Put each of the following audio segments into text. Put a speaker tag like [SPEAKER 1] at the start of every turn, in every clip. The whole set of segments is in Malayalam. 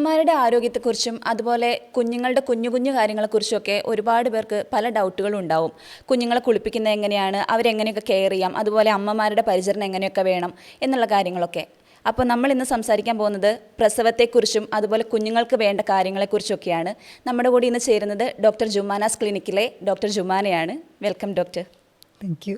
[SPEAKER 1] അമ്മമാരുടെ ആരോഗ്യത്തെക്കുറിച്ചും അതുപോലെ കുഞ്ഞുങ്ങളുടെ കുഞ്ഞു കുഞ്ഞു കാര്യങ്ങളെക്കുറിച്ചൊക്കെ ഒരുപാട് പേർക്ക് പല ഡൗട്ടുകളും ഉണ്ടാവും. കുഞ്ഞുങ്ങളെ കുളിപ്പിക്കുന്നത് എങ്ങനെയാണ്, അവരെങ്ങനെയൊക്കെ കെയർ ചെയ്യാം, അതുപോലെ അമ്മമാരുടെ പരിചരണം എങ്ങനെയൊക്കെ വേണം എന്നുള്ള കാര്യങ്ങളൊക്കെ. അപ്പോൾ നമ്മൾ ഇന്ന് സംസാരിക്കാൻ പോകുന്നത് പ്രസവത്തെക്കുറിച്ചും അതുപോലെ കുഞ്ഞുങ്ങൾക്ക് വേണ്ട കാര്യങ്ങളെക്കുറിച്ചൊക്കെയാണ്. നമ്മുടെ കൂടെ ഇന്ന് ചേരുന്നത് ഡോക്ടർ ജുമാനാസ് ക്ലിനിക്കിലെ ഡോക്ടർ ജുമാനയാണ്. Welcome doctor.
[SPEAKER 2] Thank you.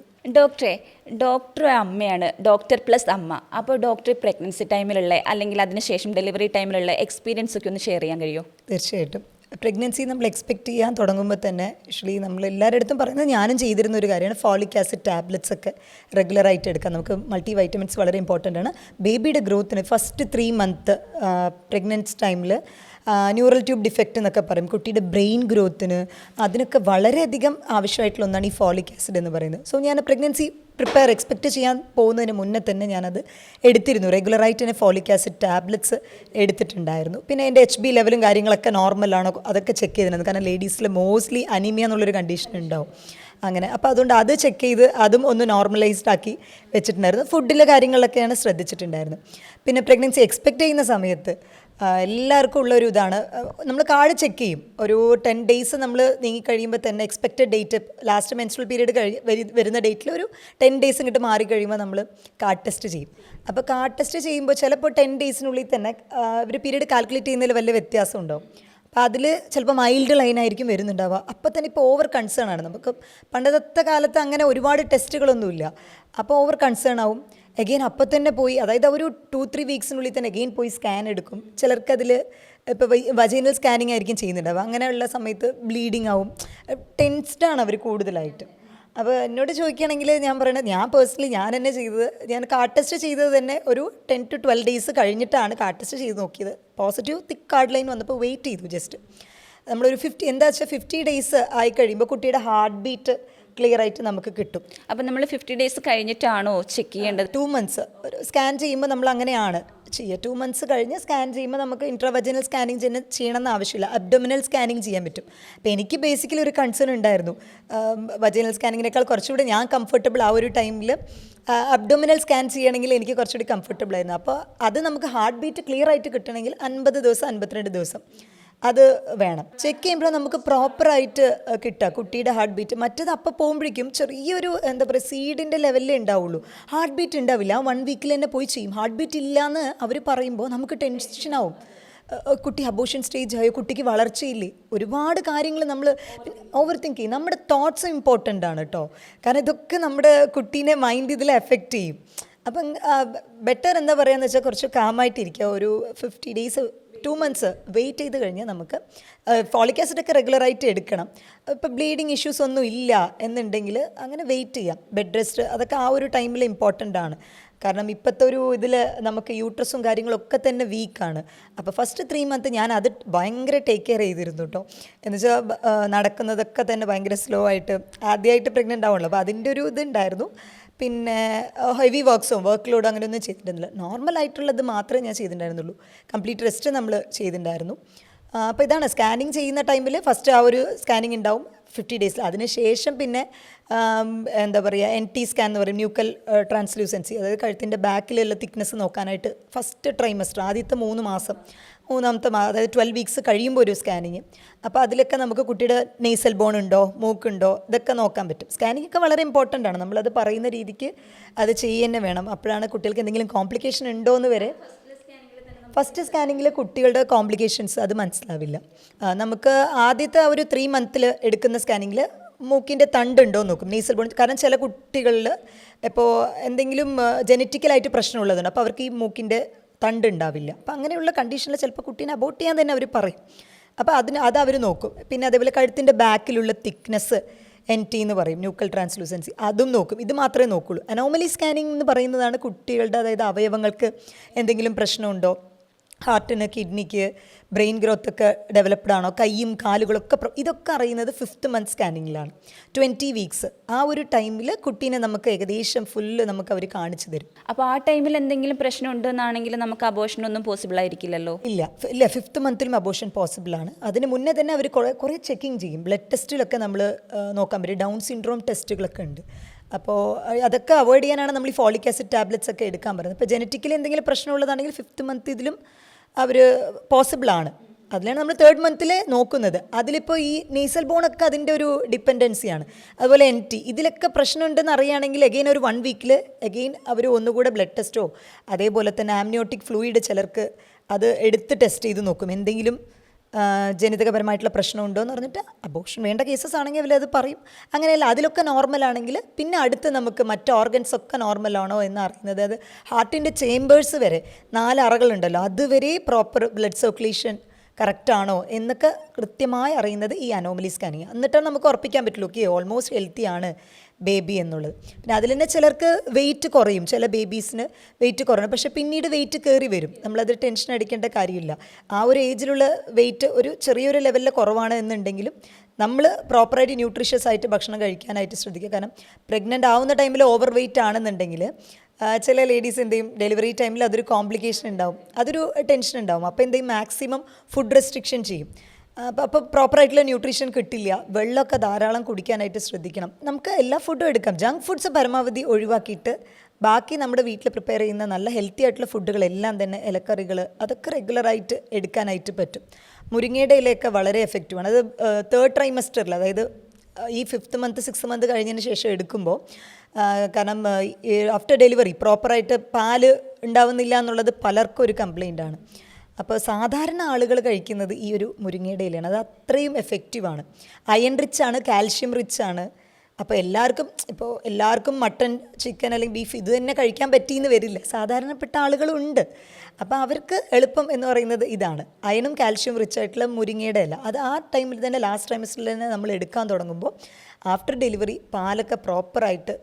[SPEAKER 1] Doctor അമ്മയാണ്, ഡോക്ടർ പ്ലസ് അമ്മ. അപ്പോൾ ഡോക്ടർ പ്രഗ്നൻസി ടൈമിലുള്ള അല്ലെങ്കിൽ അതിനുശേഷം ഡെലിവറി ടൈമിലുള്ള എക്സ്പീരിയൻസ് ഒക്കെ ഒന്ന് ഷെയർ ചെയ്യാൻ കഴിയുമോ?
[SPEAKER 2] തീർച്ചയായിട്ടും. പ്രഗ്നൻസി നമ്മൾ എക്സ്പെക്റ്റ് ചെയ്യാൻ തുടങ്ങുമ്പോൾ തന്നെ ആക്ച്വലി നമ്മൾ എല്ലാവരുടെ അടുത്തും പറയുന്നത്, ഞാനും ചെയ്തിരുന്ന ഒരു കാര്യമാണ്, ഫോളിക് ആസിഡ് ടാബ്ലറ്റ്സ് ഒക്കെ റെഗുലറായിട്ട് എടുക്കാം. നമുക്ക് മൾട്ടി വൈറ്റമിൻസ് വളരെ ഇമ്പോർട്ടൻ്റ് ആണ്. ബേബിയുടെ ഗ്രോത്തിന് ഫസ്റ്റ് 3 മന്ത് പ്രഗ്നൻസി ടൈമിൽ ന്യൂറൽ ട്യൂബ് ഡിഫക്റ്റ് എന്നൊക്കെ പറയും, കുട്ടിയുടെ ബ്രെയിൻ ഗ്രോത്തിന് അതിനൊക്കെ വളരെയധികം ആവശ്യമായിട്ടുള്ള ഒന്നാണ് ഈ ഫോളിക് ആസിഡ് എന്ന് പറയുന്നത്. സോ ഞാൻ പ്രഗ്നൻസി എക്സ്പെക്റ്റ് ചെയ്യാൻ പോകുന്നതിന് മുന്നേ തന്നെ ഞാനത് എടുത്തിരുന്നു. റെഗുലറായിട്ട് തന്നെ ഫോളിക് ആസിഡ് ടാബ്ലറ്റ്സ് എടുത്തിട്ടുണ്ടായിരുന്നു. പിന്നെ എൻ്റെ HB ലെവലും കാര്യങ്ങളൊക്കെ നോർമലാണോ അതൊക്കെ ചെക്ക് ചെയ്തിരുന്നു. കാരണം ലേഡീസിൽ മോസ്റ്റ്ലി അനീമിയ എന്നുള്ളൊരു കണ്ടീഷൻ ഉണ്ടാവും അങ്ങനെ. അപ്പോൾ അതുകൊണ്ട് അത് ചെക്ക് ചെയ്ത് അതും ഒന്ന് നോർമലൈസ്ഡ് ആക്കി വെച്ചിട്ടുണ്ടായിരുന്നു. ഫുഡിലെ കാര്യങ്ങളിലൊക്കെയാണ് ശ്രദ്ധിച്ചിട്ടുണ്ടായിരുന്നത്. പിന്നെ പ്രഗ്നൻസി എക്സ്പെക്റ്റ് ചെയ്യുന്ന സമയത്ത് എല്ലാവർക്കും ഉള്ളൊരു ഇതാണ്, നമ്മൾ കാർഡ് ചെക്ക് ചെയ്യും. ഒരു 10 ഡേയ്സ് നമ്മൾ നീങ്ങിക്കഴിയുമ്പോൾ തന്നെ expected date, last menstrual period വരുന്ന ഡേറ്റിൽ ഒരു 10 ഡേയ്സ് ഇങ്ങോട്ട് മാറിക്കഴിയുമ്പോൾ നമ്മൾ കാർഡ് ടെസ്റ്റ് ചെയ്യും. അപ്പോൾ കാർഡ് ടെസ്റ്റ് ചെയ്യുമ്പോൾ ചിലപ്പോൾ 10 ഡേയ്സിനുള്ളിൽ തന്നെ ഒരു പീരീഡ് കാൽക്കുലേറ്റ് ചെയ്യുന്നതിൽ വലിയ വ്യത്യാസം ഉണ്ടാവും. അപ്പോൾ അതിൽ ചിലപ്പോൾ മൈൽഡ് ലൈനായിരിക്കും വരുന്നുണ്ടാവുക. അപ്പോൾ തന്നെ ഇപ്പോൾ ഓവർ കൺസേൺ ആണ്. നമുക്ക് പണ്ടത്തെ കാലത്ത് അങ്ങനെ ഒരുപാട് ടെസ്റ്റുകളൊന്നുമില്ല. അപ്പോൾ ഓവർ കൺസേൺ ആവും. എഗെയിൻ അപ്പം തന്നെ പോയി, അതായത് ഒരു 2-3 വീക്സിനുള്ളിൽ തന്നെ എഗെയിൻ പോയി സ്കാൻ എടുക്കും. ചിലർക്കതിൽ ഇപ്പോൾ വജൈനൽ സ്കാനിങ് ആയിരിക്കും ചെയ്യുന്നുണ്ടാവുക. അങ്ങനെയുള്ള സമയത്ത് ബ്ലീഡിങ് ആവും. ടെൻസ്ഡാണ് അവർ കൂടുതലായിട്ട്. അപ്പോൾ എന്നോട് ചോദിക്കുകയാണെങ്കിൽ ഞാൻ പറയണത്, ഞാൻ പേഴ്സണലി ഞാൻ തന്നെ ചെയ്തത്, ഞാൻ കാർഡ് ടെസ്റ്റ് ചെയ്തത് തന്നെ ഒരു 10 to 12 ഡേയ്സ് കഴിഞ്ഞിട്ടാണ് കാർഡ് ടെസ്റ്റ് ചെയ്ത് നോക്കിയത്. പോസിറ്റീവ് തിക്ക് കാർഡ് ലൈൻ വന്നപ്പോൾ വെയിറ്റ് ചെയ്തു. ജസ്റ്റ് നമ്മളൊരു 50 ഡേയ്സ് ആയി കഴിയുമ്പോൾ കുട്ടിയുടെ ഹാർട്ട് ബീറ്റ് ക്ലിയർ ആയിട്ട് നമുക്ക് കിട്ടും.
[SPEAKER 1] അപ്പം നമ്മൾ 50 ഡേയ്സ് കഴിഞ്ഞിട്ടാണോ ചെക്ക് ചെയ്യേണ്ടത്?
[SPEAKER 2] 2 മന്ത്സ് ഒരു സ്കാൻ ചെയ്യുമ്പോൾ നമ്മൾ അങ്ങനെയാണ് ചെയ്യുക. 2 മന്ത്സ് കഴിഞ്ഞ് സ്കാൻ ചെയ്യുമ്പോൾ നമുക്ക് ഇൻട്രാവജനൽ സ്കാനിങ് ചെയ്യണമെന്ന് ആവശ്യമില്ല, അബ്ഡോമിനൽ സ്കാനിങ് ചെയ്യാൻ പറ്റും. അപ്പോൾ എനിക്ക് ബേസിക്കലി ഒരു കൺസേൺ ഉണ്ടായിരുന്നു, വജൈനൽ സ്കാനിങ്ങിനേക്കാൾ കുറച്ചുകൂടി ഞാൻ കംഫർട്ടബിൾ ആ ഒരു ടൈമിൽ അബ്ഡോമിനൽ സ്കാൻ ചെയ്യണമെങ്കിൽ എനിക്ക് കുറച്ചുകൂടി കംഫർട്ടബിൾ ആയിരുന്നു. അപ്പോൾ അത് നമുക്ക് ഹാർട്ട് ബീറ്റ് ക്ലിയർ ആയിട്ട് കിട്ടണമെങ്കിൽ 50 ദിവസം 52 ദിവസം അത് വേണം. ചെക്ക് ചെയ്യുമ്പോൾ നമുക്ക് പ്രോപ്പറായിട്ട് കിട്ടുക കുട്ടിയുടെ ഹാർട്ട് ബീറ്റ്. മറ്റേത് അപ്പം പോകുമ്പോഴേക്കും ചെറിയൊരു എന്താ പറയുക സീഡിൻ്റെ ലെവലിലേ ഉണ്ടാവുള്ളൂ, ഹാർട്ട് ബീറ്റ് ഉണ്ടാവില്ല. 1 വീക്കിൽ തന്നെ പോയി ചെയ്യും. ഹാർട്ട് ബീറ്റ് ഇല്ലയെന്ന് അവർ പറയുമ്പോൾ നമുക്ക് ടെൻഷനാവും. കുട്ടി അബോർഷൻ സ്റ്റേജ് ആയോ, കുട്ടിക്ക് വളർച്ചയില്ലേ, ഒരുപാട് കാര്യങ്ങൾ നമ്മൾ ഓവർ തിങ്ക് ചെയ്യും. നമ്മുടെ തോട്ട്സ് ഇമ്പോർട്ടൻ്റ് ആണ് കേട്ടോ, കാരണം ഇതൊക്കെ നമ്മുടെ കുട്ടീനെ മൈൻഡ് ഇതിൽ എഫക്റ്റ് ചെയ്യും. അപ്പം ബെറ്റർ എന്താ പറയുകയെന്ന് വെച്ചാൽ കുറച്ച് കാമായിട്ടിരിക്കുക. ഒരു 50 ഡേയ്സ് 2 മന്ത്സ് വെയിറ്റ് ചെയ്ത് കഴിഞ്ഞാൽ നമുക്ക് ഫോളിക് ആസിഡൊക്കെ റെഗുലറായിട്ട് എടുക്കണം. ഇപ്പോൾ ബ്ലീഡിങ് ഇഷ്യൂസ് ഒന്നും ഇല്ല എന്നുണ്ടെങ്കിൽ അങ്ങനെ വെയിറ്റ് ചെയ്യാം. ബെഡ് റെസ്റ്റ് അതൊക്കെ ആ ഒരു ടൈമിൽ ഇമ്പോർട്ടൻ്റ് ആണ്. കാരണം ഇപ്പോഴത്തെ ഒരു ഇതിൽ നമുക്ക് യൂട്രസും കാര്യങ്ങളൊക്കെ തന്നെ വീക്കാണ്. അപ്പോൾ ഫസ്റ്റ് 3 മന്ത് ഞാൻ അത് ഭയങ്കര ടേക്ക് കെയർ ചെയ്തിരുന്നു കേട്ടോ. എന്നുവെച്ചാൽ നടക്കുന്നതൊക്കെ തന്നെ ഭയങ്കര സ്ലോ ആയിട്ട്, ആദ്യമായിട്ട് പ്രഗ്നൻ്റ് ആവുള്ളൂ. അപ്പോൾ അതിൻ്റെ ഒരു ഇതുണ്ടായിരുന്നു. പിന്നെ ഹെവി വർക്ക് ലോഡ് അങ്ങനെയൊന്നും ചെയ്തിട്ടുണ്ടായിരുന്നില്ല. നോർമലായിട്ടുള്ളത് മാത്രമേ ഞാൻ ചെയ്തിട്ടുണ്ടായിരുന്നുള്ളൂ. കംപ്ലീറ്റ് റെസ്റ്റ് നമ്മൾ ചെയ്തിട്ടുണ്ടായിരുന്നു. അപ്പോൾ ഇതാണ് സ്കാനിങ് ചെയ്യുന്ന ടൈമിൽ ഫസ്റ്റ് ആ ഒരു സ്കാനിങ് ഉണ്ടാവും 50 ഡേയ്സിൽ. അതിനുശേഷം പിന്നെ എന്താ പറയുക NT സ്കാൻ എന്ന് പറയും, ന്യൂക്കൽ ട്രാൻസ്ലൂസൻസി, അതായത് കഴുത്തിൻ്റെ ബാക്കിലുള്ള തിക്നെസ് നോക്കാനായിട്ട് ഫസ്റ്റ് ട്രൈമസ്റ്റർ ആദ്യത്തെ 3 മാസം, മൂന്നാമത്തെ അതായത് 12 വീക്സ് കഴിയുമ്പോൾ ഒരു സ്കാനിങ്. അപ്പോൾ അതിലൊക്കെ നമുക്ക് കുട്ടിയുടെ നെയ്സൽ ബോൺ ഉണ്ടോ, മൂക്കുണ്ടോ, ഇതൊക്കെ നോക്കാൻ പറ്റും. സ്കാനിങ് ഒക്കെ വളരെ ഇമ്പോർട്ടൻ്റ് ആണ്. നമ്മളത് പറയുന്ന രീതിക്ക് അത് ചെയ്യുക വേണം. അപ്പോഴാണ് കുട്ടികൾക്ക് എന്തെങ്കിലും കോംപ്ലിക്കേഷൻ ഉണ്ടോ എന്ന് വരെ. ഫസ്റ്റ് സ്കാനിങ്ങിൽ കുട്ടികളുടെ കോംപ്ലിക്കേഷൻസ് അത് മനസ്സിലാവില്ല. നമുക്ക് ആദ്യത്തെ ഒരു 3 മന്തിൽ എടുക്കുന്ന സ്കാനിങ്ങിൽ മൂക്കിൻ്റെ തണ്ടുണ്ടോ നോക്കും, നെയ്സൽ ബോൺ. കാരണം ചില കുട്ടികളിൽ ഇപ്പോൾ എന്തെങ്കിലും ജനറ്റിക്കലായിട്ട് പ്രശ്നമുള്ളതുണ്ട്, അപ്പോൾ അവർക്ക് ഈ മൂക്കിൻ്റെ തണ്ട് ഉണ്ടാവില്ല. അപ്പോൾ അങ്ങനെയുള്ള കണ്ടീഷനിൽ ചിലപ്പോൾ കുട്ടീനെ അബോർട്ട് ചെയ്യാൻ തന്നെ അവർ പറയും. അപ്പോൾ അത് അവർ നോക്കും. പിന്നെ അതേപോലെ കഴുത്തിൻ്റെ ബാക്കിലുള്ള തിക്നെസ് NT എന്ന് പറയും, ന്യൂക്കൽ ട്രാൻസ്ലൂസൻസി, അതും നോക്കും. ഇത് മാത്രമേ നോക്കുള്ളൂ. അനോമലി സ്കാനിങ് എന്ന് പറയുന്നതാണ് കുട്ടികളുടെ, അതായത് അവയവങ്ങൾക്ക് എന്തെങ്കിലും പ്രശ്നമുണ്ടോ, ഹാർട്ടിന്, കിഡ്നിക്ക്, ബ്രെയിൻ ഗ്രോത്ത് ഒക്കെ ഡെവലപ്ഡ് ആണോ, കൈയും കാലുകളൊക്കെ ഇതൊക്കെ അറിയുന്നത് 5th മന്ത് സ്കാനിങ്ങിലാണ്. 20 വീക്സ് ആ ഒരു ടൈമിൽ കുട്ടീനെ നമുക്ക് ഏകദേശം ഫുള്ള് നമുക്ക് അവർ കാണിച്ചു തരും.
[SPEAKER 1] അപ്പോൾ ആ ടൈമിൽ എന്തെങ്കിലും പ്രശ്നം ഉണ്ടെന്നാണെങ്കിൽ നമുക്ക് അബോർഷനൊന്നും പോസിബിൾ ആയിരിക്കില്ലല്ലോ?
[SPEAKER 2] ഇല്ല 5th മന്തിലും അബോർഷൻ പോസിബിളാണ്. അതിന് മുന്നേ തന്നെ അവർ കുറേ ചെക്കിങ് ചെയ്യും. ബ്ലഡ് ടെസ്റ്റിലൊക്കെ നമ്മൾ നോക്കാൻ പറ്റും. ഡൗൺ സിൻഡ്രോം ടെസ്റ്റുകളൊക്കെ ഉണ്ട്. അപ്പോൾ അതൊക്കെ അവോയ്ഡ് ചെയ്യാനാണ് നമ്മൾ ഈ ഫോളിക് ആസിഡ് ടാബ്ലറ്റ്സ് ഒക്കെ എടുക്കാൻ പറയുന്നത്. ഇപ്പോൾ ജനറ്റിക്കലി എന്തെങ്കിലും പ്രശ്നമുള്ളതാണെങ്കിൽ 5th മന്ത് ഇതിലും അവർ പോസിബിളാണ്. അതിലാണ് നമ്മൾ 3rd മന്തിൽ നോക്കുന്നത്. അതിലിപ്പോൾ ഈ നേസൽ ബോണൊക്കെ അതിൻ്റെ ഒരു ഡിപ്പെൻഡൻസിയാണ്. അതുപോലെ NT ഇതിലൊക്കെ പ്രശ്നമുണ്ടെന്ന് അറിയുകയാണെങ്കിൽ എഗെയിൻ ഒരു 1 വീക്കിൽ എഗെയിൻ അവർ ഒന്നുകൂടെ ബ്ലഡ് ടെസ്റ്റോ അതേപോലെ തന്നെ ആംനിയോട്ടിക് ഫ്ലൂയിഡ് ചിലർക്ക് അത് എടുത്ത് ടെസ്റ്റ് ചെയ്ത് നോക്കും, എന്തെങ്കിലും ജനിതകപരമായിട്ടുള്ള പ്രശ്നമുണ്ടോ എന്ന് പറഞ്ഞിട്ട്. അബോർഷൻ വേണ്ട കേസസ് ആണെങ്കിൽ അവരത് പറയും. അങ്ങനെയല്ല, അതിലൊക്കെ നോർമലാണെങ്കിൽ പിന്നെ അടുത്ത് നമുക്ക് മറ്റ് ഓർഗൻസ് ഒക്കെ നോർമലാണോ എന്ന് അറിയുന്നത്. അത് ഹാർട്ടിൻ്റെ ചേമ്പേഴ്സ് വരെ 4 അറകളുണ്ടല്ലോ, അതുവരെ പ്രോപ്പർ ബ്ലഡ് സർക്കുലേഷൻ കറക്റ്റാണോ എന്നൊക്കെ കൃത്യമായി അറിയുന്നത് ഈ അനോമലി സ്കാനിങ്. എന്നിട്ടാണ് നമുക്ക് ഉറപ്പിക്കാൻ പറ്റുള്ളൂ ഓക്കെ ഓൾമോസ്റ്റ് ഹെൽത്തി ആണ് ബേബി എന്നുള്ളത്. പിന്നെ അതിൽ തന്നെ ചിലർക്ക് വെയിറ്റ് കുറയും, ചില ബേബീസിന് വെയിറ്റ് കുറയണം, പക്ഷേ പിന്നീട് വെയിറ്റ് കയറി വരും. നമ്മളത് ടെൻഷൻ അടിക്കേണ്ട കാര്യമില്ല. ആ ഒരു ഏജിലുള്ള വെയിറ്റ് ഒരു ചെറിയൊരു ലെവലിൽ കുറവാണ് എന്നുണ്ടെങ്കിലും നമ്മൾ പ്രോപ്പറായിട്ട് ന്യൂട്രീഷ്യസ് ആയിട്ട് ഭക്ഷണം കഴിക്കാനായിട്ട് ശ്രദ്ധിക്കുക. കാരണം പ്രഗ്നൻ്റ് ആവുന്ന ടൈമിൽ ഓവർ വെയിറ്റ് ആണെന്നുണ്ടെങ്കിൽ ചില ലേഡീസ് എന്ത് ചെയ്യും, ഡെലിവറി ടൈമിൽ അതൊരു കോംപ്ലിക്കേഷൻ ഉണ്ടാവും, അതൊരു ടെൻഷൻ ഉണ്ടാവും. അപ്പോൾ എന്ത് ചെയ്യും, മാക്സിമം ഫുഡ് റെസ്ട്രിക്ഷൻ ചെയ്യും. അപ്പോൾ പ്രോപ്പറായിട്ടുള്ള ന്യൂട്രീഷൻ കിട്ടില്ല. വെള്ളമൊക്കെ ധാരാളം കുടിക്കാനായിട്ട് ശ്രദ്ധിക്കണം. നമുക്ക് എല്ലാ ഫുഡും എടുക്കാം, ജങ്ക് ഫുഡ്സ് പരമാവധി ഒഴിവാക്കിയിട്ട് ബാക്കി നമ്മുടെ വീട്ടിൽ പ്രിപ്പയർ ചെയ്യുന്ന നല്ല ഹെൽത്തി ആയിട്ടുള്ള ഫുഡുകളെല്ലാം തന്നെ, ഇലക്കറികൾ അതൊക്കെ റെഗുലറായിട്ട് എടുക്കാനായിട്ട് പറ്റും. മുരിങ്ങയുടെ ഇലയൊക്കെ വളരെ എഫക്റ്റീവാണ്. അത് 3rd ട്രൈമസ്റ്ററിൽ, അതായത് ഈ 5th മന്ത് 6th മന്ത് കഴിഞ്ഞതിന് ശേഷം എടുക്കുമ്പോൾ, കാരണം ആഫ്റ്റർ ഡെലിവറി പ്രോപ്പറായിട്ട് പാല് ഉണ്ടാവുന്നില്ല എന്നുള്ളത് പലർക്കും ഒരു കംപ്ലയിൻ്റാണ്. അപ്പോൾ സാധാരണ ആളുകൾ കഴിക്കുന്നത് ഈ ഒരു മുരിങ്ങയുടെ ഇലയാണ്. അത് അത്രയും എഫക്റ്റീവാണ്. അയൺ റിച്ച് ആണ്, കാൽഷ്യം റിച്ച് ആണ്. അപ്പോൾ എല്ലാവർക്കും മട്ടൺ, ചിക്കൻ അല്ലെങ്കിൽ ബീഫ് ഇത് തന്നെ കഴിക്കാൻ പറ്റിയെന്ന് വരില്ല, സാധാരണപ്പെട്ട ആളുകളുണ്ട്. അപ്പോൾ അവർക്ക് എളുപ്പം എന്ന് പറയുന്നത് ഇതാണ്, അയണും കാൽഷ്യം റിച്ച് ആയിട്ടുള്ള മുരിങ്ങയുടെ ഇല. അത് ആ ടൈമിൽ തന്നെ ലാസ്റ്റ് ട്രൈമസ്റ്ററിൽ തന്നെ നമ്മൾ എടുക്കാൻ തുടങ്ങുമ്പോൾ ആഫ്റ്റർ ഡെലിവറി പാലൊക്കെ പ്രോപ്പറായിട്ട്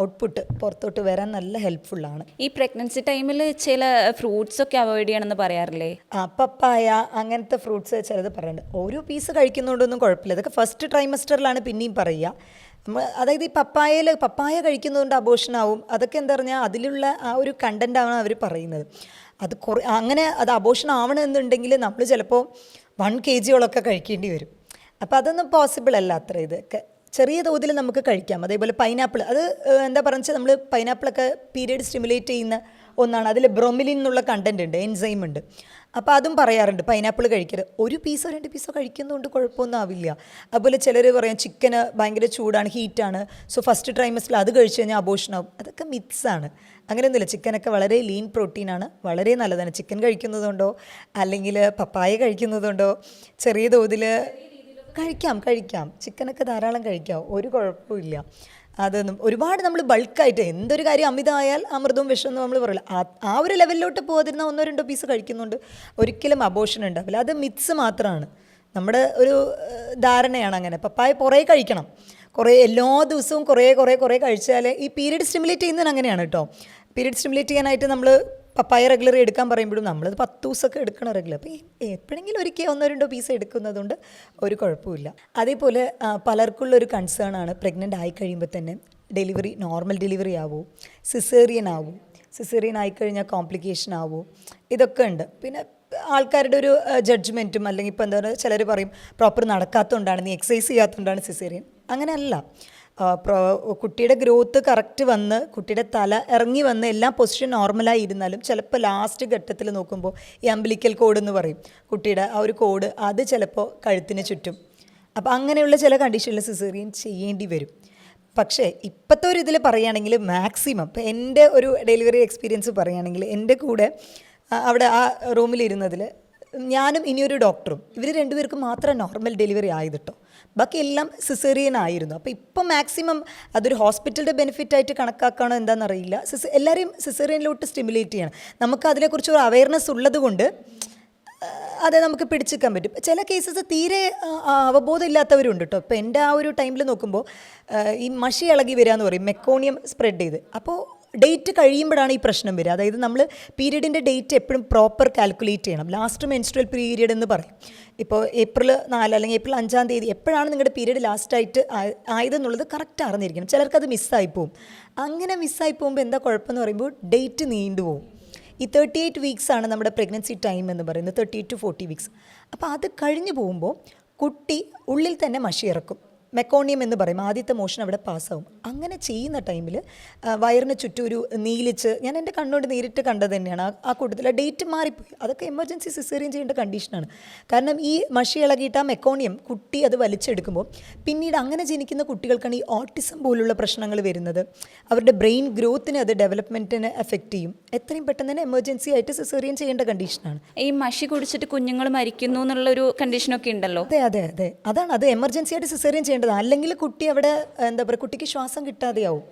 [SPEAKER 2] ഔട്ട്പുട്ട് പുറത്തോട്ട് വരാൻ നല്ല ഹെൽപ്ഫുള്ളാണ്.
[SPEAKER 1] ഈ പ്രഗ്നൻസി ടൈമിൽ ചില ഫ്രൂട്ട്സ് ഒക്കെ അവോയ്ഡ് ചെയ്യണമെന്ന് പറയാറില്ലേ?
[SPEAKER 2] പപ്പായ അങ്ങനത്തെ ഫ്രൂട്ട്സ് ചിലത് പറയുന്നുണ്ട്. ഓരോ പീസ് കഴിക്കുന്നതുകൊണ്ടൊന്നും കുഴപ്പമില്ല. ഇതൊക്കെ ഫസ്റ്റ് ട്രൈമസ്റ്ററിലാണ് പിന്നെയും പറയുക. അതായത് ഈ പപ്പായ കഴിക്കുന്നതുകൊണ്ട് അബോഷനാവും, അതൊക്കെ എന്താ പറഞ്ഞാൽ അതിലുള്ള ആ ഒരു കണ്ടൻ്റാണ് അവർ പറയുന്നത്. അത് അങ്ങനെ അത് അബോഷൻ ആവണമെന്നുണ്ടെങ്കിൽ നമ്മൾ ചിലപ്പോൾ 1 kg കഴിക്കേണ്ടി വരും. അപ്പോൾ അതൊന്നും പോസിബിൾ അല്ല. അത്ര ഇതൊക്കെ ചെറിയ തോതിൽ നമുക്ക് കഴിക്കാം. അതേപോലെ പൈനാപ്പിൾ, അത് എന്താ പറയുക, നമ്മൾ പൈനാപ്പിളൊക്കെ പീരിയഡ് സ്റ്റിമുലേറ്റ് ചെയ്യുന്ന ഒന്നാണ്. അതിൽ ബ്രൊമിലിൻ എന്നുള്ള കണ്ടൻറ് ഉണ്ട്, എൻസൈം ഉണ്ട്. അപ്പോൾ അതും പറയാറുണ്ട് പൈനാപ്പിൾ കഴിക്കരുത്. 1 പീസോ 2 പീസോ കഴിക്കുന്നതുകൊണ്ട് കുഴപ്പമൊന്നും ആവില്ല. അതുപോലെ ചിലർ പറയും ചിക്കന് ഭയങ്കര ചൂടാണ്, ഹീറ്റാണ്, സോ ഫസ്റ്റ് ട്രൈമസ്റ്ററിൽ അത് കഴിച്ചു കഴിഞ്ഞാൽ അബോഷനാവും. അതൊക്കെ മിത്സാണ്. അങ്ങനെയൊന്നുമില്ല. ചിക്കനൊക്കെ വളരെ ലീൻ പ്രോട്ടീനാണ്, വളരെ നല്ലതാണ്. ചിക്കൻ കഴിക്കുന്നതുകൊണ്ടോ അല്ലെങ്കിൽ പപ്പായ കഴിക്കുന്നതുകൊണ്ടോ ചെറിയ തോതിൽ കഴിക്കാം. ചിക്കനൊക്കെ ധാരാളം കഴിക്കാം, ഒരു കുഴപ്പമില്ല. അതൊന്നും ഒരുപാട് നമ്മൾ ബൾക്കായിട്ട് എന്തൊരു കാര്യം അമിതമായാൽ അമൃതവും വിഷമൊന്നും നമ്മൾ പറയില്ല. ആ ഒരു ലെവലിലോട്ട് പോകാതിരുന്ന 1-2 പീസ് കഴിക്കുന്നുണ്ട് ഒരിക്കലും അബോഷൻ ഉണ്ടാവില്ല. അത് മിത്സ് മാത്രമാണ്, നമ്മുടെ ഒരു ധാരണയാണ് അങ്ങനെ. പപ്പായ കുറേ കഴിക്കണം, എല്ലാ ദിവസവും കുറേ കഴിച്ചാൽ ഈ പീരീഡ് സ്റ്റിമുലേറ്റ് ചെയ്യുന്നതിന് അങ്ങനെയാണ് കേട്ടോ. പീരീഡ് സ്റ്റിമുലേറ്റ് ചെയ്യാനായിട്ട് നമ്മൾ പപ്പായ റെഗുലർ എടുക്കാൻ പറയുമ്പോഴും നമ്മളത് 10 ദിവസമൊക്കെ എടുക്കണം റെഗുലർ. അപ്പോൾ എപ്പോഴെങ്കിലും ഒരിക്കൽ 1-2 പീസ് എടുക്കുന്നതുകൊണ്ട് ഒരു കുഴപ്പമില്ല. അതേപോലെ പലർക്കുള്ളൊരു കൺസേൺ ആണ്, പ്രഗ്നൻ്റ് ആയി കഴിയുമ്പോൾ തന്നെ ഡെലിവറി നോർമൽ ഡെലിവറി ആവോ, സിസേറിയൻ ആയിക്കഴിഞ്ഞാൽ കോംപ്ലിക്കേഷൻ ആവോ, ഇതൊക്കെ ഉണ്ട്. പിന്നെ ആൾക്കാരുടെ ഒരു ജഡ്ജ്മെൻറ്റും, അല്ലെങ്കിൽ ഇപ്പോൾ എന്താ പറയുക, ചിലർ പറയും പ്രോപ്പർ നടക്കാത്തതുകൊണ്ടാണ്, നീ എക്സസൈസ് ചെയ്യാത്തതുകൊണ്ടാണ് സിസേറിയൻ. അങ്ങനെയല്ല. കുട്ടിയുടെ ഗ്രോത്ത് കറക്റ്റ് വന്ന് കുട്ടിയുടെ തല ഇറങ്ങി വന്ന് എല്ലാ പൊസിഷൻ നോർമലായി ഇരുന്നാലും ചിലപ്പോൾ ലാസ്റ്റ് ഘട്ടത്തിൽ നോക്കുമ്പോൾ ഈ അംബിലിക്കൽ കോഡ് എന്ന് പറയും, കുട്ടിയുടെ ആ ഒരു കോഡ്, അത് ചിലപ്പോൾ കഴുത്തിന് ചുറ്റും. അപ്പോൾ അങ്ങനെയുള്ള ചില കണ്ടീഷനിൽ സിസേറിയൻ ചെയ്യേണ്ടി വരും. പക്ഷേ ഇപ്പോഴത്തെ ഒരു ഇതിൽ പറയുകയാണെങ്കിൽ മാക്സിമം, ഇപ്പോൾ എൻ്റെ ഒരു ഡെലിവറി എക്സ്പീരിയൻസ് പറയുകയാണെങ്കിൽ, എൻ്റെ കൂടെ അവിടെ ആ റൂമിലിരുന്നതിൽ ഞാനും ഇനിയൊരു ഡോക്ടറും, ഇവർ 2 പേർക്കും മാത്രം നോർമൽ ഡെലിവറി ആയത് കേട്ടോ, ബാക്കി എല്ലാം സിസേറിയൻ ആയിരുന്നു. അപ്പോൾ ഇപ്പം മാക്സിമം അതൊരു ഹോസ്പിറ്റലിൻ്റെ ബെനിഫിറ്റായിട്ട് കണക്കാക്കണോ എന്താണെന്നറിയില്ല, എല്ലാവരെയും സിസേറിയനിലോട്ട് സ്റ്റിമുലേറ്റ് ചെയ്യണം. നമുക്ക് അതിനെക്കുറിച്ച് ഒരു അവയർനെസ് ഉള്ളത് കൊണ്ട് അത് നമുക്ക് പിടിച്ചെടുക്കാൻ പറ്റും. ചില കേസസ് തീരെ അവബോധം ഇല്ലാത്തവരുണ്ട് കേട്ടോ. ഇപ്പോൾ എൻ്റെ ആ ഒരു ടൈമിൽ നോക്കുമ്പോൾ ഈ മഷി ഇളകി വരിക എന്ന് പറയും, മെക്കോണിയം സ്പ്രെഡ് ചെയ്ത്. അപ്പോൾ ഡേറ്റ് കഴിയുമ്പോഴാണ് ഈ പ്രശ്നം വരിക. അതായത് നമ്മൾ പീരീഡിൻ്റെ ഡേറ്റ് എപ്പോഴും പ്രോപ്പർ കാൽക്കുലേറ്റ് ചെയ്യണം. ലാസ്റ്റ് മെൻസ്ട്രൽ പീരീഡ് എന്ന് പറയും. ഇപ്പോൾ April 4 അല്ലെങ്കിൽ April 5 എപ്പോഴാണ് നിങ്ങളുടെ പീരീഡ് ലാസ്റ്റായിട്ട് ആയതെന്നുള്ളത് കറക്റ്റ് അറിഞ്ഞിരിക്കണം. ചിലർക്കത് മിസ്സായി പോകും. അങ്ങനെ മിസ്സായി പോകുമ്പോൾ എന്താ കുഴപ്പമെന്ന് പറയുമ്പോൾ ഡേറ്റ് നീണ്ടുപോകും. ഈ 38 വീക്സാണ് നമ്മുടെ പ്രഗ്നൻസി ടൈം എന്ന് പറയുന്നത്, 38 to 40 വീക്സ്. അപ്പോൾ അത് കഴിഞ്ഞ് പോകുമ്പോൾ കുട്ടി ഉള്ളിൽ തന്നെ മഷി ഇറക്കും. മെക്കോണിയം എന്ന് പറയും, ആദ്യത്തെ മോഷൻ അവിടെ പാസ്സാവും. അങ്ങനെ ചെയ്യുന്ന ടൈമിൽ വയറിന് ചുറ്റും ഒരു നീലിച്ച്, ഞാൻ എൻ്റെ കണ്ണുകൊണ്ട് നേരിട്ട് കണ്ടത് തന്നെയാണ്. ആ കൂട്ടത്തിൽ ആ ഡേറ്റ് മാറിപ്പോയി. അതൊക്കെ എമർജൻസി സിസേറിയൻ ചെയ്യേണ്ട കണ്ടീഷനാണ്. കാരണം ഈ മഷി ഇളകിയിട്ട് ആ മെക്കോണിയം കുട്ടി അത് വലിച്ചെടുക്കുമ്പോൾ പിന്നീട് അങ്ങനെ ജനിക്കുന്ന കുട്ടികൾക്കാണ് ഈ ഓട്ടിസം പോലുള്ള പ്രശ്നങ്ങൾ വരുന്നത്. അവരുടെ ബ്രെയിൻ ഗ്രോത്തിന്, അത് ഡെവലപ്മെൻറ്റിനെ എഫക്റ്റ് ചെയ്യും. എത്രയും പെട്ടെന്ന് തന്നെ എമർജൻസി ആയിട്ട് സിസേറിയൻ ചെയ്യേണ്ട കണ്ടീഷനാണ്.
[SPEAKER 1] ഈ മഷി കുടിച്ചിട്ട് കുഞ്ഞുങ്ങൾ മരിക്കുന്നു എന്നുള്ളൊരു കണ്ടീഷനൊക്കെ ഉണ്ടല്ലോ.
[SPEAKER 2] അതെ അതാണ്, അത് എമർജൻസി ആയിട്ട് സിസേറിയൻ ചെയ്യേണ്ടത്. അല്ലെങ്കിൽ കുട്ടി അവിടെ എന്താ പറയുക, കുട്ടിക്ക് ശ്വാസം കിട്ടാതെയാവും.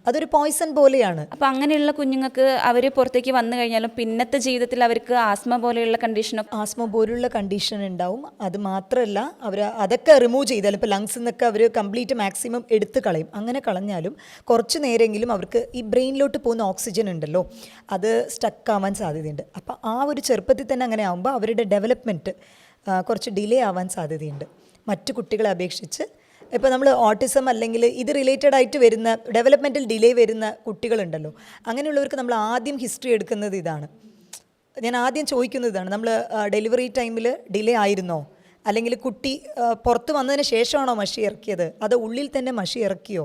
[SPEAKER 2] അതൊരു പോയ്സൺ പോലെയാണ്.
[SPEAKER 1] അപ്പം അങ്ങനെയുള്ള കുഞ്ഞുങ്ങൾക്ക് അവർ പുറത്തേക്ക് വന്നു കഴിഞ്ഞാലും പിന്നത്തെ ജീവിതത്തിൽ അവർക്ക് ആസ്മ പോലെയുള്ള കണ്ടീഷനൊക്കെ
[SPEAKER 2] ആസ്മ പോലുള്ള കണ്ടീഷൻ ഉണ്ടാവും. അത് മാത്രമല്ല, അവർ അതൊക്കെ റിമൂവ് ചെയ്താലും, ഇപ്പോൾ ലങ്സിൽ നിന്നൊക്കെ അവർ കംപ്ലീറ്റ് മാക്സിമം എടുത്ത് കളയും. അങ്ങനെ കളഞ്ഞാലും കുറച്ച് നേരമെങ്കിലും അവർക്ക് ഈ ബ്രെയിനിലോട്ട് പോകുന്ന ഓക്സിജൻ ഉണ്ടല്ലോ, അത് സ്റ്റക്ക് ആവാൻ സാധ്യതയുണ്ട്. അപ്പോൾ ആ ഒരു ചെറുപ്പത്തിൽ തന്നെ അങ്ങനെ ആകുമ്പോൾ അവരുടെ ഡെവലപ്മെൻറ്റ് കുറച്ച് ഡിലേ ആവാൻ സാധ്യതയുണ്ട് മറ്റു കുട്ടികളെ അപേക്ഷിച്ച്. ഇപ്പോൾ നമ്മൾ ഓട്ടിസം അല്ലെങ്കിൽ ഇത് റിലേറ്റഡ് ആയിട്ട് വരുന്ന ഡെവലപ്മെൻറ്റൽ ഡിലേ വരുന്ന കുട്ടികളുണ്ടല്ലോ, അങ്ങനെയുള്ളവർക്ക് നമ്മൾ ആദ്യം ഹിസ്റ്ററി എടുക്കുന്നത് ഇതാണ്. ഞാൻ ആദ്യം ചോദിക്കുന്നത് ഇതാണ്, നമ്മൾ ഡെലിവറി ടൈമിൽ ഡിലേ ആയിരുന്നോ, അല്ലെങ്കിൽ കുട്ടി പുറത്ത് വന്നതിന് ശേഷമാണോ മഷി ഇറക്കിയത്, അതോ ഉള്ളിൽ തന്നെ മഷി ഇറക്കിയോ,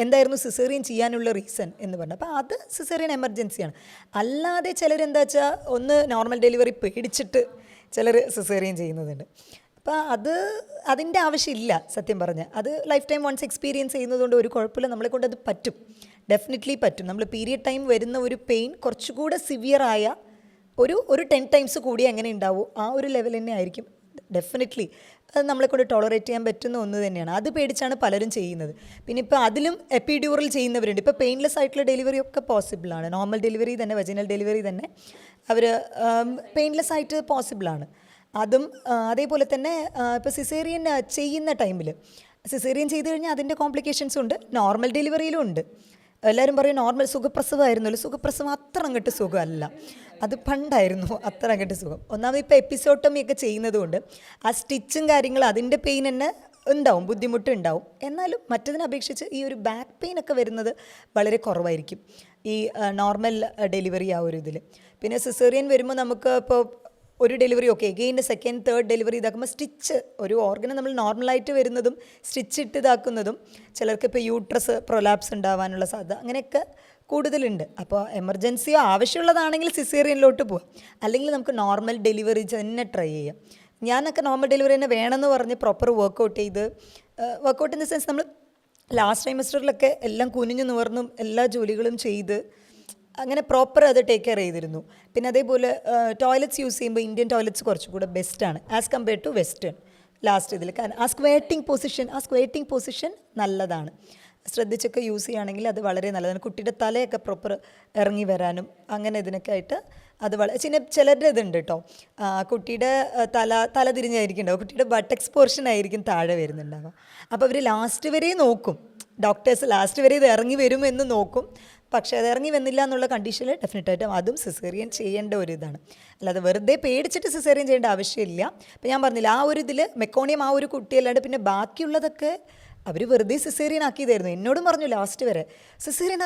[SPEAKER 2] എന്തായിരുന്നു സിസേറിയൻ ചെയ്യാനുള്ള റീസൺ എന്ന് പറഞ്ഞു. അപ്പോൾ അത് സിസേറിയൻ എമർജൻസിയാണ്. അല്ലാതെ ചിലരെന്താ വെച്ചാൽ ഒന്ന് നോർമൽ ഡെലിവറി പേടിച്ചിട്ട് ചിലർ സിസേറിയൻ ചെയ്യുന്നതുണ്ട്. അപ്പോൾ അതിൻ്റെ ആവശ്യമില്ല സത്യം പറഞ്ഞാൽ. അത് ലൈഫ് ടൈം വൺസ് എക്സ്പീരിയൻസ് ചെയ്യുന്നതുകൊണ്ട് ഒരു കുഴപ്പമില്ല, നമ്മളെ കൊണ്ട് അത് പറ്റും, ഡെഫിനറ്റ്ലി പറ്റും. നമ്മൾ പീരിയഡ് ടൈം വരുന്ന ഒരു പെയിൻ കുറച്ചുകൂടെ സിവിയറായ ഒരു 10 ടൈംസ് കൂടി എങ്ങനെ ഉണ്ടാവും ആ ഒരു ലെവൽ തന്നെ ആയിരിക്കും ഡെഫിനറ്റ്ലി. അത് നമ്മളെ കൊണ്ട് ടോളറേറ്റ് ചെയ്യാൻ പറ്റുന്ന ഒന്ന് തന്നെയാണ്. അത് പേടിച്ചാണ് പലരും ചെയ്യുന്നത്. പിന്നെ ഇപ്പോൾ അതിലും എപ്പിഡ്യൂറൽ ചെയ്യുന്നവരുണ്ട്. ഇപ്പോൾ പെയിൻലെസ് ആയിട്ടുള്ള ഡെലിവറി ഒക്കെ പോസിബിളാണ്. നോർമൽ ഡെലിവറി തന്നെ, വജൈനൽ ഡെലിവറി തന്നെ അവർ പെയിൻലെസ് ആയിട്ട് പോസിബിളാണ്. അതും അതേപോലെ തന്നെ ഇപ്പോൾ സിസേറിയൻ ചെയ്യുന്ന ടൈമിൽ, സിസേറിയൻ ചെയ്ത് കഴിഞ്ഞാൽ അതിൻ്റെ കോംപ്ലിക്കേഷൻസും ഉണ്ട്, നോർമൽ ഡെലിവറിയിലും ഉണ്ട്. എല്ലാവരും പറയും നോർമൽ സുഖപ്രസവമായിരുന്നല്ലോ. സുഖപ്രസവം അത്ര അങ്ങോട്ട് സുഖമല്ല, അത് പണ്ടായിരുന്നു അത്ര അങ്ങോട്ട് സുഖം. ഒന്നാമത് ഇപ്പോൾ എപ്പിസോട്ടമി ഒക്കെ ചെയ്യുന്നത് കൊണ്ട് ആ സ്റ്റിച്ചും കാര്യങ്ങളും അതിൻ്റെ പെയിൻ തന്നെ ഉണ്ടാവും, ബുദ്ധിമുട്ടുണ്ടാവും. എന്നാലും മറ്റതിനെ അപേക്ഷിച്ച് ഈ ഒരു ബാക്ക് പെയിൻ ഒക്കെ വരുന്നത് വളരെ കുറവായിരിക്കും ഈ നോർമൽ ഡെലിവറി ആ ഒരു ഇതിൽ. പിന്നെ സിസേറിയൻ വരുമ്പോൾ നമുക്ക് ഇപ്പോൾ ഒരു delivery okay, again second third delivery ഇതാക്കുമ്പോൾ സ്റ്റിച്ച്, ഒരു ഓർഗന് നമ്മൾ നോർമലായിട്ട് വരുന്നതും സ്റ്റിച്ച് ഇട്ട് ഇതാക്കുന്നതും, ചിലർക്ക് ഇപ്പോൾ യൂട്രസ് പ്രൊലാപ്സ് ഉണ്ടാവാനുള്ള സാധ്യത അങ്ങനെയൊക്കെ കൂടുതലുണ്ട്. അപ്പോൾ എമർജൻസിയോ ആവശ്യമുള്ളതാണെങ്കിൽ സിസേറിയനിലോട്ട് പോവാം, അല്ലെങ്കിൽ നമുക്ക് നോർമൽ ഡെലിവറി തന്നെ ട്രൈ ചെയ്യാം. ഞാനൊക്കെ നോർമൽ ഡെലിവറി തന്നെ വേണമെന്ന് പറഞ്ഞ് പ്രോപ്പർ വർക്കൗട്ട് ചെയ്ത്, വർക്കൗട്ട് ഇൻ ദ സെൻസ് നമ്മൾ ലാസ്റ്റ് ട്രൈമസ്റ്ററിലൊക്കെ എല്ലാം കുനിഞ്ഞു നിവർന്നും എല്ലാ ജോലികളും ചെയ്ത് അങ്ങനെ പ്രോപ്പർ അത് ടേക്ക് കെയർ ചെയ്തിരുന്നു. പിന്നെ അതേപോലെ ടോയ്ലറ്റ്സ് യൂസ് ചെയ്യുമ്പോൾ ഇന്ത്യൻ ടോയ്ലറ്റ്സ് കുറച്ചുകൂടെ ബെസ്റ്റാണ് as compare to western last ഇതിൽ. കാരണം ആ സ്ക്വേറ്റിംഗ് പൊസിഷൻ നല്ലതാണ്, ശ്രദ്ധിച്ചൊക്കെ യൂസ് ചെയ്യുകയാണെങ്കിൽ അത് വളരെ നല്ലതാണ്. കുട്ടിയുടെ തലയൊക്കെ പ്രോപ്പർ ഇറങ്ങി വരാനും അങ്ങനെ ഇതിനൊക്കെ ആയിട്ട് അത് ചിലരുടെ ഇതുണ്ട് കേട്ടോ, കുട്ടിയുടെ തല തിരിഞ്ഞായിരിക്കും ഉണ്ടാവും, കുട്ടിയുടെ ബട്ടക്സ് പോർഷൻ ആയിരിക്കും താഴെ വരുന്നുണ്ടാവുക. അപ്പോൾ അവർ ലാസ്റ്റ് വരെ നോക്കും, ഡോക്ടേഴ്സ് ലാസ്റ്റ് വരെ ഇത് ഇറങ്ങി വരുമെന്ന് നോക്കും. പക്ഷേ അത് ഇറങ്ങി വന്നില്ല എന്നുള്ള കണ്ടീഷനിൽ ഡെഫിനറ്റായിട്ടും അതും സിസേറിയൻ ചെയ്യേണ്ട ഒരു ഇതാണ്. അല്ലാതെ വെറുതെ പേടിച്ചിട്ട് സിസേറിയൻ ചെയ്യേണ്ട ആവശ്യമില്ല. അപ്പോൾ ഞാൻ പറഞ്ഞില്ല, ആ ഒരു ഇതിൽ മെക്കോണിയം ആ ഒരു കുട്ടിയല്ലാണ്ട് പിന്നെ ബാക്കിയുള്ളതൊക്കെ അവർ വെറുതെ സിസേറിയൻ ആക്കിയതായിരുന്നു. എന്നോടും പറഞ്ഞു ലാസ്റ്റ് വരെ സിസേറിയൻ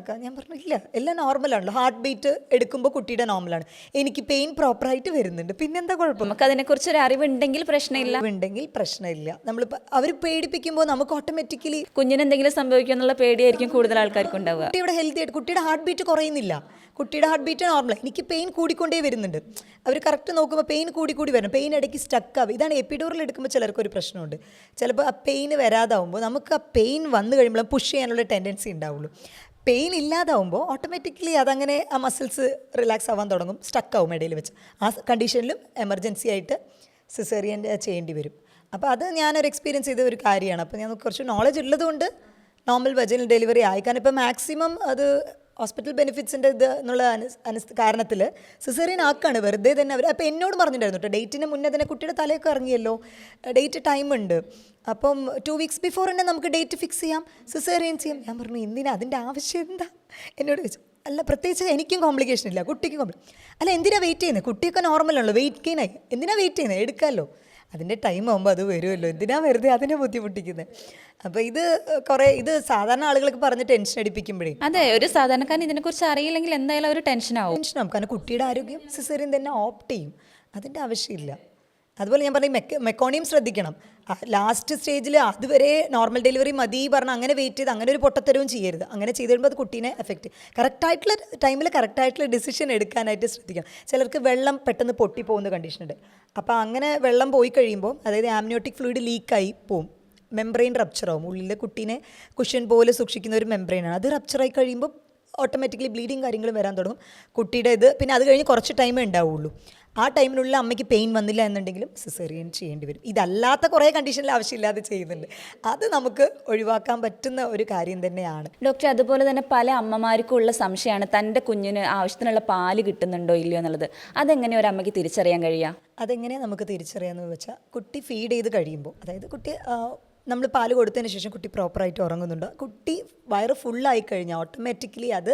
[SPEAKER 2] ആക്കാം. ഞാൻ പറഞ്ഞു ഇല്ല, എല്ലാം നോർമലാണല്ലോ, ഹാർട്ട് ബീറ്റ് എടുക്കുമ്പോൾ കുട്ടിയുടെ നോർമലാണ്, എനിക്ക് പെയിൻ പ്രോപ്പറായിട്ട് വരുന്നുണ്ട്, പിന്നെന്താ കുഴപ്പം.
[SPEAKER 1] നമുക്ക് അതിനെക്കുറിച്ച് ഒരു അറിവുണ്ടെങ്കിൽ പ്രശ്നമില്ല.
[SPEAKER 2] നമ്മളിപ്പോൾ അവർ പേടിപ്പിക്കുമ്പോൾ നമുക്ക് ഓട്ടോമാറ്റിക്കലി
[SPEAKER 1] കുഞ്ഞിന് എന്തെങ്കിലും സംഭവിക്കുമെന്നുള്ള പേടിയായിരിക്കും കൂടുതൽ ആൾക്കാർക്ക് ഉണ്ടാവുക.
[SPEAKER 2] കുട്ടിയുടെ ഹെൽത്തി ആയിട്ട് കുട്ടിയുടെ ഹാർട്ട് ബീറ്റ് കുറയുന്നില്ല, കുട്ടിയുടെ ഹാർട്ട് ബീറ്റ് നോർമലാണ്, എനിക്ക് പെയിൻ കൂടിക്കൊണ്ടേ വരുന്നുണ്ട്. അവർ കറക്റ്റ് നോക്കുമ്പോൾ പെയിൻ കൂടി വരണം, പെയിൻ ഇടയ്ക്ക് സ്റ്റക്കാവും. ഇതാണ് എപ്പിഡൂറൽ എടുക്കുമ്പോൾ ചിലർക്കൊരു പ്രശ്നമുണ്ട്. ചിലപ്പോൾ ആ പെയിൻ വരാതാവുമ്പോൾ നമുക്ക് ആ പെയിൻ വന്നു കഴിയുമ്പോൾ പുഷ് ചെയ്യാനുള്ള ടെൻഡൻസി ഉണ്ടാവുള്ളൂ. പെയിൻ ഇല്ലാതാവുമ്പോൾ ഓട്ടോമാറ്റിക്കലി അതങ്ങനെ ആ മസിൽസ് റിലാക്സ് ആവാൻ തുടങ്ങും, സ്റ്റക്കാവും ഇടയിൽ വെച്ച്. ആ കണ്ടീഷനിലും എമർജൻസി ആയിട്ട് സിസേറിയൻ ചെയ്യേണ്ടി വരും. അപ്പോൾ അത് ഞാനൊരു എക്സ്പീരിയൻസ് ചെയ്ത ഒരു കാര്യമാണ്. അപ്പോൾ ഞാൻ കുറച്ച് നോളജ് ഉള്ളതുകൊണ്ട് നോർമൽ വജൈനൽ ഡെലിവറി ആയി. കാരണം ഇപ്പോൾ മാക്സിമം അത് ഹോസ്പിറ്റൽ ബെനിഫിറ്റ്സിൻ്റെ ഇത് എന്നുള്ള കാരണത്തിൽ സിസേറിയൻ ആക്കാണ് വെറുതെ തന്നെ അവർ. അപ്പോൾ എന്നോട് പറഞ്ഞിട്ടുണ്ടായിരുന്നു കേട്ടോ, ഡേറ്റിന് മുന്നേ തന്നെ കുട്ടിയുടെ തലയൊക്കെ ഇറങ്ങിയല്ലോ, ഡേറ്റ് ടൈമുണ്ട്, അപ്പം 2 വീക്സ് ബിഫോർ തന്നെ നമുക്ക് ഡേറ്റ് ഫിക്സ് ചെയ്യാം, സിസേറിയൻ ചെയ്യാം. ഞാൻ പറഞ്ഞു എന്തിനാ, അതിൻ്റെ ആവശ്യം എന്താ എന്നോട് ചോദിച്ചു. അല്ല പ്രത്യേകിച്ച് എനിക്കും കോംപ്ലിക്കേഷൻ ഇല്ല, കുട്ടിക്കും അല്ല എന്തിനാ വെയിറ്റ് ചെയ്യുന്നത്, കുട്ടിയൊക്കെ നോർമലാണല്ലോ, വെയിറ്റ് ഗെയിനായി, എന്തിനാ വെയിറ്റ് ചെയ്യുന്നത്, എടുക്കാമല്ലോ, അതിൻ്റെ ടൈം ആകുമ്പോൾ അത് വരുമല്ലോ, എന്തിനാ വെറുതെ അതിനെ ബുദ്ധിമുട്ടിക്കുന്നത്. അപ്പോൾ ഇത് സാധാരണ ആളുകൾക്ക് പറഞ്ഞ് ടെൻഷൻ അടിപ്പിക്കുമ്പോഴേ,
[SPEAKER 1] അതെ, ഒരു സാധാരണക്കാരൻ ഇതിനെക്കുറിച്ച് അറിയില്ലെങ്കിൽ എന്തായാലും ഒരു ടെൻഷനാവും.
[SPEAKER 2] കാരണം കുട്ടിയുടെ ആരോഗ്യം സിസേറിയൻ തന്നെ ഓപ്റ്റ് ചെയ്യും, അതിൻ്റെ ആവശ്യമില്ല. അതുപോലെ ഞാൻ പറഞ്ഞ മെക്കോണിയം ശ്രദ്ധിക്കണം. ലാസ്റ്റ് സ്റ്റേജിൽ അതുവരെ നോർമൽ ഡെലിവറി മതി പറഞ്ഞാൽ അങ്ങനെ വെയിറ്റ് ചെയ്ത് അങ്ങനെ ഒരു പൊട്ടത്തരവും ചെയ്യരുത്. അങ്ങനെ ചെയ്ത് കഴിയുമ്പോൾ അത് കുട്ടീനെ എഫക്റ്റ് കറക്റ്റായിട്ടുള്ള ടൈമിൽ കറക്റ്റായിട്ടുള്ള ഡിസിഷൻ എടുക്കാനായിട്ട് ശ്രദ്ധിക്കണം. ചിലർക്ക് വെള്ളം പെട്ടെന്ന് പൊട്ടിപ്പോകുന്ന കണ്ടീഷനുണ്ട്. അപ്പോൾ അങ്ങനെ വെള്ളം പോയി കഴിയുമ്പോൾ, അതായത് ആംനിയോട്ടിക് ഫ്ലൂയിഡ് ലീക്കായി പോവും, മെംബ്രെയിൻ റപ്ചറാവും. ഉള്ളിലെ കുട്ടീനെ കുഷ്യൻ പോലെ സൂക്ഷിക്കുന്ന ഒരു മെംബ്രെയിനാണ്. അത് റപ്ചറായി കഴിയുമ്പോൾ ഓട്ടോമാറ്റിക്കലി ബ്ലീഡിങ് കാര്യങ്ങളും വരാൻ തുടങ്ങും കുട്ടിയുടെ ഇത്. പിന്നെ അത് കഴിഞ്ഞ് കുറച്ച് ടൈമേ ഉണ്ടാവുള്ളൂ. ആ ടൈമിനുള്ള അമ്മയ്ക്ക് പെയിൻ വന്നില്ല എന്നുണ്ടെങ്കിലും സിസേറിയൻ ചെയ്യേണ്ടി വരും. ഇതല്ലാത്ത കുറേ കണ്ടീഷനിൽ ആവശ്യമില്ലാതെ ചെയ്യുന്നുണ്ട്. അത് നമുക്ക് ഒഴിവാക്കാൻ പറ്റുന്ന ഒരു കാര്യം തന്നെയാണ്.
[SPEAKER 1] ഡോക്ടർ, അതുപോലെ തന്നെ പല അമ്മമാർക്കും ഉള്ള സംശയമാണ് തൻ്റെ കുഞ്ഞിന് ആവശ്യത്തിനുള്ള പാല് കിട്ടുന്നുണ്ടോ ഇല്ലയോ എന്നുള്ളത്. അതെങ്ങനെ ഒരു അമ്മയ്ക്ക് തിരിച്ചറിയാൻ കഴിയുക?
[SPEAKER 2] അതെങ്ങനെയാണ് നമുക്ക് തിരിച്ചറിയാമെന്ന് വെച്ചാൽ, കുട്ടി ഫീഡ് ചെയ്ത് കഴിയുമ്പോൾ, അതായത് കുട്ടി നമ്മൾ പാല് കൊടുത്തതിന് ശേഷം കുട്ടി പ്രോപ്പറായിട്ട് ഉറങ്ങുന്നുണ്ടോ, കുട്ടി വയറ് ഫുള്ളായി കഴിഞ്ഞാൽ ഓട്ടോമാറ്റിക്കലി അത്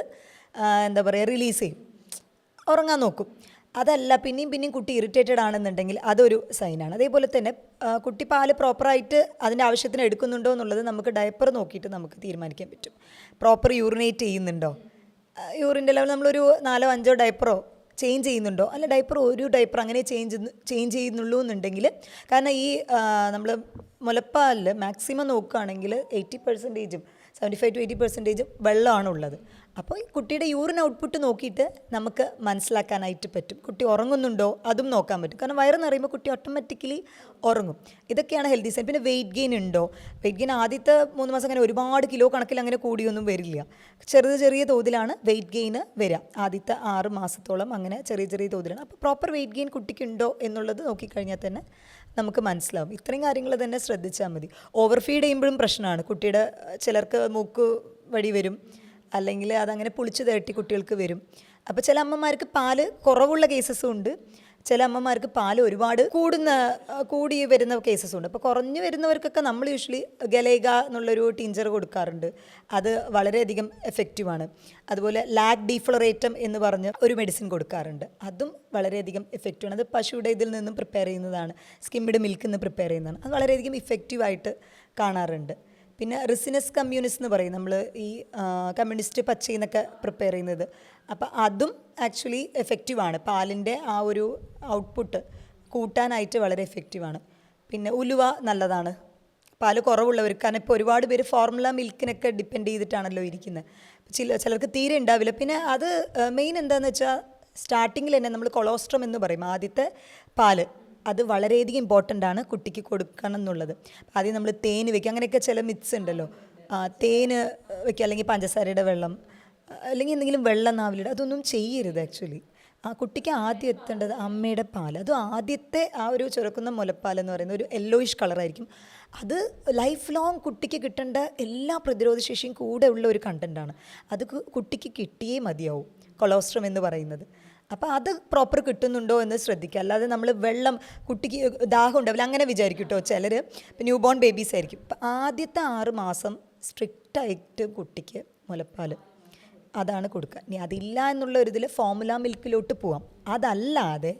[SPEAKER 2] എന്താ പറയുക, റിലീസ് ചെയ്യും, ഉറങ്ങാൻ നോക്കും. അതല്ല പിന്നെയും കുട്ടി ഇറിറ്റേറ്റഡ് ആണെന്നുണ്ടെങ്കിൽ അതൊരു സൈനാണ്. അതേപോലെ തന്നെ കുട്ടി പാല് പ്രോപ്പറായിട്ട് അതിൻ്റെ ആവശ്യത്തിന് എടുക്കുന്നുണ്ടോ എന്നുള്ളത് നമുക്ക് ഡയപ്പർ നോക്കിയിട്ട് നമുക്ക് തീരുമാനിക്കാൻ പറ്റും. പ്രോപ്പർ യൂറിനേറ്റ് ചെയ്യുന്നുണ്ടോ, യൂറിൻ്റെ ലെവൽ നമ്മളൊരു 4-5 ഡയപ്പറോ ചേഞ്ച് ചെയ്യുന്നുണ്ടോ, അല്ല ഡയപ്പർ ഒരു ഡയപ്പർ അങ്ങനെ ചേഞ്ച് ചെയ്യുന്നുള്ളൂ എന്നുണ്ടെങ്കിൽ, കാരണം ഈ നമ്മൾ മുലപ്പാലിൽ മാക്സിമം നോക്കുകയാണെങ്കിൽ 80%, 75-80% വെള്ളമാണ് ഉള്ളത്. അപ്പോൾ ഈ കുട്ടിയുടെ യൂറിൻ ഔട്ട്പുട്ട് നോക്കിയിട്ട് നമുക്ക് മനസ്സിലാക്കാനായിട്ട് പറ്റും. കുട്ടി ഉറങ്ങുന്നുണ്ടോ അതും നോക്കാൻ പറ്റും. കാരണം വയറ് നിറയുമ്പോൾ കുട്ടി ഓട്ടോമാറ്റിക്കലി ഉറങ്ങും. ഇതൊക്കെയാണ് ഹെൽത്തി സൈൻ. പിന്നെ വെയിറ്റ് ഗെയിൻ ഉണ്ടോ, വെയിറ്റ് ഗെയിൻ ആദ്യത്തെ 3 മാസം അങ്ങനെ ഒരുപാട് കിലോ കണക്കിൽ അങ്ങനെ കൂടിയൊന്നും വരില്ല. ചെറിയ തോതിലാണ് വെയിറ്റ് ഗെയിൻ വരിക. ആദ്യത്തെ 6 മാസത്തോളം അങ്ങനെ ചെറിയ തോതിലാണ്. അപ്പോൾ പ്രോപ്പർ വെയിറ്റ് ഗെയിൻ കുട്ടിക്കുണ്ടോ എന്നുള്ളത് നോക്കിക്കഴിഞ്ഞാൽ തന്നെ നമുക്ക് മനസ്സിലാവും. ഇത്രയും കാര്യങ്ങൾ തന്നെ ശ്രദ്ധിച്ചാൽ മതി. ഓവർ ഫീഡ് ചെയ്യുമ്പോഴും പ്രശ്നമാണ്. കുട്ടിയുടെ ചിലർക്ക് മൂക്ക് വഴി വരും, അല്ലെങ്കിൽ അതങ്ങനെ പുളിച്ച് തേട്ടി കുട്ടികൾക്ക് വരും. അപ്പോൾ ചില അമ്മമാർക്ക് പാല് കുറവുള്ള കേസസും ഉണ്ട്, ചില അമ്മമാർക്ക് പാല് ഒരുപാട് കൂടി വരുന്ന കേസസും ഉണ്ട്. അപ്പോൾ കുറഞ്ഞു വരുന്നവർക്കൊക്കെ നമ്മൾ യൂഷ്വലി ഗലേഗ എന്നുള്ളൊരു ടിഞ്ചർ കൊടുക്കാറുണ്ട്. അത് വളരെയധികം എഫക്റ്റീവാണ്. അതുപോലെ ലാക് ഡീഫ്ലോറേറ്റം എന്ന് പറഞ്ഞ് ഒരു മെഡിസിൻ കൊടുക്കാറുണ്ട്. അതും വളരെയധികം എഫക്റ്റീവാണ്. അത് പശുവിടെ ഇതിൽ നിന്നും പ്രിപ്പയർ ചെയ്യുന്നതാണ്, സ്കിംഡ് മിൽക്കിൽ നിന്ന് പ്രിപ്പയർ ചെയ്യുന്നതാണ്. അത് വളരെയധികം ഇഫക്റ്റീവായിട്ട് കാണാറുണ്ട്. പിന്നെ റിസിനസ് കമ്മ്യൂണിസ്റ്റ് എന്ന് പറയും, നമ്മൾ ഈ കമ്മ്യൂണിസ്റ്റ് പച്ചയിൽ നിന്നൊക്കെ പ്രിപ്പയർ ചെയ്യുന്നത്. അപ്പോൾ അതും ആക്ച്വലി എഫക്റ്റീവാണ്. പാലിൻ്റെ ആ ഒരു ഔട്ട്പുട്ട് കൂട്ടാനായിട്ട് വളരെ എഫക്റ്റീവാണ്. പിന്നെ ഉലുവ നല്ലതാണ് പാല് കുറവുള്ളവർക്ക്. കാരണം ഇപ്പോൾ ഒരുപാട് പേര് ഫോർമുല മിൽക്കിനൊക്കെ ഡിപ്പെൻഡ് ചെയ്തിട്ടാണല്ലോ ഇരിക്കുന്നത്. ചിലർക്ക് തീരെ ഉണ്ടാവില്ല. പിന്നെ അത് മെയിൻ എന്താണെന്ന് വെച്ചാൽ, സ്റ്റാർട്ടിങ്ങിൽ തന്നെ നമ്മൾ കൊളോസ്ട്രം എന്ന് പറയും, ആദ്യത്തെ പാല്, അത് വളരെയധികം ഇമ്പോർട്ടൻ്റ് ആണ് കുട്ടിക്ക് കൊടുക്കണം എന്നുള്ളത്. ആദ്യം നമ്മൾ തേൻ വയ്ക്കുക, അങ്ങനെയൊക്കെ ചില മിത്സ് ഉണ്ടല്ലോ. തേന് വയ്ക്കുക, അല്ലെങ്കിൽ പഞ്ചസാരയുടെ വെള്ളം, അല്ലെങ്കിൽ എന്തെങ്കിലും വെള്ളം നാവിലിടുക, അതൊന്നും ചെയ്യരുത്. ആക്ച്വലി ആ കുട്ടിക്ക് ആദ്യം എത്തേണ്ടത് അമ്മയുടെ പാൽ. അത് ആദ്യത്തെ ആ ഒരു ചുരക്കുന്ന മുലപ്പാൽ എന്ന് പറയുന്ന ഒരു യെല്ലോയിഷ് കളറായിരിക്കും. അത് ലൈഫ് ലോങ് കുട്ടിക്ക് കിട്ടേണ്ട എല്ലാ പ്രതിരോധശേഷിയും കൂടെ ഉള്ള ഒരു കണ്ടൻറ്റാണ്. അത് കുട്ടിക്ക് കിട്ടിയേ മതിയാവും, കൊളോസ്ട്രം എന്ന് പറയുന്നത്. അപ്പോൾ അത് പ്രോപ്പർ കിട്ടുന്നുണ്ടോ എന്ന് ശ്രദ്ധിക്കുക. അല്ലാതെ നമ്മൾ വെള്ളം, കുട്ടിക്ക് ദാഹം ഉണ്ടാവില്ല അങ്ങനെ വിചാരിക്കും കേട്ടോ. ചിലർ ഇപ്പോൾ ന്യൂ ബോൺ ബേബീസ് ആയിരിക്കും, ഇപ്പോൾ ആദ്യത്തെ 6 മാസം സ്ട്രിക്റ്റായിട്ട് കുട്ടിക്ക് മുലപ്പാൽ അതാണ് കൊടുക്കുക. ഇനി അതില്ല എന്നുള്ള ഒരു ഇതിൽ ഫോർമുല മിൽക്കിലോട്ട് പോവാം. അതല്ലാതെ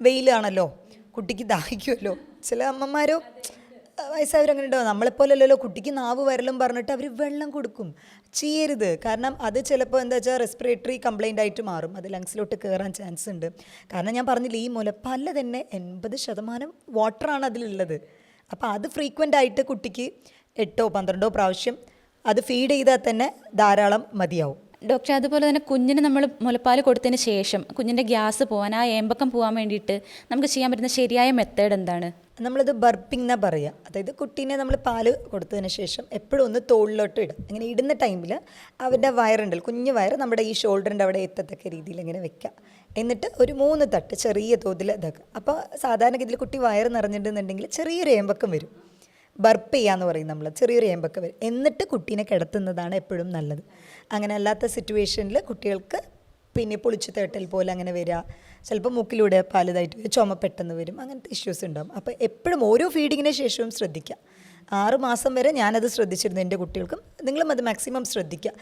[SPEAKER 2] വെയിലാണല്ലോ, കുട്ടിക്ക് ദാഹിക്കുമല്ലോ, ചില അമ്മമാരോ വയസ്സായവരങ്ങനെ ഉണ്ടാവും, നമ്മളെപ്പോലല്ലോ കുട്ടിക്ക് നാവ് വരലും പറഞ്ഞിട്ട് അവർ വെള്ളം കൊടുക്കും. ചെയ്യരുത്. കാരണം അത് ചിലപ്പോൾ എന്താ വെച്ചാൽ റെസ്പിറേറ്ററി കംപ്ലൈൻ്റ് ആയിട്ട് മാറും, അത് ലങ്സിലോട്ട് കയറാൻ ചാൻസ് ഉണ്ട്. കാരണം ഞാൻ പറഞ്ഞില്ല, ഈ മുലപ്പാലിൽ തന്നെ 80% വാട്ടറാണ് അതിലുള്ളത്. അപ്പോൾ അത് ഫ്രീക്വൻ്റ് ആയിട്ട് കുട്ടിക്ക് 8-12 പ്രാവശ്യം അത് ഫീഡ് ചെയ്താൽ തന്നെ ധാരാളം മതിയാവും.
[SPEAKER 1] ഡോക്ടർ, അതുപോലെ തന്നെ കുഞ്ഞിന് നമ്മൾ മുലപ്പാൽ കൊടുത്തതിന് ശേഷം കുഞ്ഞിൻ്റെ ഗ്യാസ് പോകാൻ, ആ ഏമ്പക്കം പോകാൻ വേണ്ടിയിട്ട് നമുക്ക് ചെയ്യാൻ പറ്റുന്ന ശരിയായ മെത്തേഡ് എന്താണ്?
[SPEAKER 2] നമ്മളത് ബർപ്പിംഗ് എന്നാണ് പറയുക. അതായത് കുട്ടീനെ നമ്മൾ പാല് കൊടുത്തതിന് ശേഷം എപ്പോഴും ഒന്ന് തോളിലോട്ട് ഇടും. അങ്ങനെ ഇടുന്ന ടൈമിൽ അവരുടെ വയറുണ്ടല്ലോ, കുഞ്ഞു വയറ് നമ്മുടെ ഈ ഷോൾഡറിൻ്റെ അവിടെ എത്തത്തക്ക രീതിയിൽ ഇങ്ങനെ വെക്കുക. എന്നിട്ട് ഒരു 3 തട്ട് ചെറിയ തോതിൽ ഇതാക്കുക. അപ്പോൾ സാധാരണഗതിയിൽ കുട്ടി വയറ് നിറഞ്ഞിട്ടുണ്ടെന്നുണ്ടെങ്കിൽ ചെറിയൊരു ഏമ്പക്കം വരും. ബർപ്പ് ചെയ്യാന്ന് പറയും നമ്മൾ, ചെറിയൊരു ഏമ്പക്കം വരും. എന്നിട്ട് കുട്ടീനെ കിടത്തുന്നതാണ് എപ്പോഴും നല്ലത്. അങ്ങനെ അല്ലാത്ത സിറ്റുവേഷനിൽ കുട്ടികൾക്ക് പിന്നെ പൊളിച്ചു തേട്ടൽ പോലെ അങ്ങനെ വരിക, ചിലപ്പോൾ മൂക്കിലൂടെ പാലിതായിട്ട് വരും, ചുമ പെട്ടെന്ന് വരും, അങ്ങനത്തെ ഇഷ്യൂസ് ഉണ്ടാകും. അപ്പോൾ എപ്പോഴും ഓരോ ഫീഡിങ്ങിന് ശേഷവും ശ്രദ്ധിക്കുക. 6 മാസം വരെ ഞാനത് ശ്രദ്ധിച്ചിരുന്നു എൻ്റെ കുട്ടികൾക്കും. നിങ്ങളും അത് മാക്സിമം ശ്രദ്ധിക്കുക.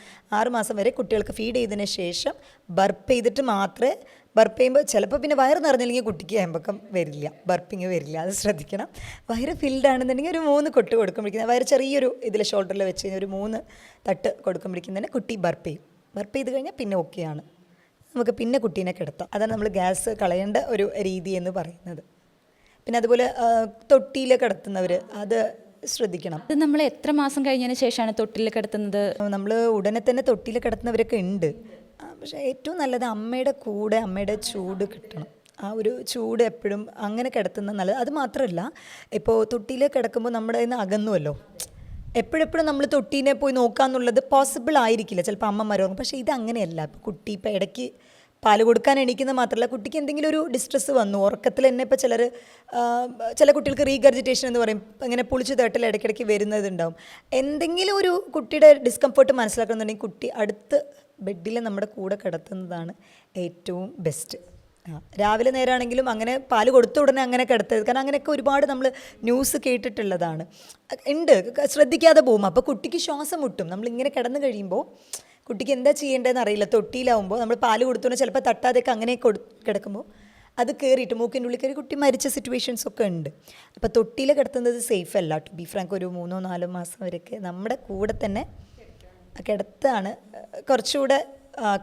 [SPEAKER 2] 6 മാസം വരെ കുട്ടികൾക്ക് ഫീഡ് ചെയ്തതിന് ശേഷം ബർപ്പ് ചെയ്തിട്ട് മാത്രമേ, ബർപ്പ് ചെയ്യുമ്പോൾ ചിലപ്പോൾ പിന്നെ വയറ് നിറഞ്ഞില്ലെങ്കിൽ കുട്ടിക്ക് ഏമ്പക്കം വരില്ല, ബർപ്പിങ് വരില്ല, അത് ശ്രദ്ധിക്കണം. വയറ് ഫിൽഡ് ആണെന്നുണ്ടെങ്കിൽ ഒരു 3 കൊട്ട് കൊടുക്കുമ്പോഴേക്കും, വയറ് ചെറിയൊരു ഇതിൽ ഷോൾഡറിൽ വെച്ച് കഴിഞ്ഞാൽ ഒരു 3 തട്ട് കൊടുക്കുമ്പോഴേക്കും തന്നെ കുട്ടി ബർപ്പ് ചെയ്യും. ബർപ്പ് ചെയ്ത് കഴിഞ്ഞാൽ പിന്നെ ഓക്കെയാണ്, നമുക്ക് പിന്നെ കുട്ടീനെ കിടത്താം. അതാണ് നമ്മൾ ഗ്യാസ് കളയേണ്ട ഒരു രീതി എന്ന് പറയുന്നത്. പിന്നെ അതുപോലെ തൊട്ടിയിൽ കിടത്തുന്നവർ അത് ശ്രദ്ധിക്കണം.
[SPEAKER 1] അത് നമ്മൾ എത്ര മാസം കഴിഞ്ഞതിന് ശേഷമാണ് തൊട്ടിൽ കിടത്തുന്നത്?
[SPEAKER 2] നമ്മൾ ഉടനെ തന്നെ തൊട്ടിയിൽ കിടത്തുന്നവരൊക്കെ ഉണ്ട്. പക്ഷേ ഏറ്റവും നല്ലത് അമ്മയുടെ കൂടെ അമ്മയുടെ ചൂട് കിട്ടണം. ആ ഒരു ചൂട് എപ്പോഴും അങ്ങനെ കിടത്തുന്നത് നല്ലത്. അത് മാത്രമല്ല, ഇപ്പോൾ തൊട്ടിയിൽ കിടക്കുമ്പോൾ നമ്മുടെ കയ്യിൽ നിന്ന് അകന്നുമല്ലോ. എപ്പോഴെപ്പോഴും നമ്മൾ തൊട്ടീനെ പോയി നോക്കാമെന്നുള്ളത് പോസിബിൾ ആയിരിക്കില്ല, ചിലപ്പോൾ അമ്മമാരോർക്കും. പക്ഷേ ഇതങ്ങനെയല്ല. ഇപ്പോൾ കുട്ടി ഇപ്പോൾ ഇടയ്ക്ക് പാല് കൊടുക്കാൻ എണീക്കുന്ന മാത്രമല്ല, കുട്ടിക്ക് എന്തെങ്കിലും ഒരു ഡിസ്ട്രെസ് വന്നു ഉറക്കത്തിൽ തന്നെ. ഇപ്പോൾ ചില കുട്ടികൾക്ക് റീഗർജിറ്റേഷൻ എന്ന് പറയും, ഇങ്ങനെ പുളിച്ച് തേട്ടൽ ഇടയ്ക്കിടയ്ക്ക് വരുന്നതുണ്ടാവും. എന്തെങ്കിലും ഒരു കുട്ടിയുടെ ഡിസ്കംഫർട്ട് മനസ്സിലാക്കണമെന്നുണ്ടെങ്കിൽ കുട്ടി അടുത്ത് ബെഡിൽ നമ്മുടെ കൂടെ കിടത്തുന്നതാണ് ഏറ്റവും ബെസ്റ്റ്. രാവിലെ നേരമാണെങ്കിലും അങ്ങനെ പാല് കൊടുത്ത ഉടനെ അങ്ങനെ കിടത്തരുത്. കാരണം അങ്ങനെയൊക്കെ ഒരുപാട് നമ്മൾ ന്യൂസ് കേട്ടിട്ടുള്ളതാണ്. ഉണ്ട്, ശ്രദ്ധിക്കാതെ പോകും. അപ്പോൾ കുട്ടിക്ക് ശ്വാസം മുട്ടും. നമ്മളിങ്ങനെ കിടന്നു കഴിയുമ്പോൾ കുട്ടിക്ക് എന്താ ചെയ്യേണ്ടതെന്ന് അറിയില്ല. തൊട്ടിയിലാവുമ്പോൾ നമ്മൾ പാല് കൊടുത്തുകൊണ്ട് ചിലപ്പോൾ തട്ടാതെയൊക്കെ അങ്ങനെ കിടക്കുമ്പോൾ അത് കയറിയിട്ട് മൂക്കിൻ്റെ ഉള്ളിൽ കയറി കുട്ടി മരിച്ച സിറ്റുവേഷൻസ് ഒക്കെ ഉണ്ട്. അപ്പോൾ തൊട്ടിയിൽ കിടത്തുന്നത് സേഫ് അല്ല. ടു ബി ഫ്രാങ്ക്, ഒരു 3-4 മാസം വരെയൊക്കെ നമ്മുടെ കൂടെ തന്നെ കിടത്താണ് കുറച്ചുകൂടെ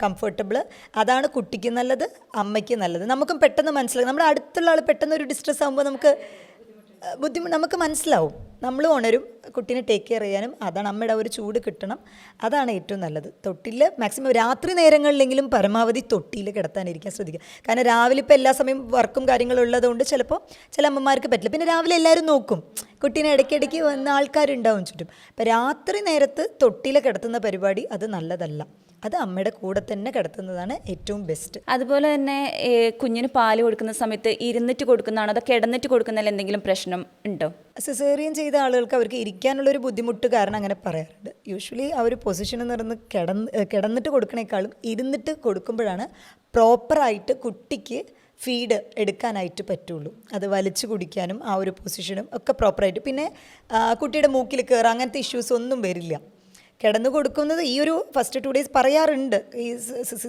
[SPEAKER 2] കംഫർട്ടബിൾ. അതാണ് കുട്ടിക്ക് നല്ലത്, അമ്മയ്ക്ക് നല്ലത്. നമുക്കും പെട്ടെന്ന് മനസ്സിലാവും. നമ്മുടെ അടുത്തുള്ള ആൾ പെട്ടെന്ന് ഒരു ഡിസ്ട്രെസ് ആകുമ്പോൾ നമുക്ക് മനസ്സിലാവും. നമ്മൾ ഉണരും, കുട്ടീനെ ടേക്ക് കെയർ ചെയ്യാനും. അതാണ് അമ്മയുടെ ഒരു ചൂട് കിട്ടണം. അതാണ് ഏറ്റവും നല്ലത്. തൊട്ടിൽ മാക്സിമം രാത്രി നേരങ്ങളിലെങ്കിലും പരമാവധി തൊട്ടിയിൽ കിടത്താനിരിക്കാൻ ശ്രദ്ധിക്കുക. കാരണം രാവിലെ ഇപ്പോൾ എല്ലാ സമയം വർക്കും കാര്യങ്ങളും ഉള്ളതുകൊണ്ട് ചിലപ്പോൾ ചില അമ്മമാർക്ക് പറ്റില്ല. പിന്നെ രാവിലെ എല്ലാവരും നോക്കും, കുട്ടീനെ ഇടയ്ക്കിടയ്ക്ക് വന്ന ആൾക്കാരുണ്ടാവും ചുറ്റും. അപ്പോൾ രാത്രി നേരത്ത് തൊട്ടിയിൽ കിടത്തുന്ന പരിപാടി അത് നല്ലതല്ല. അത് അമ്മയുടെ കൂടെ തന്നെ കിടത്തുന്നതാണ് ഏറ്റവും ബെസ്റ്റ്.
[SPEAKER 1] അതുപോലെ തന്നെ കുഞ്ഞിന് പാല് കൊടുക്കുന്ന സമയത്ത് ഇരുന്നിട്ട് കൊടുക്കുന്നതാണോ അതോ കിടന്നിട്ട് കൊടുക്കുന്നതിൽ എന്തെങ്കിലും പ്രശ്നം ഉണ്ടോ?
[SPEAKER 2] സിസേറിയൻ ചെയ്ത ആളുകൾക്ക് അവർക്ക് ഇരിക്കാനുള്ളൊരു ബുദ്ധിമുട്ട് കാരണം അങ്ങനെ പറയാറുണ്ട്. യൂഷ്വലി ആ ഒരു പൊസിഷനിൽ നിന്ന് കിടന്നിട്ട് കൊടുക്കണേക്കാളും ഇരുന്നിട്ട് കൊടുക്കുമ്പോഴാണ് പ്രോപ്പറായിട്ട് കുട്ടിക്ക് ഫീഡ് എടുക്കാനായിട്ട് പറ്റുള്ളൂ. അത് വലിച്ചു കുടിക്കാനും ആ ഒരു പൊസിഷനും ഒക്കെ പ്രോപ്പറായിട്ട്. പിന്നെ കുട്ടിയുടെ മൂക്കിൽ കയറുക അങ്ങനത്തെ ഇഷ്യൂസ് ഒന്നും വരില്ല. കിടന്നു കൊടുക്കുന്നത് ഈ ഒരു ഫസ്റ്റ് 2 days പറയാറുണ്ട്. ഈ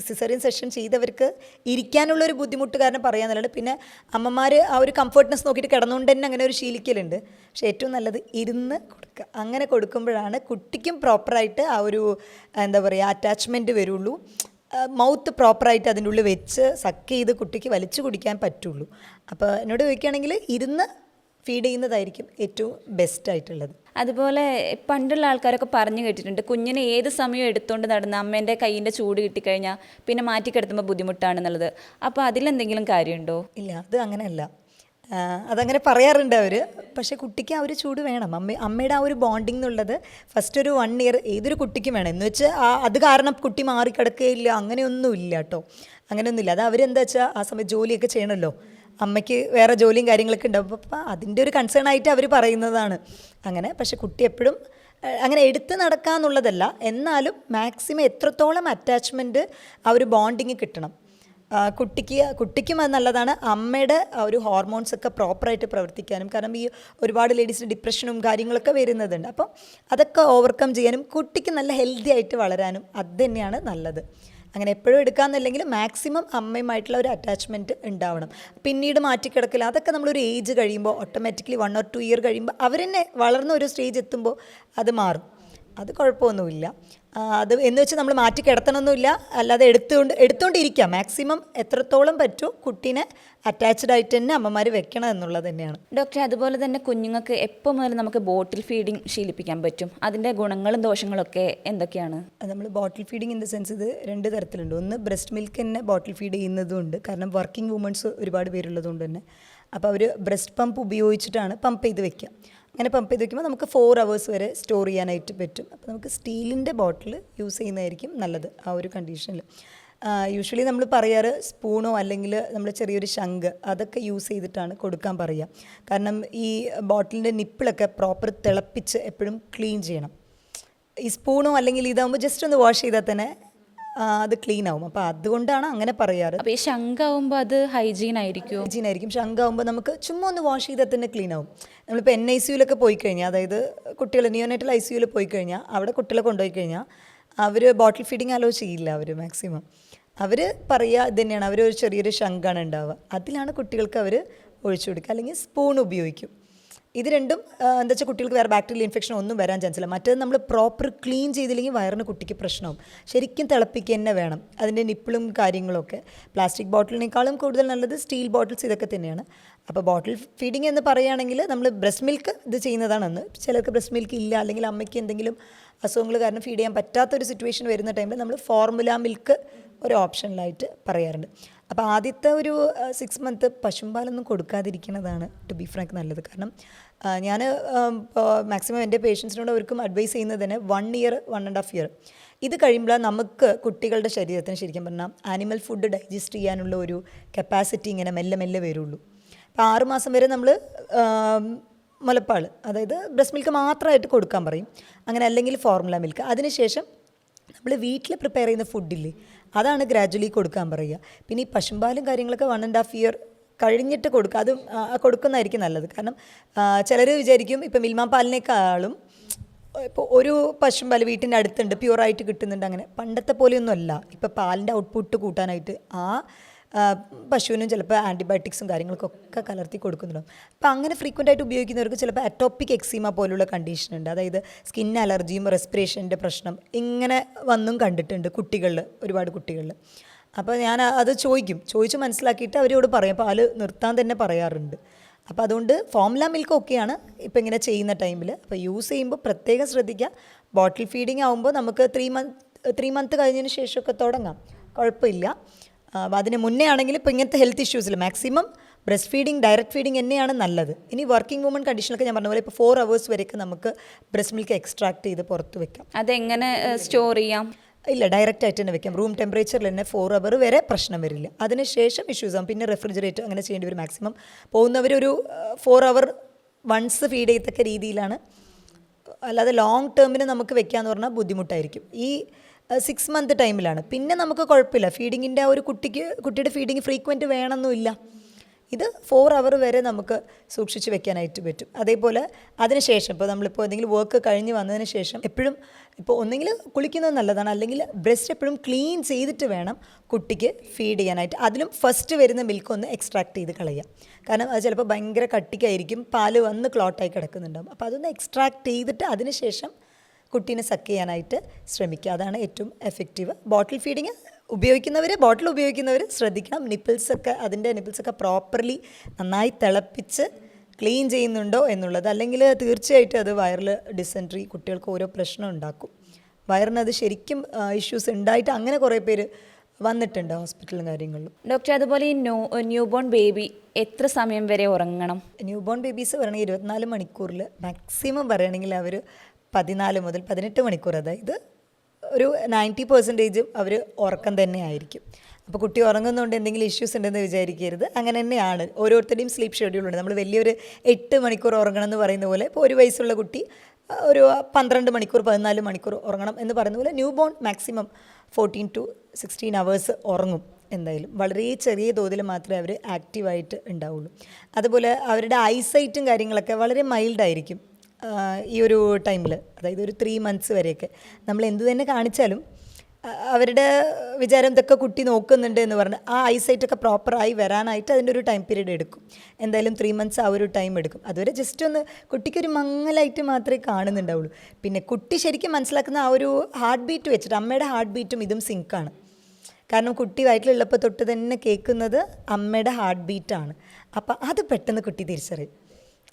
[SPEAKER 2] സിസേറിയൻ സെഷൻ ചെയ്തവർക്ക് ഇരിക്കാനുള്ളൊരു ബുദ്ധിമുട്ട് കാരണം പറയാന്നുള്ളത്. പിന്നെ അമ്മമാർ ആ ഒരു കംഫർട്ട്നെസ് നോക്കിയിട്ട് കിടന്നുകൊണ്ട് തന്നെ അങ്ങനെ ഒരു ശീലിക്കലുണ്ട്. പക്ഷേ ഏറ്റവും നല്ലത് ഇരുന്ന് കൊടുക്കുക. അങ്ങനെ കൊടുക്കുമ്പോഴാണ് കുട്ടിക്കും പ്രോപ്പറായിട്ട് ആ ഒരു എന്താ പറയുക അറ്റാച്ച്മെൻറ്റ് വരുള്ളൂ. മൗത്ത് പ്രോപ്പറായിട്ട് അതിൻ്റെ ഉള്ളിൽ വെച്ച് സക്ക് ചെയ്ത് കുട്ടിക്ക് വലിച്ചു കുടിക്കാൻ പറ്റുള്ളൂ. അപ്പോൾ എന്നോട് ചോദിക്കുകയാണെങ്കിൽ ഇരുന്ന് ഫീഡ് ചെയ്യുന്നതായിരിക്കും ഏറ്റവും ബെസ്റ്റായിട്ടുള്ളത്.
[SPEAKER 1] അതുപോലെ പണ്ടുള്ള ആൾക്കാരൊക്കെ പറഞ്ഞു കേട്ടിട്ടുണ്ട്, കുഞ്ഞിനെ ഏത് സമയവും എടുത്തുകൊണ്ട് നടന്ന് അമ്മേൻ്റെ കയ്യിൻ്റെ ചൂട് കിട്ടിക്കഴിഞ്ഞാൽ പിന്നെ മാറ്റിക്കിടത്തുമ്പോൾ ബുദ്ധിമുട്ടാണെന്നുള്ളത്. അപ്പോൾ അതിലെന്തെങ്കിലും കാര്യമുണ്ടോ?
[SPEAKER 2] ഇല്ല, അത് അങ്ങനെയല്ല. അതങ്ങനെ പറയാറുണ്ട് അവർ. പക്ഷേ കുട്ടിക്ക് ആ ഒരു ചൂട് വേണം. അമ്മയുടെ ആ ഒരു ബോണ്ടിങ് എന്നുള്ളത് ഫസ്റ്റ് ഒരു 1 year ഏതൊരു കുട്ടിക്കും വേണം. എന്ന് വെച്ചാൽ അത് കാരണം കുട്ടി മാറിക്കിടക്കുകയില്ല, അങ്ങനെയൊന്നുമില്ല കേട്ടോ. അങ്ങനെയൊന്നുമില്ല. അത് അവരെന്താ വെച്ചാൽ ആ സമയത്ത് ജോലിയൊക്കെ ചെയ്യണമല്ലോ, അമ്മയ്ക്ക് വേറെ ജോലിയും കാര്യങ്ങളൊക്കെ ഉണ്ടാവും. അപ്പോൾ അതിൻ്റെ ഒരു കൺസേൺ ആയിട്ട് അവർ പറയുന്നതാണ് അങ്ങനെ. പക്ഷെ കുട്ടി എപ്പോഴും അങ്ങനെ എടുത്ത് നടക്കാന്നുള്ളതല്ല. എന്നാലും മാക്സിമം എത്രത്തോളം അറ്റാച്ച്മെൻറ്റ് ആ ഒരു ബോണ്ടിങ് കിട്ടണം കുട്ടിക്കും അത് നല്ലതാണ്. അമ്മയുടെ ഒരു ഹോർമോൺസൊക്കെ പ്രോപ്പറായിട്ട് പ്രവർത്തിക്കാനും. കാരണം ഈ ഒരുപാട് ലേഡീസിന് ഡിപ്രഷനും കാര്യങ്ങളൊക്കെ വരുന്നതുണ്ട്. അപ്പം അതൊക്കെ ഓവർകം ചെയ്യാനും കുട്ടിക്ക് നല്ല ഹെൽത്തി ആയിട്ട് വളരാനും അത് തന്നെയാണ് നല്ലത്. അങ്ങനെ എപ്പോഴും എടുക്കാമെന്നല്ലെങ്കിൽ മാക്സിമം അമ്മയുമായിട്ടുള്ള ഒരു അറ്റാച്ച്മെൻറ്റ് ഉണ്ടാവണം. പിന്നീട് മാറ്റിക്കിടക്കില്ല, അതൊക്കെ നമ്മളൊരു ഏജ് കഴിയുമ്പോൾ ഓട്ടോമാറ്റിക്കലി 1 or 2 year കഴിയുമ്പോൾ അവരെന്നെ വളർന്ന ഒരു സ്റ്റേജ് എത്തുമ്പോൾ അത് മാറും. അത് കുഴപ്പമൊന്നുമില്ല. അത് എന്ന് വെച്ച് നമ്മൾ മാറ്റി കിടത്തണമെന്നില്ല. അല്ലാതെ എടുത്തുകൊണ്ടിരിക്കുക. മാക്സിമം എത്രത്തോളം പറ്റുമോ കുട്ടീനെ അറ്റാച്ച്ഡ് ആയിട്ട് തന്നെ അമ്മമാർ വെക്കണം എന്നുള്ളത് തന്നെയാണ്.
[SPEAKER 1] ഡോക്ടർ, അതുപോലെ തന്നെ കുഞ്ഞുങ്ങൾക്ക് എപ്പോൾ മുതൽ നമുക്ക് ബോട്ടിൽ ഫീഡിങ് ശീലിപ്പിക്കാൻ പറ്റും? അതിൻ്റെ ഗുണങ്ങളും ദോഷങ്ങളൊക്കെ എന്തൊക്കെയാണ്?
[SPEAKER 2] നമ്മൾ ബോട്ടിൽ ഫീഡിങ് ഇൻ ദ സെൻസ് ഇത് 2 തരത്തിലുണ്ട്. ഒന്ന് ബ്രസ്റ്റ് മിൽക്ക് തന്നെ ബോട്ടിൽ ഫീഡ് ചെയ്യുന്നതുണ്ട്. കാരണം വർക്കിംഗ് വുമൺസ് ഒരുപാട് പേരുള്ളതുകൊണ്ട് തന്നെ. അപ്പോൾ അവർ ബ്രസ്റ്റ് പമ്പ് ഉപയോഗിച്ചിട്ടാണ് പമ്പ് ചെയ്ത് വെക്കുക. അങ്ങനെ പമ്പ് ചെയ്ത് വെക്കുമ്പോൾ നമുക്ക് 4 hours വരെ സ്റ്റോർ ചെയ്യാനായിട്ട് പറ്റും. അപ്പോൾ നമുക്ക് സ്റ്റീലിൻ്റെ ബോട്ടിൽ യൂസ് ചെയ്യുന്നതായിരിക്കും നല്ലത് ആ ഒരു കണ്ടീഷനിൽ. യൂഷ്വലി നമ്മൾ പറയാറ് സ്പൂണോ അല്ലെങ്കിൽ നമ്മൾ ചെറിയൊരു ശംഖ് അതൊക്കെ യൂസ് ചെയ്തിട്ടാണ് കൊടുക്കാൻ പറയുക. കാരണം ഈ ബോട്ടിലിൻ്റെ നിപ്പിളൊക്കെ പ്രോപ്പർ തിളപ്പിച്ച് എപ്പോഴും ക്ലീൻ ചെയ്യണം. ഈ സ്പൂണോ അല്ലെങ്കിൽ ഇതാകുമ്പോൾ ജസ്റ്റ് ഒന്ന് വാഷ് ചെയ്താൽ തന്നെ അത് ക്ലീൻ ആവും. അപ്പോൾ അതുകൊണ്ടാണ് അങ്ങനെ പറയാറ്.
[SPEAKER 1] അപ്പോൾ ഈ ശംഖാവുമ്പോൾ അത് ഹൈജീൻ ആയിരിക്കും?
[SPEAKER 2] ശംഖാവുമ്പോൾ നമുക്ക് ചുമ്മാ ഒന്ന് വാഷ് ചെയ്താൽ തന്നെ ക്ലീൻ ആവും. നമ്മളിപ്പോൾ NICUലൊക്കെ പോയി കഴിഞ്ഞാൽ, അതായത് കുട്ടികൾ നിയോനേറ്റൽ ICUയിൽ പോയി കഴിഞ്ഞാൽ, അവിടെ കുട്ടികളെ കൊണ്ടുപോയി കഴിഞ്ഞാൽ അവർ ബോട്ടിൽ ഫീഡിങ് അലോ ചെയ്യില്ല. അവർ മാക്സിമം അവർ പറയുക ഇത് തന്നെയാണ്, അവർ ഒരു ചെറിയൊരു ശംഖാണ് ഉണ്ടാവുക, അതിലാണ് കുട്ടികൾക്ക് അവർ ഒഴിച്ചു കൊടുക്കുക. അല്ലെങ്കിൽ സ്പൂൺ ഉപയോഗിക്കും. ഇത് രണ്ടും എന്താ വെച്ചാൽ കുട്ടികൾക്ക് വേറെ ബാക്ടീരിയൽ ഇൻഫെക്ഷൻ ഒന്നും വരാൻ ചാൻസ് ഇല്ല. മറ്റേത് നമ്മൾ പ്രോപ്പർ ക്ലീൻ ചെയ്തില്ലെങ്കിൽ വയറിന് കുട്ടിക്ക് പ്രശ്നമാവും. ശരിക്കും തിളപ്പിക്കുക തന്നെ വേണം. അതിൻ്റെ നിപ്പിളും കാര്യങ്ങളൊക്കെ പ്ലാസ്റ്റിക് ബോട്ടിലിനേക്കാളും കൂടുതൽ നല്ലത് സ്റ്റീൽ ബോട്ടിൽസ് ഇതൊക്കെ തന്നെയാണ്. അപ്പോൾ ബോട്ടിൽ ഫീഡിങ് എന്ന് പറയുകയാണെങ്കിൽ നമ്മൾ ബ്രസ്റ്റ് മിൽക്ക് ഇത് ചെയ്യുന്നതാണെന്ന്. ചിലർക്ക് ബ്രസ്റ്റ് മിൽക്ക് ഇല്ല, അല്ലെങ്കിൽ അമ്മയ്ക്ക് എന്തെങ്കിലും അസുഖങ്ങൾ കാരണം ഫീഡ് ചെയ്യാൻ പറ്റാത്തൊരു സിറ്റുവേഷൻ വരുന്ന ടൈമിൽ നമ്മൾ ഫോർമുല മിൽക്ക് ഒരു ഓപ്ഷനിലായിട്ട് പറയാറുണ്ട്. അപ്പോൾ ആദ്യത്തെ ഒരു 6 മന്ത് പശുമ്പാലൊന്നും കൊടുക്കാതിരിക്കുന്നതാണ് ടു ബി ഫ്രാങ്ക് നല്ലത്. കാരണം ഞാൻ മാക്സിമം എൻ്റെ പേഷ്യൻസിനോട് അവർക്കും അഡ്വൈസ് ചെയ്യുന്നത് തന്നെ 1 ഇയർ 1.5 ഇയർ ഇത് കഴിയുമ്പോൾ നമുക്ക് കുട്ടികളുടെ ശരീരത്തിന് ശരിക്കും പറഞ്ഞാൽ ആനിമൽ ഫുഡ് ഡൈജസ്റ്റ് ചെയ്യാനുള്ള ഒരു കപ്പാസിറ്റി ഇങ്ങനെ മെല്ലെ മെല്ലെ വരുള്ളൂ. അപ്പോൾ 6 മാസം വരെ നമ്മൾ മുലപ്പാൽ, അതായത് ബ്രസ്റ്റ് മിൽക്ക് മാത്രമായിട്ട് കൊടുക്കാൻ പറയും, അങ്ങനെ അല്ലെങ്കിൽ ഫോർമുല മിൽക്ക്. അതിനുശേഷം നമ്മൾ വീട്ടിൽ പ്രിപ്പയർ ചെയ്യുന്ന ഫുഡില്ലേ അതാണ് ഗ്രാജ്വലി കൊടുക്കാൻ പറയുക. പിന്നെ ഈ പശുമ്പാലും കാര്യങ്ങളൊക്കെ 1.5 ഇയർ കഴിഞ്ഞിട്ട് കൊടുക്കുക, അതും കൊടുക്കുന്നതായിരിക്കും നല്ലത്. കാരണം ചിലർ വിചാരിക്കും ഇപ്പോൾ മിൽമ പാലിനേക്കാളും ഇപ്പോൾ ഒരു പശുമ്പാൽ വീട്ടിൻ്റെ അടുത്തുണ്ട്, പ്യുവറായിട്ട് കിട്ടുന്നുണ്ട്. അങ്ങനെ പണ്ടത്തെ പോലെയൊന്നും അല്ല. ഇപ്പോൾ പാലിൻ്റെ ഔട്ട്പുട്ട് കൂട്ടാനായിട്ട് പശുവിനും ചിലപ്പോൾ ആൻറ്റിബയോട്ടിക്സും കാര്യങ്ങൾക്കൊക്കെ കലർത്തി കൊടുക്കുന്നുണ്ടാവും. അപ്പോൾ അങ്ങനെ ഫ്രീക്വൻ്റ് ആയിട്ട് ഉപയോഗിക്കുന്നവർക്ക് ചിലപ്പോൾ അറ്റോപ്പിക് എക്സീമ പോലുള്ള കണ്ടീഷൻ ഉണ്ട്, അതായത് സ്കിൻ അലർജിയും റെസ്പിറേഷൻ്റെ പ്രശ്നം ഇങ്ങനെ വന്നും കണ്ടിട്ടുണ്ട് കുട്ടികളിൽ, ഒരുപാട് കുട്ടികളിൽ. അപ്പോൾ ഞാൻ അത് ചോദിച്ച് മനസ്സിലാക്കിയിട്ട് അവരോട് പറയും, പാല് നിർത്താൻ തന്നെ പറയാറുണ്ട്. അപ്പോൾ അതുകൊണ്ട് ഫോർമുല മിൽക്ക് ഒക്കെയാണ് ഇപ്പോൾ ഇങ്ങനെ ചെയ്യുന്ന ടൈമിൽ. അപ്പോൾ യൂസ് ചെയ്യുമ്പോൾ പ്രത്യേകം ശ്രദ്ധിക്കുക. ബോട്ടിൽ ഫീഡിങ് ആകുമ്പോൾ നമുക്ക് 3 മന്ത് കഴിഞ്ഞതിന് ശേഷമൊക്കെ തുടങ്ങാം, കുഴപ്പമില്ല. അതിന് മുന്നേ ആണെങ്കിൽ ഇപ്പോൾ ഇങ്ങനത്തെ ഹെൽത്ത് ഇഷ്യൂസിൽ maximum breast feeding, direct feeding തന്നെയാണ് നല്ലത്. ഇനി വർക്കിംഗ് വുമൺ കണ്ടീഷനൊക്കെ ഞാൻ പറഞ്ഞ പോലെ ഇപ്പോൾ 4 hours വരെയൊക്കെ നമുക്ക് ബ്രസ്റ്റ് മിൽക്ക് എക്സ്ട്രാക്ട് ചെയ്ത് പുറത്ത് വെക്കാം.
[SPEAKER 1] അതെങ്ങനെ സ്റ്റോർ ചെയ്യാം?
[SPEAKER 2] ഇല്ല, ഡയറക്റ്റ് ആയിട്ട് തന്നെ വെക്കാം. റൂം ടെമ്പറേച്ചറിൽ തന്നെ 4 hour വരെ പ്രശ്നം വരില്ല. അതിനുശേഷം ഇഷ്യൂസ് ആകും. പിന്നെ റെഫ്രിജറേറ്റ് അങ്ങനെ ചെയ്യേണ്ടി വരും. മാക്സിമം പോകുന്നവരൊരു 4 hour വൺസ് ഫീഡ് ചെയ്യത്തക്ക രീതിയിലാണ്. അല്ലാതെ ലോങ് ടേമിന് നമുക്ക് വെക്കാമെന്ന് പറഞ്ഞാൽ ബുദ്ധിമുട്ടായിരിക്കും. ഈ 6 മന്ത് ടൈമിലാണ്. പിന്നെ നമുക്ക് കുഴപ്പമില്ല, ഫീഡിങ്ങിൻ്റെ ആ ഒരു കുട്ടിയുടെ ഫീഡിങ് ഫ്രീക്വൻറ്റ് വേണമെന്നില്ല. ഇത് 4 hour വരെ നമുക്ക് സൂക്ഷിച്ച് വെക്കാനായിട്ട് പറ്റും. അതേപോലെ അതിനുശേഷം ഇപ്പോൾ നമ്മളിപ്പോൾ എന്തെങ്കിലും വർക്ക് കഴിഞ്ഞ് വന്നതിന് ശേഷം എപ്പോഴും ഇപ്പോൾ ഒന്നെങ്കിൽ കുളിക്കുന്നത് നല്ലതാണ്, അല്ലെങ്കിൽ ബ്രസ്റ്റ് എപ്പോഴും ക്ലീൻ ചെയ്തിട്ട് വേണം കുട്ടിക്ക് ഫീഡ് ചെയ്യാനായിട്ട്. അതിലും ഫസ്റ്റ് വരുന്ന മിൽക്ക് ഒന്ന് എക്സ്ട്രാക്ട് ചെയ്ത് കളയുക. കാരണം അത് ചിലപ്പോൾ ഭയങ്കര കട്ടിക്കായിരിക്കും, പാല് വന്ന് ക്ലോട്ടായി കിടക്കുന്നുണ്ടാകും. അപ്പോൾ അതൊന്ന് എക്സ്ട്രാക്ട് ചെയ്തിട്ട് അതിനുശേഷം കുട്ടീനെ സക്ക് ചെയ്യാനായിട്ട് ശ്രമിക്കുക. അതാണ് ഏറ്റവും എഫക്റ്റീവ്. ബോട്ടിൽ ഫീഡിങ് ബോട്ടിൽ ഉപയോഗിക്കുന്നവർ ശ്രദ്ധിക്കണം. അതിൻ്റെ നിപ്പിൾസൊക്കെ പ്രോപ്പർലി നന്നായി തിളപ്പിച്ച് ക്ലീൻ ചെയ്യുന്നുണ്ടോ എന്നുള്ളത്. അല്ലെങ്കിൽ തീർച്ചയായിട്ടും അത് വയറിൽ ഡിസെൻട്രി, കുട്ടികൾക്ക് ഓരോ പ്രശ്നം ഉണ്ടാക്കും. വയറിനത് ശരിക്കും ഇഷ്യൂസ് ഉണ്ടായിട്ട് അങ്ങനെ കുറേ പേര് വന്നിട്ടുണ്ട് ഹോസ്പിറ്റലും കാര്യങ്ങളിലും.
[SPEAKER 1] ഡോക്ടർ, അതുപോലെ ഈ ന്യൂ ബോൺ ബേബി എത്ര സമയം വരെ ഉറങ്ങണം?
[SPEAKER 2] ന്യൂ ബോൺ ബേബീസ് പറയുകയാണെങ്കിൽ 24 മണിക്കൂറിൽ മാക്സിമം പറയുകയാണെങ്കിൽ അവർ 14 മുതൽ 18 മണിക്കൂർ, അതായത് ഒരു 90% അവർ ഉറക്കം തന്നെ ആയിരിക്കും. അപ്പോൾ കുട്ടി ഉറങ്ങുന്നതുകൊണ്ട് എന്തെങ്കിലും ഇഷ്യൂസ് ഉണ്ടെന്ന് വിചാരിക്കരുത്. അങ്ങനെ തന്നെയാണ് ഓരോരുത്തരുടെയും സ്ലീപ്പ് ഷെഡ്യൂളുണ്ട്. നമ്മൾ വലിയൊരു 8 മണിക്കൂർ ഉറങ്ങണം എന്ന് പറയുന്ന പോലെ ഇപ്പോൾ 1 വയസ്സുള്ള കുട്ടി ഒരു 12 മണിക്കൂർ 14 മണിക്കൂർ ഉറങ്ങണം എന്ന് പറയുന്ന പോലെ new born maximum 14 to 16 hours ഉറങ്ങും എന്തായാലും. വളരെ ചെറിയ തോതിൽ മാത്രമേ അവർ ആക്റ്റീവായിട്ട് ഉണ്ടാവുള്ളൂ. അതുപോലെ അവരുടെ ഐസൈറ്റും കാര്യങ്ങളൊക്കെ വളരെ മൈൽഡായിരിക്കും ഈ ഒരു ടൈമിൽ. അതായത് ഒരു 3 months വരെയൊക്കെ നമ്മൾ എന്ത് തന്നെ കാണിച്ചാലും അവരുടെ വിചാരം ഇതൊക്കെ കുട്ടി നോക്കുന്നുണ്ട് എന്ന് പറഞ്ഞ് ആ ഐസൈറ്റൊക്കെ പ്രോപ്പറായി വരാനായിട്ട് അതിൻ്റെ ഒരു ടൈം പീരീഡ് എടുക്കും. എന്തായാലും 3 months ആ ഒരു ടൈം എടുക്കും. അതുവരെ ജസ്റ്റ് ഒന്ന് കുട്ടിക്കൊരു മങ്ങലായിട്ട് മാത്രമേ കാണുന്നുണ്ടാവുള്ളൂ. പിന്നെ കുട്ടി ശരിക്കും മനസ്സിലാക്കുന്ന ആ ഒരു ഹാർട്ട് ബീറ്റ് വെച്ചിട്ട്, അമ്മയുടെ ഹാർട്ട് ബീറ്റും ഇതും സിങ്കാണ്. കാരണം കുട്ടി വയറ്റിലുള്ളപ്പോൾ തൊട്ട് തന്നെ കേൾക്കുന്നത് അമ്മയുടെ ഹാർട്ട് ബീറ്റാണ്. അപ്പം അത് പെട്ടെന്ന് കുട്ടി തിരിച്ചറിയും.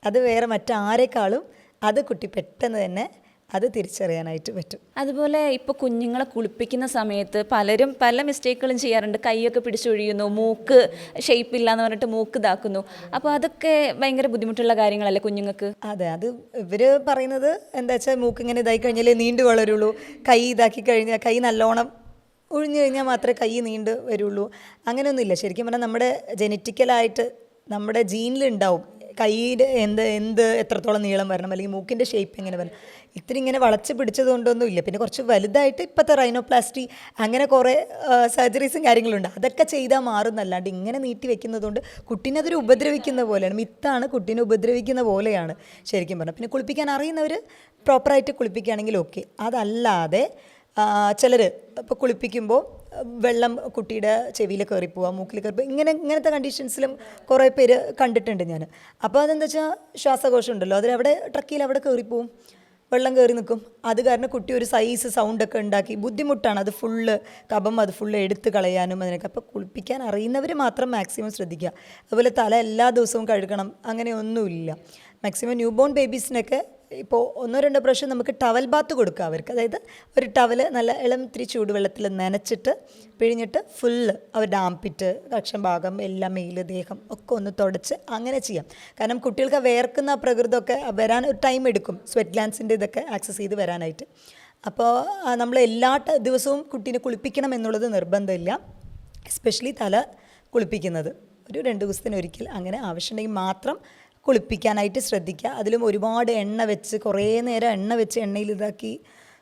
[SPEAKER 2] അത് വേറെ മറ്റാരെക്കാളും അത് കുട്ടി പെട്ടെന്ന് തന്നെ അത് തിരിച്ചറിയാനായിട്ട് പറ്റും.
[SPEAKER 1] അതുപോലെ ഇപ്പോൾ കുഞ്ഞുങ്ങളെ കുളിപ്പിക്കുന്ന സമയത്ത് പലരും പല മിസ്റ്റേക്കുകളും ചെയ്യാറുണ്ട്. കൈയൊക്കെ പിടിച്ചൊഴിയുന്നു, മൂക്ക് ഷേപ്പില്ല എന്ന് പറഞ്ഞിട്ട് മൂക്ക് ഇതാക്കുന്നു. അപ്പോൾ അതൊക്കെ ഭയങ്കര ബുദ്ധിമുട്ടുള്ള കാര്യങ്ങളല്ലേ കുഞ്ഞുങ്ങൾക്ക്?
[SPEAKER 2] അതെ, അത് ഇവർ പറയുന്നത് എന്താ വെച്ചാൽ മൂക്ക് ഇങ്ങനെ ഇതായി കഴിഞ്ഞാൽ നീണ്ടു വളരുള്ളൂ, കൈ ഇതാക്കി കഴിഞ്ഞാൽ കൈ നല്ലോണം ഒഴിഞ്ഞു കഴിഞ്ഞാൽ മാത്രമേ കൈ നീണ്ടു വരുള്ളൂ. അങ്ങനെയൊന്നുമില്ല. ശരിക്കും പറഞ്ഞാൽ നമ്മുടെ ജെനറ്റിക്കലായിട്ട് നമ്മുടെ ജീനിലുണ്ടാവും കൈയുടെ എത്രത്തോളം നീളം വരണം, അല്ലെങ്കിൽ മൂക്കിൻ്റെ ഷേപ്പ് എങ്ങനെ വരണം. ഇത്തിരി ഇങ്ങനെ വളച്ച് പിടിച്ചത് കൊണ്ടൊന്നും ഇല്ല. പിന്നെ കുറച്ച് വലുതായിട്ട് ഇപ്പോഴത്തെ റൈനോപ്ലാസ്റ്റി അങ്ങനെ കുറേ സർജറീസും കാര്യങ്ങളുണ്ട്. അതൊക്കെ ചെയ്താൽ മാറുന്നല്ലാണ്ട് ഇങ്ങനെ നീട്ടി വെക്കുന്നതുകൊണ്ട് കുട്ടീനെ അതൊരു ഉപദ്രവിക്കുന്ന പോലെയാണ്. മിത്താണ്, കുട്ടീനെ ഉപദ്രവിക്കുന്ന പോലെയാണ് ശരിക്കും പറഞ്ഞാൽ. പിന്നെ കുളിപ്പിക്കാൻ അറിയുന്നവർ പ്രോപ്പറായിട്ട് കുളിപ്പിക്കുകയാണെങ്കിൽ ഓക്കെ. അതല്ലാതെ ചിലർ ഇപ്പോൾ കുളിപ്പിക്കുമ്പോൾ വെള്ളം കുട്ടിയുടെ ചെവിയിൽ കയറിപ്പോവുക, മൂക്കിൽ കയറിപ്പോവുക, ഇങ്ങനത്തെ കണ്ടീഷൻസിലും കുറേ പേര് കണ്ടിട്ടുണ്ട് ഞാൻ. അപ്പോൾ അതെന്താ വെച്ചാൽ ശ്വാസകോശം ഉണ്ടല്ലോ, അതിലവിടെ ട്രക്കിയിൽ അവിടെ കയറിപ്പോവും. വെള്ളം കയറി നിൽക്കും. അത് കാരണം കുട്ടി ഒരു സൈസ് സൗണ്ടൊക്കെ ഉണ്ടാക്കി ബുദ്ധിമുട്ടാണ്. അത് ഫുള്ള് കഫം അത് ഫുള്ള് എടുത്ത് കളയാനും അതിനൊക്കെ. അപ്പോൾ കുളിപ്പിക്കാൻ അറിയുന്നവർ മാത്രം മാക്സിമം ശ്രദ്ധിക്കുക. അതുപോലെ തല എല്ലാ ദിവസവും കഴുകണം അങ്ങനെയൊന്നുമില്ല. മാക്സിമം ന്യൂ ബോൺ ബേബീസിനൊക്കെ ഇപ്പോൾ 1-2 പ്രാവശ്യം നമുക്ക് ടവൽ ബാത്ത് കൊടുക്കുക അവർക്ക്. അതായത് ഒരു ടവൽ നല്ല ഇളം ഇത്തിരി ചൂടുവെള്ളത്തിൽ നനച്ചിട്ട് പിഴിഞ്ഞിട്ട് ഫുള്ള് അവരുടെ ആംപിറ്റ് കക്ഷം ഭാഗം എല്ലാം മെയില് ദേഹം ഒക്കെ ഒന്ന് തുടച്ച് അങ്ങനെ ചെയ്യാം. കാരണം കുട്ടികൾക്ക് വേർക്കുന്ന പ്രകൃതമൊക്കെ വരാൻ ഒരു ടൈം എടുക്കും, സ്വെറ്റ് ഗ്ലാൻസിൻ്റെ ഇതൊക്കെ ആക്സസ് ചെയ്ത് വരാനായിട്ട്. അപ്പോൾ നമ്മൾ എല്ലാ ദിവസവും കുട്ടീനെ കുളിപ്പിക്കണം എന്നുള്ളത് നിർബന്ധമില്ല. എസ്പെഷ്യലി തല കുളിപ്പിക്കുന്നത് ഒരു 2 ദിവസത്തിനൊരിക്കൽ അങ്ങനെ ആവശ്യമുണ്ടെങ്കിൽ മാത്രം കുളിപ്പിക്കാനായിട്ട് ശ്രദ്ധിക്കുക. അതിലും ഒരുപാട് എണ്ണ വെച്ച് കുറേ നേരം എണ്ണ വെച്ച് എണ്ണയിൽ ഇതാക്കി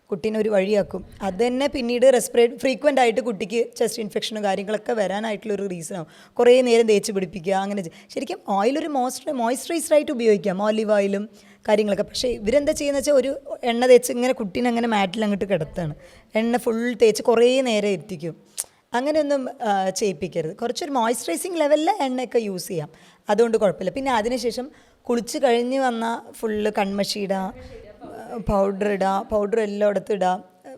[SPEAKER 2] കുട്ടീനെ ഒരു വഴിയാക്കും. അത് തന്നെ പിന്നീട് ഫ്രീക്വൻ്റ് ആയിട്ട് കുട്ടിക്ക് ചെസ്റ്റ് ഇൻഫെക്ഷനും കാര്യങ്ങളൊക്കെ വരാനായിട്ടുള്ളൊരു റീസണാവും. കുറേ നേരം തേച്ച് പിടിപ്പിക്കുക അങ്ങനെ. ശരിക്കും ഓയിലൊരു മോയ്സ്ചറൈസറായിട്ട് ഉപയോഗിക്കാം, ഓലിവ് ഓയിലും കാര്യങ്ങളൊക്കെ. പക്ഷേ ഇവരെന്താ ചെയ്യുന്നത് വെച്ചാൽ ഒരു എണ്ണ തേച്ച് ഇങ്ങനെ കുട്ടീനെ അങ്ങനെ മാറ്റിൽ അങ്ങോട്ട് കിടത്താണ്. എണ്ണ ഫുൾ തേച്ച് കുറേ നേരം എത്തിക്കും. അങ്ങനെയൊന്നും ചെയ്യിപ്പിക്കരുത്. കുറച്ചൊരു മോയ്സ്ചറൈസിങ് ലെവലിൽ എണ്ണയൊക്കെ യൂസ് ചെയ്യാം, അതുകൊണ്ട് കുഴപ്പമില്ല. പിന്നെ അതിനുശേഷം കുളിച്ച് കഴിഞ്ഞ് വന്നാൽ ഫുള്ള് കൺമഷി ഇടുക, പൗഡർ ഇടുക, പൗഡർ എല്ലായിടത്തും ഇടുക,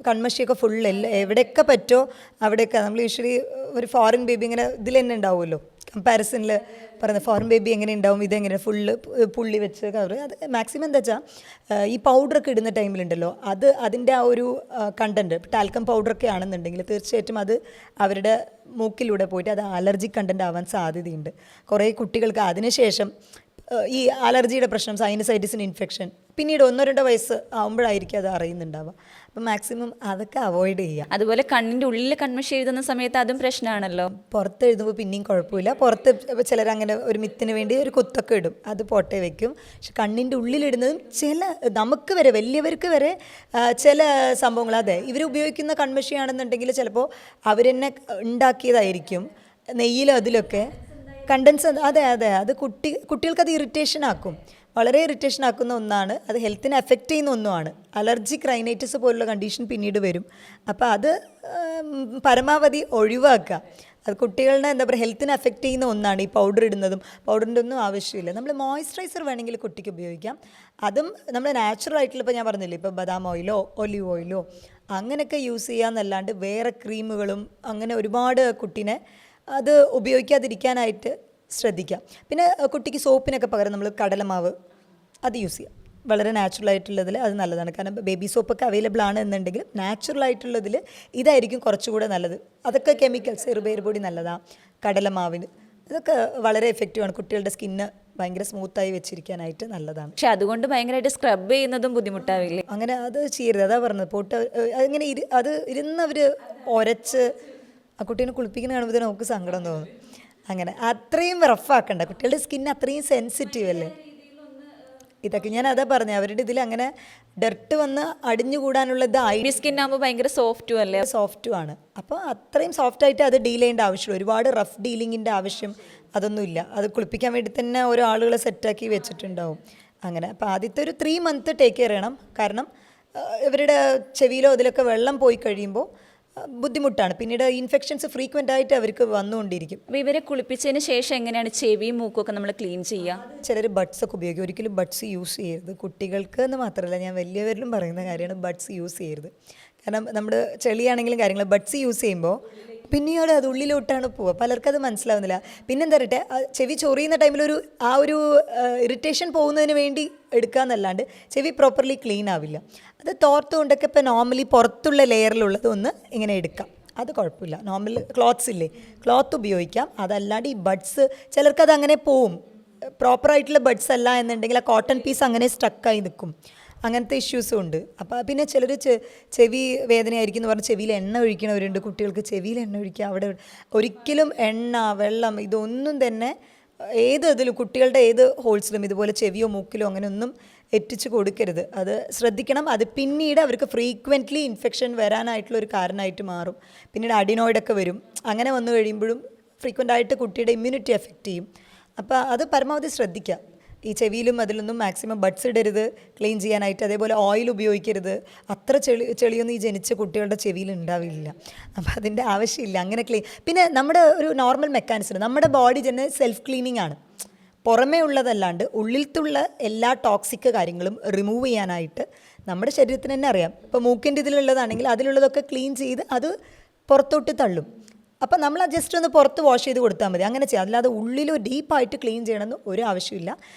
[SPEAKER 2] കൺമഷിയൊക്കെ ഫുള്ള് എവിടെയൊക്കെ പറ്റുമോ അവിടെയൊക്കെ. നമ്മൾ യൂഷ്വലി ഒരു ഫോറിൻ ബേബി ഇങ്ങനെ ഇതിൽ തന്നെ ഉണ്ടാവുമല്ലോ, കമ്പാരിസണിൽ പറയുന്നത് ഫോറിൻ ബേബി എങ്ങനെ ഉണ്ടാവും, ഇതെങ്ങനെ ഫുള്ള് പുള്ളി വെച്ച് കവർ. അത് മാക്സിമം എന്താ വെച്ചാൽ ഈ പൗഡറൊക്കെ ഇടുന്ന ടൈമിലുണ്ടല്ലോ അതിൻ്റെ ആ ഒരു കണ്ടൻറ്റ്, ടാൽക്കം പൗഡറൊക്കെ ആണെന്നുണ്ടെങ്കിൽ തീർച്ചയായിട്ടും അത് അവരുടെ മൂക്കിലൂടെ പോയിട്ട് അത് അലർജിക് കണ്ടൻറ്റ് ആവാൻ സാധ്യതയുണ്ട്. കുറേ കുട്ടികൾക്ക് അതിനുശേഷം ഈ അലർജിയുടെ പ്രശ്നം, സൈനസൈറ്റിസിന് ഇൻഫെക്ഷൻ പിന്നീട് 1-2 വയസ്സ് ആകുമ്പോഴായിരിക്കും അത് അറിയുന്നുണ്ടാവുക. അപ്പം മാക്സിമം അതൊക്കെ അവോയ്ഡ് ചെയ്യുക.
[SPEAKER 1] അതുപോലെ കണ്ണിൻ്റെ ഉള്ളിൽ കൺമഷി എഴുതുന്ന സമയത്ത് അതും പ്രശ്നമാണല്ലോ.
[SPEAKER 2] പുറത്ത് എഴുതുമ്പോൾ പിന്നെയും കുഴപ്പമില്ല. പുറത്ത് ചിലരങ്ങനെ ഒരു മിത്തിന് വേണ്ടി ഒരു കുത്തൊക്കെ ഇടും, അത് പോട്ടെ വെക്കും. പക്ഷെ കണ്ണിൻ്റെ ഉള്ളിലിടുന്നതും നമുക്ക് വരെ വലിയവർക്ക് വരെ ചില സംഭവങ്ങൾ, അതെ ഇവർ ഉപയോഗിക്കുന്ന കൺമഷിയാണെന്നുണ്ടെങ്കിൽ ചിലപ്പോൾ അവർ തന്നെ ഉണ്ടാക്കിയതായിരിക്കും, നെയ്യിലും അതിലൊക്കെ കണ്ടൻസ്. അതെ അത് കുട്ടികൾക്കത് ഇറിറ്റേഷൻ ആക്കും, വളരെ ഇറിറ്റേഷൻ ആക്കുന്ന ഒന്നാണ്. അത് ഹെൽത്തിനെ എഫക്റ്റ് ചെയ്യുന്ന ഒന്നുമാണ്. അലർജിക് റൈനൈറ്റിസ് പോലുള്ള കണ്ടീഷൻ പിന്നീട് വരും. അപ്പോൾ അത് പരമാവധി ഒഴിവാക്കുക. അത് കുട്ടികളുടെ എന്താ പറയുക ഹെൽത്തിനെ എഫക്റ്റ് ചെയ്യുന്ന ഒന്നാണ് ഈ പൗഡർ ഇടുന്നതും. പൗഡറിൻ്റെ ഒന്നും ആവശ്യമില്ല. നമ്മൾ മോയ്സ്ചറൈസർ വേണമെങ്കിൽ കുട്ടിക്ക് ഉപയോഗിക്കാം. അതും നമ്മൾ നാച്ചുറൽ ആയിട്ടുള്ള, ഇപ്പോൾ ഞാൻ പറഞ്ഞില്ലേ, ഇപ്പോൾ ബദാം ഓയിലോ ഒലിവ് ഓയിലോ അങ്ങനെയൊക്കെ യൂസ് ചെയ്യാമെന്നല്ലാണ്ട് വേറെ ക്രീമുകളും അങ്ങനെ ഒരുപാട് കുട്ടീനെ അത് ഉപയോഗിക്കാതിരിക്കാനായിട്ട് ശ്രദ്ധിക്കാം. പിന്നെ കുട്ടിക്ക് സോപ്പിനൊക്കെ പകരം നമ്മൾ കടലമാവ് അത് യൂസ് ചെയ്യാം. വളരെ നാച്ചുറലായിട്ടുള്ളതിൽ അത് നല്ലതാണ്. കാരണം ബേബി സോപ്പൊക്കെ അവൈലബിൾ ആണ് എന്നുണ്ടെങ്കിൽ നാച്ചുറലായിട്ടുള്ളതിൽ ഇതായിരിക്കും കുറച്ചുകൂടെ നല്ലത്. അതൊക്കെ കെമിക്കൽസ്, ചെറുപയർ പൊടി നല്ലതാണ്, കടലമാവിന് ഇതൊക്കെ വളരെ എഫക്റ്റീവാണ്. കുട്ടികളുടെ സ്കിന്ന് ഭയങ്കര സ്മൂത്തായി വെച്ചിരിക്കാനായിട്ട് നല്ലതാണ്.
[SPEAKER 1] പക്ഷെ അതുകൊണ്ട് ഭയങ്കരമായിട്ട് സ്ക്രബ് ചെയ്യുന്നതും ബുദ്ധിമുട്ടാവില്ലേ?
[SPEAKER 2] അങ്ങനെ അത് ചെയ്യരുത്. അതാ പറഞ്ഞത്, പോട്ട് അങ്ങനെ അത് ഇരുന്നവർ ഒരച്ച് ആ കുട്ടീനെ കുളിപ്പിക്കുന്ന കാണുമ്പോൾ നമുക്ക് സങ്കടം തോന്നും. അങ്ങനെ അത്രയും റഫാക്കണ്ട, കുട്ടികളുടെ സ്കിൻ അത്രയും സെൻസിറ്റീവ് അല്ലേ. ഇതൊക്കെ ഞാൻ അതാ പറഞ്ഞത്, അവരുടെ ഇതിൽ അങ്ങനെ ഡർട്ട് വന്ന് അടിഞ്ഞുകൂടാനുള്ള
[SPEAKER 1] സ്കിൻ ആകുമ്പോൾ ഭയങ്കര സോഫ്റ്റും അല്ലേ,
[SPEAKER 2] സോഫ്റ്റും ആണ്. അപ്പോൾ അത്രയും സോഫ്റ്റായിട്ട് അത് ഡീൽ ചെയ്യേണ്ട ആവശ്യമില്ല. ഒരുപാട് റഫ് ഡീലിങ്ങിൻ്റെ ആവശ്യം അതൊന്നുമില്ല. അത് കുളിപ്പിക്കാൻ വേണ്ടി തന്നെ ഓരോ ആളുകളെ സെറ്റാക്കി വെച്ചിട്ടുണ്ടാവും. അങ്ങനെ അപ്പോൾ ആദ്യത്തെ ഒരു 3 മന്ത് ടേക്ക് കെയർ ചെയ്യണം. കാരണം ഇവരുടെ ചെവിയിലോ അതിലൊക്കെ വെള്ളം പോയി കഴിയുമ്പോൾ ബുദ്ധിമുട്ടാണ്. പിന്നീട് ഇൻഫെക്ഷൻസ് ഫ്രീക്വൻ്റ് ആയിട്ട് അവർക്ക് വന്നുകൊണ്ടിരിക്കും.
[SPEAKER 1] അപ്പോൾ ഇവരെ കുളിപ്പിച്ചതിന് ശേഷം എങ്ങനെയാണ് ചെവിയും മൂക്കൊക്കെ നമ്മൾ ക്ലീൻ ചെയ്യുക?
[SPEAKER 2] ചിലർ ബഡ്സ് ഒക്കെ ഉപയോഗിക്കും. ഒരിക്കലും ബഡ്സ് യൂസ് ചെയ്യരുത്. കുട്ടികൾക്ക് എന്ന് മാത്രമല്ല, ഞാൻ വലിയവരിലും പറയുന്ന കാര്യമാണ് ബഡ്സ് യൂസ് ചെയ്യരുത്. കാരണം നമ്മൾ ചെളിയാണെങ്കിലും കാര്യങ്ങൾ ബഡ്സ് യൂസ് ചെയ്യുമ്പോൾ പിന്നീട് അത് ഉള്ളിലോട്ടാണ് പോവുക. പലർക്കത് മനസ്സിലാവുന്നില്ല. പിന്നെന്താ പറയട്ടെ, ചെവി ചൊറിയുന്ന ടൈമിലൊരു ഒരു ഇറിറ്റേഷൻ പോകുന്നതിന് വേണ്ടി എടുക്കുക എന്നല്ലാണ്ട് ചെവി പ്രോപ്പർലി ക്ലീൻ ആവില്ല. അത് തോർത്തുകൊണ്ടൊക്കെ ഇപ്പോൾ നോർമലി പുറത്തുള്ള ലെയറിലുള്ളത് ഒന്ന് ഇങ്ങനെ എടുക്കാം, അത് കുഴപ്പമില്ല. നോർമൽ ക്ലോത്ത്സ് ഇല്ലേ, ക്ലോത്ത് ഉപയോഗിക്കാം. അതല്ലാണ്ട് ഈ ബഡ്സ് ചിലർക്കത് അങ്ങനെ പോവും. പ്രോപ്പറായിട്ടുള്ള ബഡ്സ് അല്ല എന്നുണ്ടെങ്കിൽ ആ കോട്ടൺ പീസ് അങ്ങനെ സ്റ്റക്കായി നിൽക്കും. അങ്ങനത്തെ ഇഷ്യൂസും ഉണ്ട്. അപ്പോൾ പിന്നെ ചിലർ ചെവി വേദനയായിരിക്കും എന്ന് പറഞ്ഞ് ചെവിയിൽ എണ്ണ ഒഴിക്കണവരുണ്ട്. കുട്ടികൾക്ക് ചെവിയിൽ എണ്ണ ഒഴിക്കുക, അവിടെ ഒരിക്കലും എണ്ണ വെള്ളം ഇതൊന്നും തന്നെ ഇതിലും കുട്ടികളുടെ ഏത് ഹോൾസിലും ഇതുപോലെ ചെവിയോ മൂക്കിലോ അങ്ങനെയൊന്നും എത്തിച്ച് കൊടുക്കരുത്. അത് ശ്രദ്ധിക്കണം. അത് പിന്നീട് അവർക്ക് ഫ്രീക്വൻ്റ്ലി ഇൻഫെക്ഷൻ വരാനായിട്ടുള്ളൊരു കാരണമായിട്ട് മാറും. പിന്നീട് അഡിനോയിഡൊക്കെ വരും. അങ്ങനെ വന്നു കഴിയുമ്പോഴും ഫ്രീക്വൻ്റായിട്ട് കുട്ടിയുടെ ഇമ്മ്യൂണിറ്റി എഫക്റ്റ് ചെയ്യും. അപ്പോൾ അത് പരമാവധി ശ്രദ്ധിക്കുക. ഈ ചെവിയിലും അതിലൊന്നും മാക്സിമം ബഡ്സ് ഇടരുത് ക്ലീൻ ചെയ്യാനായിട്ട്. അതേപോലെ ഓയിൽ ഉപയോഗിക്കരുത്. അത്ര ചെളിയൊന്നും ഈ ജനിച്ച കുട്ടികളുടെ ചെവിയിൽ ഉണ്ടാവില്ല. അപ്പോൾ അതിൻ്റെ ആവശ്യമില്ല അങ്ങനെ ക്ലീൻ. പിന്നെ നമ്മുടെ ഒരു നോർമൽ മെക്കാനിസം, നമ്മുടെ ബോഡി തന്നെ സെൽഫ് ക്ലീനിങ് ആണ്. പുറമേ ഉള്ളതല്ലാണ്ട് ഉള്ളിലത്തുള്ള എല്ലാ ടോക്സിക് കാര്യങ്ങളും റിമൂവ് ചെയ്യാനായിട്ട് നമ്മുടെ ശരീരത്തിന് തന്നെ അറിയാം. ഇപ്പോൾ മൂക്കിൻ്റെ ഇതിലുള്ളതാണെങ്കിൽ അതിലുള്ളതൊക്കെ ക്ലീൻ ചെയ്ത് അത് പുറത്തോട്ട് തള്ളും. അപ്പം നമ്മൾ ആ ജസ്റ്റ് ഒന്ന് പുറത്ത് വാഷ് ചെയ്ത് കൊടുത്താൽ മതി. അങ്ങനെ ചെയ്യാം. അല്ലാതെ ഉള്ളിൽ ഡീപ്പായിട്ട് ക്ലീൻ ചെയ്യണമെന്ന് ഒരു ആവശ്യമില്ല.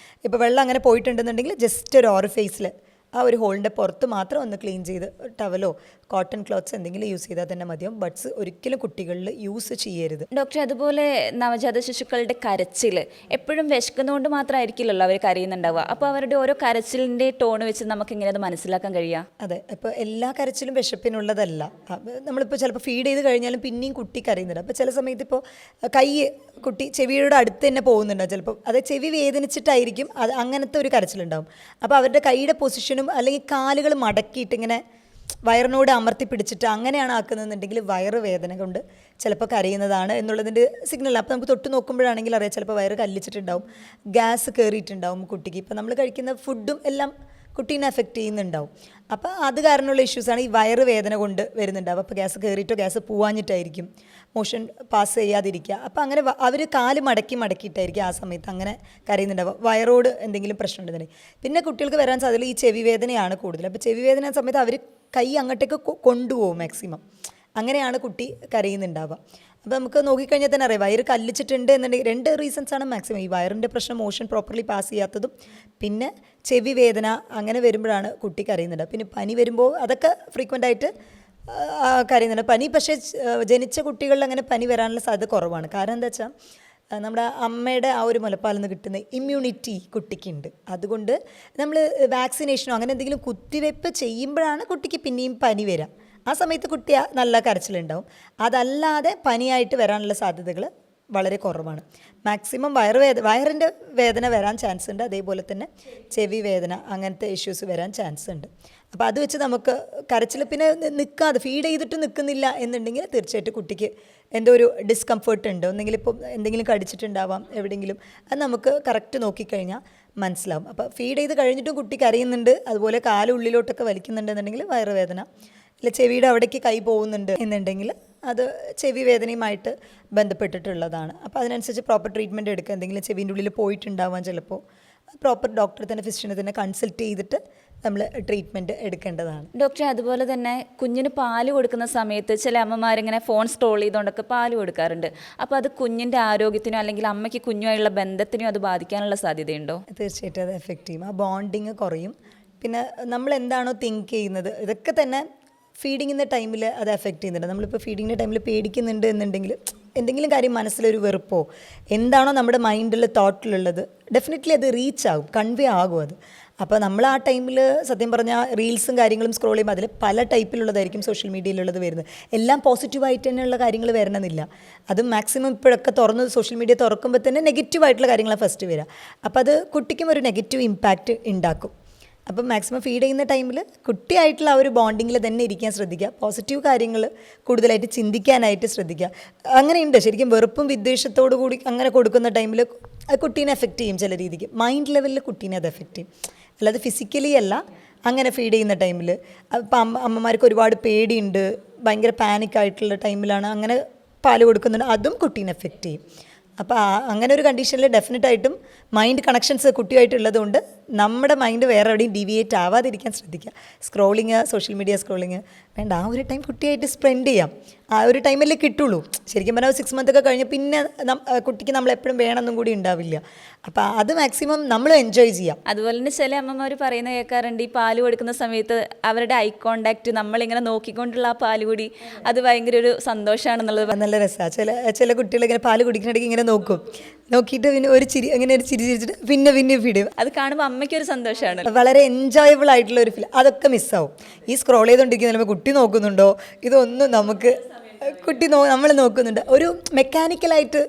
[SPEAKER 2] ഇപ്പോൾ വെള്ളം അങ്ങനെ പോയിട്ടുണ്ടെന്നുണ്ടെങ്കിൽ ജസ്റ്റ് ഒരു ഓറിഫേസിൽ ആ ഒരു ഹോളിൻ്റെ പുറത്ത് മാത്രം ഒന്ന് ക്ലീൻ ചെയ്ത് ടവലോ കോട്ടൺ ക്ലോത്ത്സ് എന്തെങ്കിലും യൂസ് ചെയ്താൽ തന്നെ മതിയാവും. ബഡ്സ് ഒരിക്കലും കുട്ടികളിൽ യൂസ് ചെയ്യരുത്.
[SPEAKER 1] ഡോക്ടർ, അതുപോലെ നവജാത ശിശുക്കളുടെ കരച്ചിൽ എപ്പോഴും വിശക്കുന്നതുകൊണ്ട് മാത്രമായിരിക്കില്ലല്ലോ അവർ കരയുന്നുണ്ടാവുക. അപ്പോൾ അവരുടെ ഓരോ കരച്ചിലിൻ്റെ ടോൺ വെച്ച് നമുക്ക് എങ്ങനെ അത് മനസ്സിലാക്കാൻ കഴിയുക?
[SPEAKER 2] അതെ, ഇപ്പോൾ എല്ലാ കരച്ചിലും വിശപ്പിനുള്ളതല്ല. നമ്മളിപ്പോൾ ചിലപ്പോൾ ഫീഡ് ചെയ്ത് കഴിഞ്ഞാലും പിന്നെയും കുട്ടി കരയുന്നുണ്ട്. അപ്പോൾ ചില സമയത്ത് ഇപ്പോൾ കൈ കുട്ടി ചെവിയുടെ അടുത്ത് തന്നെ പോകുന്നുണ്ടാവും. ചിലപ്പോൾ അത് ചെവി വേദനിച്ചിട്ടായിരിക്കും അത് അങ്ങനത്തെ ഒരു കരച്ചിലുണ്ടാവും. അപ്പോൾ അവരുടെ കൈയുടെ പൊസിഷനും അല്ലെങ്കിൽ കാലുകൾ മടക്കിയിട്ട് ഇങ്ങനെ വയറിനോട് അമർത്തി പിടിച്ചിട്ട് അങ്ങനെയാണ് ആക്കുന്നതെന്നുണ്ടെങ്കിൽ വയറ് വേദന കൊണ്ട് ചിലപ്പോൾ കരയുന്നതാണ് എന്നുള്ളതിൻ്റെ സിഗ്നൽ. അപ്പോൾ നമുക്ക് തൊട്ട് നോക്കുമ്പോഴാണെങ്കിൽ അറിയാം ചിലപ്പോൾ വയറ് കല്ലിച്ചിട്ടുണ്ടാവും, ഗ്യാസ് കയറിയിട്ടുണ്ടാവും കുട്ടിക്ക്. ഇപ്പോൾ നമ്മൾ കഴിക്കുന്ന ഫുഡും എല്ലാം കുട്ടീനെ എഫക്റ്റ് ചെയ്യുന്നുണ്ടാവും. അപ്പോൾ അത് കാരണമുള്ള ഇഷ്യൂസാണ് ഈ വയറ് വേദന കൊണ്ട് വരുന്നുണ്ടാവും. അപ്പോൾ ഗ്യാസ് കയറിയിട്ടോ ഗ്യാസ് പോവാഞ്ഞിട്ടായിരിക്കും, മോഷൻ പാസ് ചെയ്യാതിരിക്കുക. അപ്പോൾ അങ്ങനെ അവർ കാല് മടക്കിയിട്ടായിരിക്കും ആ സമയത്ത് അങ്ങനെ കരയുന്നുണ്ടാവുക. വയറോട് എന്തെങ്കിലും പ്രശ്നം ഉണ്ടെന്നുണ്ടെങ്കിൽ പിന്നെ കുട്ടികൾക്ക് വരാൻ സാധ്യതയുള്ള ഈ ചെവി വേദനയാണ് കൂടുതൽ. അപ്പോൾ ചെവി വേദന സമയത്ത് അവർ കൈ അങ്ങോട്ടേക്ക് കൊണ്ടുപോകും മാക്സിമം. അങ്ങനെയാണ് കുട്ടി കരയുന്നുണ്ടാവുക. അപ്പോൾ നമുക്ക് നോക്കിക്കഴിഞ്ഞാൽ തന്നെ അറിയാം വയറ് കല്ലിച്ചിട്ടുണ്ട് എന്നുണ്ടെങ്കിൽ 2 റീസൺസാണ് മാക്സിമം. ഈ വയറിൻ്റെ പ്രശ്നം, മോഷൻ പ്രോപ്പർലി പാസ് ചെയ്യാത്തതും, പിന്നെ ചെവി വേദന അങ്ങനെ വരുമ്പോഴാണ് കുട്ടി കരയുന്നുണ്ട്. പിന്നെ പനി വരുമ്പോൾ അതൊക്കെ ഫ്രീക്വൻ്റ് ആയിട്ട് കരയുന്നുണ്ട്. പനി പക്ഷേ ജനിച്ച കുട്ടികളിൽ അങ്ങനെ പനി വരാനുള്ള സാധ്യത കുറവാണ്. കാരണം എന്താ വെച്ചാൽ നമ്മുടെ അമ്മയുടെ ആ ഒരു മുലപ്പാലിൽ നിന്ന് കിട്ടുന്ന ഇമ്മ്യൂണിറ്റി കുട്ടിക്കുണ്ട്. അതുകൊണ്ട് നമ്മൾ വാക്സിനേഷനോ അങ്ങനെ എന്തെങ്കിലും കുത്തിവയ്പ്പ് ചെയ്യുമ്പോഴാണ് കുട്ടിക്ക് പിന്നെയും പനി വരിക. ആ സമയത്ത് കുട്ടി നല്ല കരച്ചിലുണ്ടാവും. അതല്ലാതെ പനിയായിട്ട് വരാനുള്ള സാധ്യതകൾ വളരെ കുറവാണ്. മാക്സിമം വയറിൻ്റെ വേദന വരാൻ ചാൻസ് ഉണ്ട്. അതേപോലെ തന്നെ ചെവി വേദന അങ്ങനത്തെ ഇഷ്യൂസ് വരാൻ ചാൻസ് ഉണ്ട്. അപ്പോൾ അത് വെച്ച് നമുക്ക് കരച്ചിൽ പിന്നെ നിൽക്കാതെ ഫീഡ് ചെയ്തിട്ട് നിൽക്കുന്നില്ല എന്നുണ്ടെങ്കിൽ തീർച്ചയായിട്ടും കുട്ടിക്ക് എന്തോ ഒരു ഡിസ്കംഫേർട്ട് ഉണ്ട്, ഒന്നെങ്കിൽ ഇപ്പോൾ എന്തെങ്കിലും കടിച്ചിട്ടുണ്ടാവാം എവിടെയെങ്കിലും. അത് നമുക്ക് കറക്റ്റ് നോക്കിക്കഴിഞ്ഞാൽ മനസ്സിലാവും. അപ്പോൾ ഫീഡ് ചെയ്ത് കഴിഞ്ഞിട്ടും കുട്ടി കരയുന്നുണ്ട്, അതുപോലെ കാലുള്ളിലോട്ടൊക്കെ വലിക്കുന്നുണ്ടെന്നുണ്ടെങ്കിൽ വയറുവേദന, അല്ല ചെവിയുടെ അവിടേക്ക് കൈ പോകുന്നുണ്ട് എന്നുണ്ടെങ്കിൽ അത് ചെവി വേദനയുമായിട്ട് ബന്ധപ്പെട്ടിട്ടുള്ളതാണ്. അപ്പോൾ അതിനനുസരിച്ച് പ്രോപ്പർ ട്രീറ്റ്മെൻറ്റ് എടുക്കുക. എന്തെങ്കിലും ചെവിൻ്റെ ഉള്ളിൽ പോയിട്ടുണ്ടാവാൻ ചിലപ്പോൾ പ്രോപ്പർ ഡോക്ടറെ തന്നെ ഫിസിഷ്യനെ തന്നെ കൺസൾട്ട് ചെയ്തിട്ട് നമ്മൾ ട്രീറ്റ്മെൻറ്റ് എടുക്കേണ്ടതാണ്.
[SPEAKER 1] ഡോക്ടർ, അതുപോലെ തന്നെ കുഞ്ഞിന് പാല് കൊടുക്കുന്ന സമയത്ത് ചില അമ്മമാരിങ്ങനെ ഫോൺ സ്ക്രോൾ ചെയ്തുകൊണ്ടൊക്കെ പാല് കൊടുക്കാറുണ്ട്. അപ്പോൾ അത് കുഞ്ഞിൻ്റെ ആരോഗ്യത്തിനോ അല്ലെങ്കിൽ അമ്മയ്ക്ക് കുഞ്ഞുമായുള്ള ബന്ധത്തിനോ അത് ബാധിക്കാനുള്ള സാധ്യതയുണ്ടോ?
[SPEAKER 2] തീർച്ചയായിട്ടും അത് എഫക്റ്റ് ചെയ്യും. ആ ബോണ്ടിങ് കുറയും. പിന്നെ നമ്മൾ എന്താണോ തിങ്ക് ചെയ്യുന്നത് ഇതൊക്കെ തന്നെ ഫീഡിങ്ങിൻ്റെ ടൈമിൽ അത് എഫക്റ്റ് ചെയ്യുന്നുണ്ട്. നമ്മളിപ്പോൾ ഫീഡിങ്ങിൻ്റെ ടൈമിൽ പേടിക്കുന്നുണ്ട് എന്നുണ്ടെങ്കിൽ എന്തെങ്കിലും കാര്യം മനസ്സിലൊരു വെറുപ്പോ എന്താണോ നമ്മുടെ മൈൻഡിൽ തോട്ടിലുള്ളത് ഡെഫിനറ്റ്ലി അത് റീച്ച് ആകും, കൺവേ ആകും അത്. അപ്പോൾ നമ്മൾ ആ ടൈമിൽ സത്യം പറഞ്ഞാൽ റീൽസും കാര്യങ്ങളും സ്ക്രോൾ ചെയ്യുമ്പോൾ അതിൽ പല ടൈപ്പിലുള്ളതായിരിക്കും സോഷ്യൽ മീഡിയയിലുള്ളത് വരുന്നത്. എല്ലാം പോസിറ്റീവായിട്ട് തന്നെയുള്ള കാര്യങ്ങൾ വരണമെന്നില്ല. അത് മാക്സിമം ഇപ്പോഴൊക്കെ സോഷ്യൽ മീഡിയ തുറക്കുമ്പോൾ തന്നെ നെഗറ്റീവായിട്ടുള്ള കാര്യങ്ങളാണ് ഫസ്റ്റ് വരിക. അപ്പോൾ അത് കുട്ടിക്കും ഒരു നെഗറ്റീവ് ഇമ്പാക്റ്റ് ഉണ്ടാക്കും. അപ്പം മാക്സിമം ഫീഡ് ചെയ്യുന്ന ടൈമിൽ കുട്ടിയായിട്ടുള്ള ആ ഒരു ബോണ്ടിങ്ങിൽ തന്നെ ഇരിക്കാൻ ശ്രദ്ധിക്കുക. പോസിറ്റീവ് കാര്യങ്ങൾ കൂടുതലായിട്ട് ചിന്തിക്കാനായിട്ട് ശ്രദ്ധിക്കുക. അങ്ങനെയുണ്ട് ശരിക്കും വെറുപ്പും വിദ്വേഷത്തോടു കൂടി അങ്ങനെ കൊടുക്കുന്ന ടൈമിൽ അത് കുട്ടീനെ എഫക്റ്റ് ചെയ്യും. ചില രീതിക്ക് മൈൻഡ് ലെവലിൽ കുട്ടീനെ അത് എഫക്റ്റ് ചെയ്യും. അല്ലാതെ ഫിസിക്കലി അല്ല. അങ്ങനെ ഫീഡ് ചെയ്യുന്ന ടൈമിൽ അപ്പം അമ്മമാർക്ക് ഒരുപാട് പേടിയുണ്ട്, ഭയങ്കര പാനിക്കായിട്ടുള്ള ടൈമിലാണ് അങ്ങനെ പാല് കൊടുക്കുന്നുണ്ട്, അതും കുട്ടീനെ എഫക്റ്റ് ചെയ്യും. അപ്പോൾ അങ്ങനെ ഒരു കണ്ടീഷനിൽ ഡെഫിനറ്റായിട്ടും മൈൻഡ് കണക്ഷൻസ് കുട്ടിയായിട്ടുള്ളത് കൊണ്ട് നമ്മുടെ മൈൻഡ് വേറെ എവിടെയും ഡീവിയേറ്റ് ആവാതിരിക്കാൻ ശ്രദ്ധിക്കുക. സ്ക്രോളിങ്, സോഷ്യൽ മീഡിയ സ്ക്രോളിങ് വേണ്ട. ആ ഒരു ടൈം കുട്ടിയായിട്ട് സ്പെൻഡ് ചെയ്യാം. ആ ഒരു ടൈമല്ലേ കിട്ടുള്ളൂ. ശരിക്കും പറഞ്ഞാൽ 6 മന്ത് ഒക്കെ കഴിഞ്ഞ് പിന്നെ കുട്ടിക്ക് നമ്മളെപ്പോഴും വേണമെന്നും കൂടി ഉണ്ടാവില്ല. അപ്പോൾ അത് മാക്സിമം നമ്മൾ എൻജോയ് ചെയ്യാം.
[SPEAKER 1] അതുപോലെ തന്നെ ചില അമ്മമാർ പറയുന്ന കേൾക്കാറുണ്ട്, ഈ പാല് കൊടുക്കുന്ന സമയത്ത് അവരുടെ ഐ കോണ്ടാക്റ്റ് നമ്മളിങ്ങനെ നോക്കിക്കൊണ്ടുള്ള ആ പാല് കൂടി അത് ഭയങ്കര ഒരു സന്തോഷമാണെന്നുള്ളത്.
[SPEAKER 2] നല്ല രസമാണ്. ചില കുട്ടികൾ ഇങ്ങനെ പാല് കുടിക്കുന്നിടയ്ക്ക് ഇങ്ങനെ നോക്കിയിട്ട് പിന്നെ ഒരു ചിരി ചിരിച്ചിട്ട് പിന്നെ ഫീഡ് ചെയ്യും.
[SPEAKER 1] അത് കാണുമ്പോൾ അമ്മയ്ക്കൊരു സന്തോഷമാണ്.
[SPEAKER 2] വളരെ എൻജോയബിൾ ആയിട്ടുള്ള ഒരു ഫീൽ. അതൊക്കെ മിസ്സാവും. ഈ സ്ക്രോൾ ചെയ്തുകൊണ്ടിരിക്കുന്ന കുട്ടി നോക്കുന്നുണ്ടോ ഇതൊന്നും നമുക്ക് നമ്മൾ നോക്കുന്നുണ്ട്. ഒരു മെക്കാനിക്കലായിട്ട്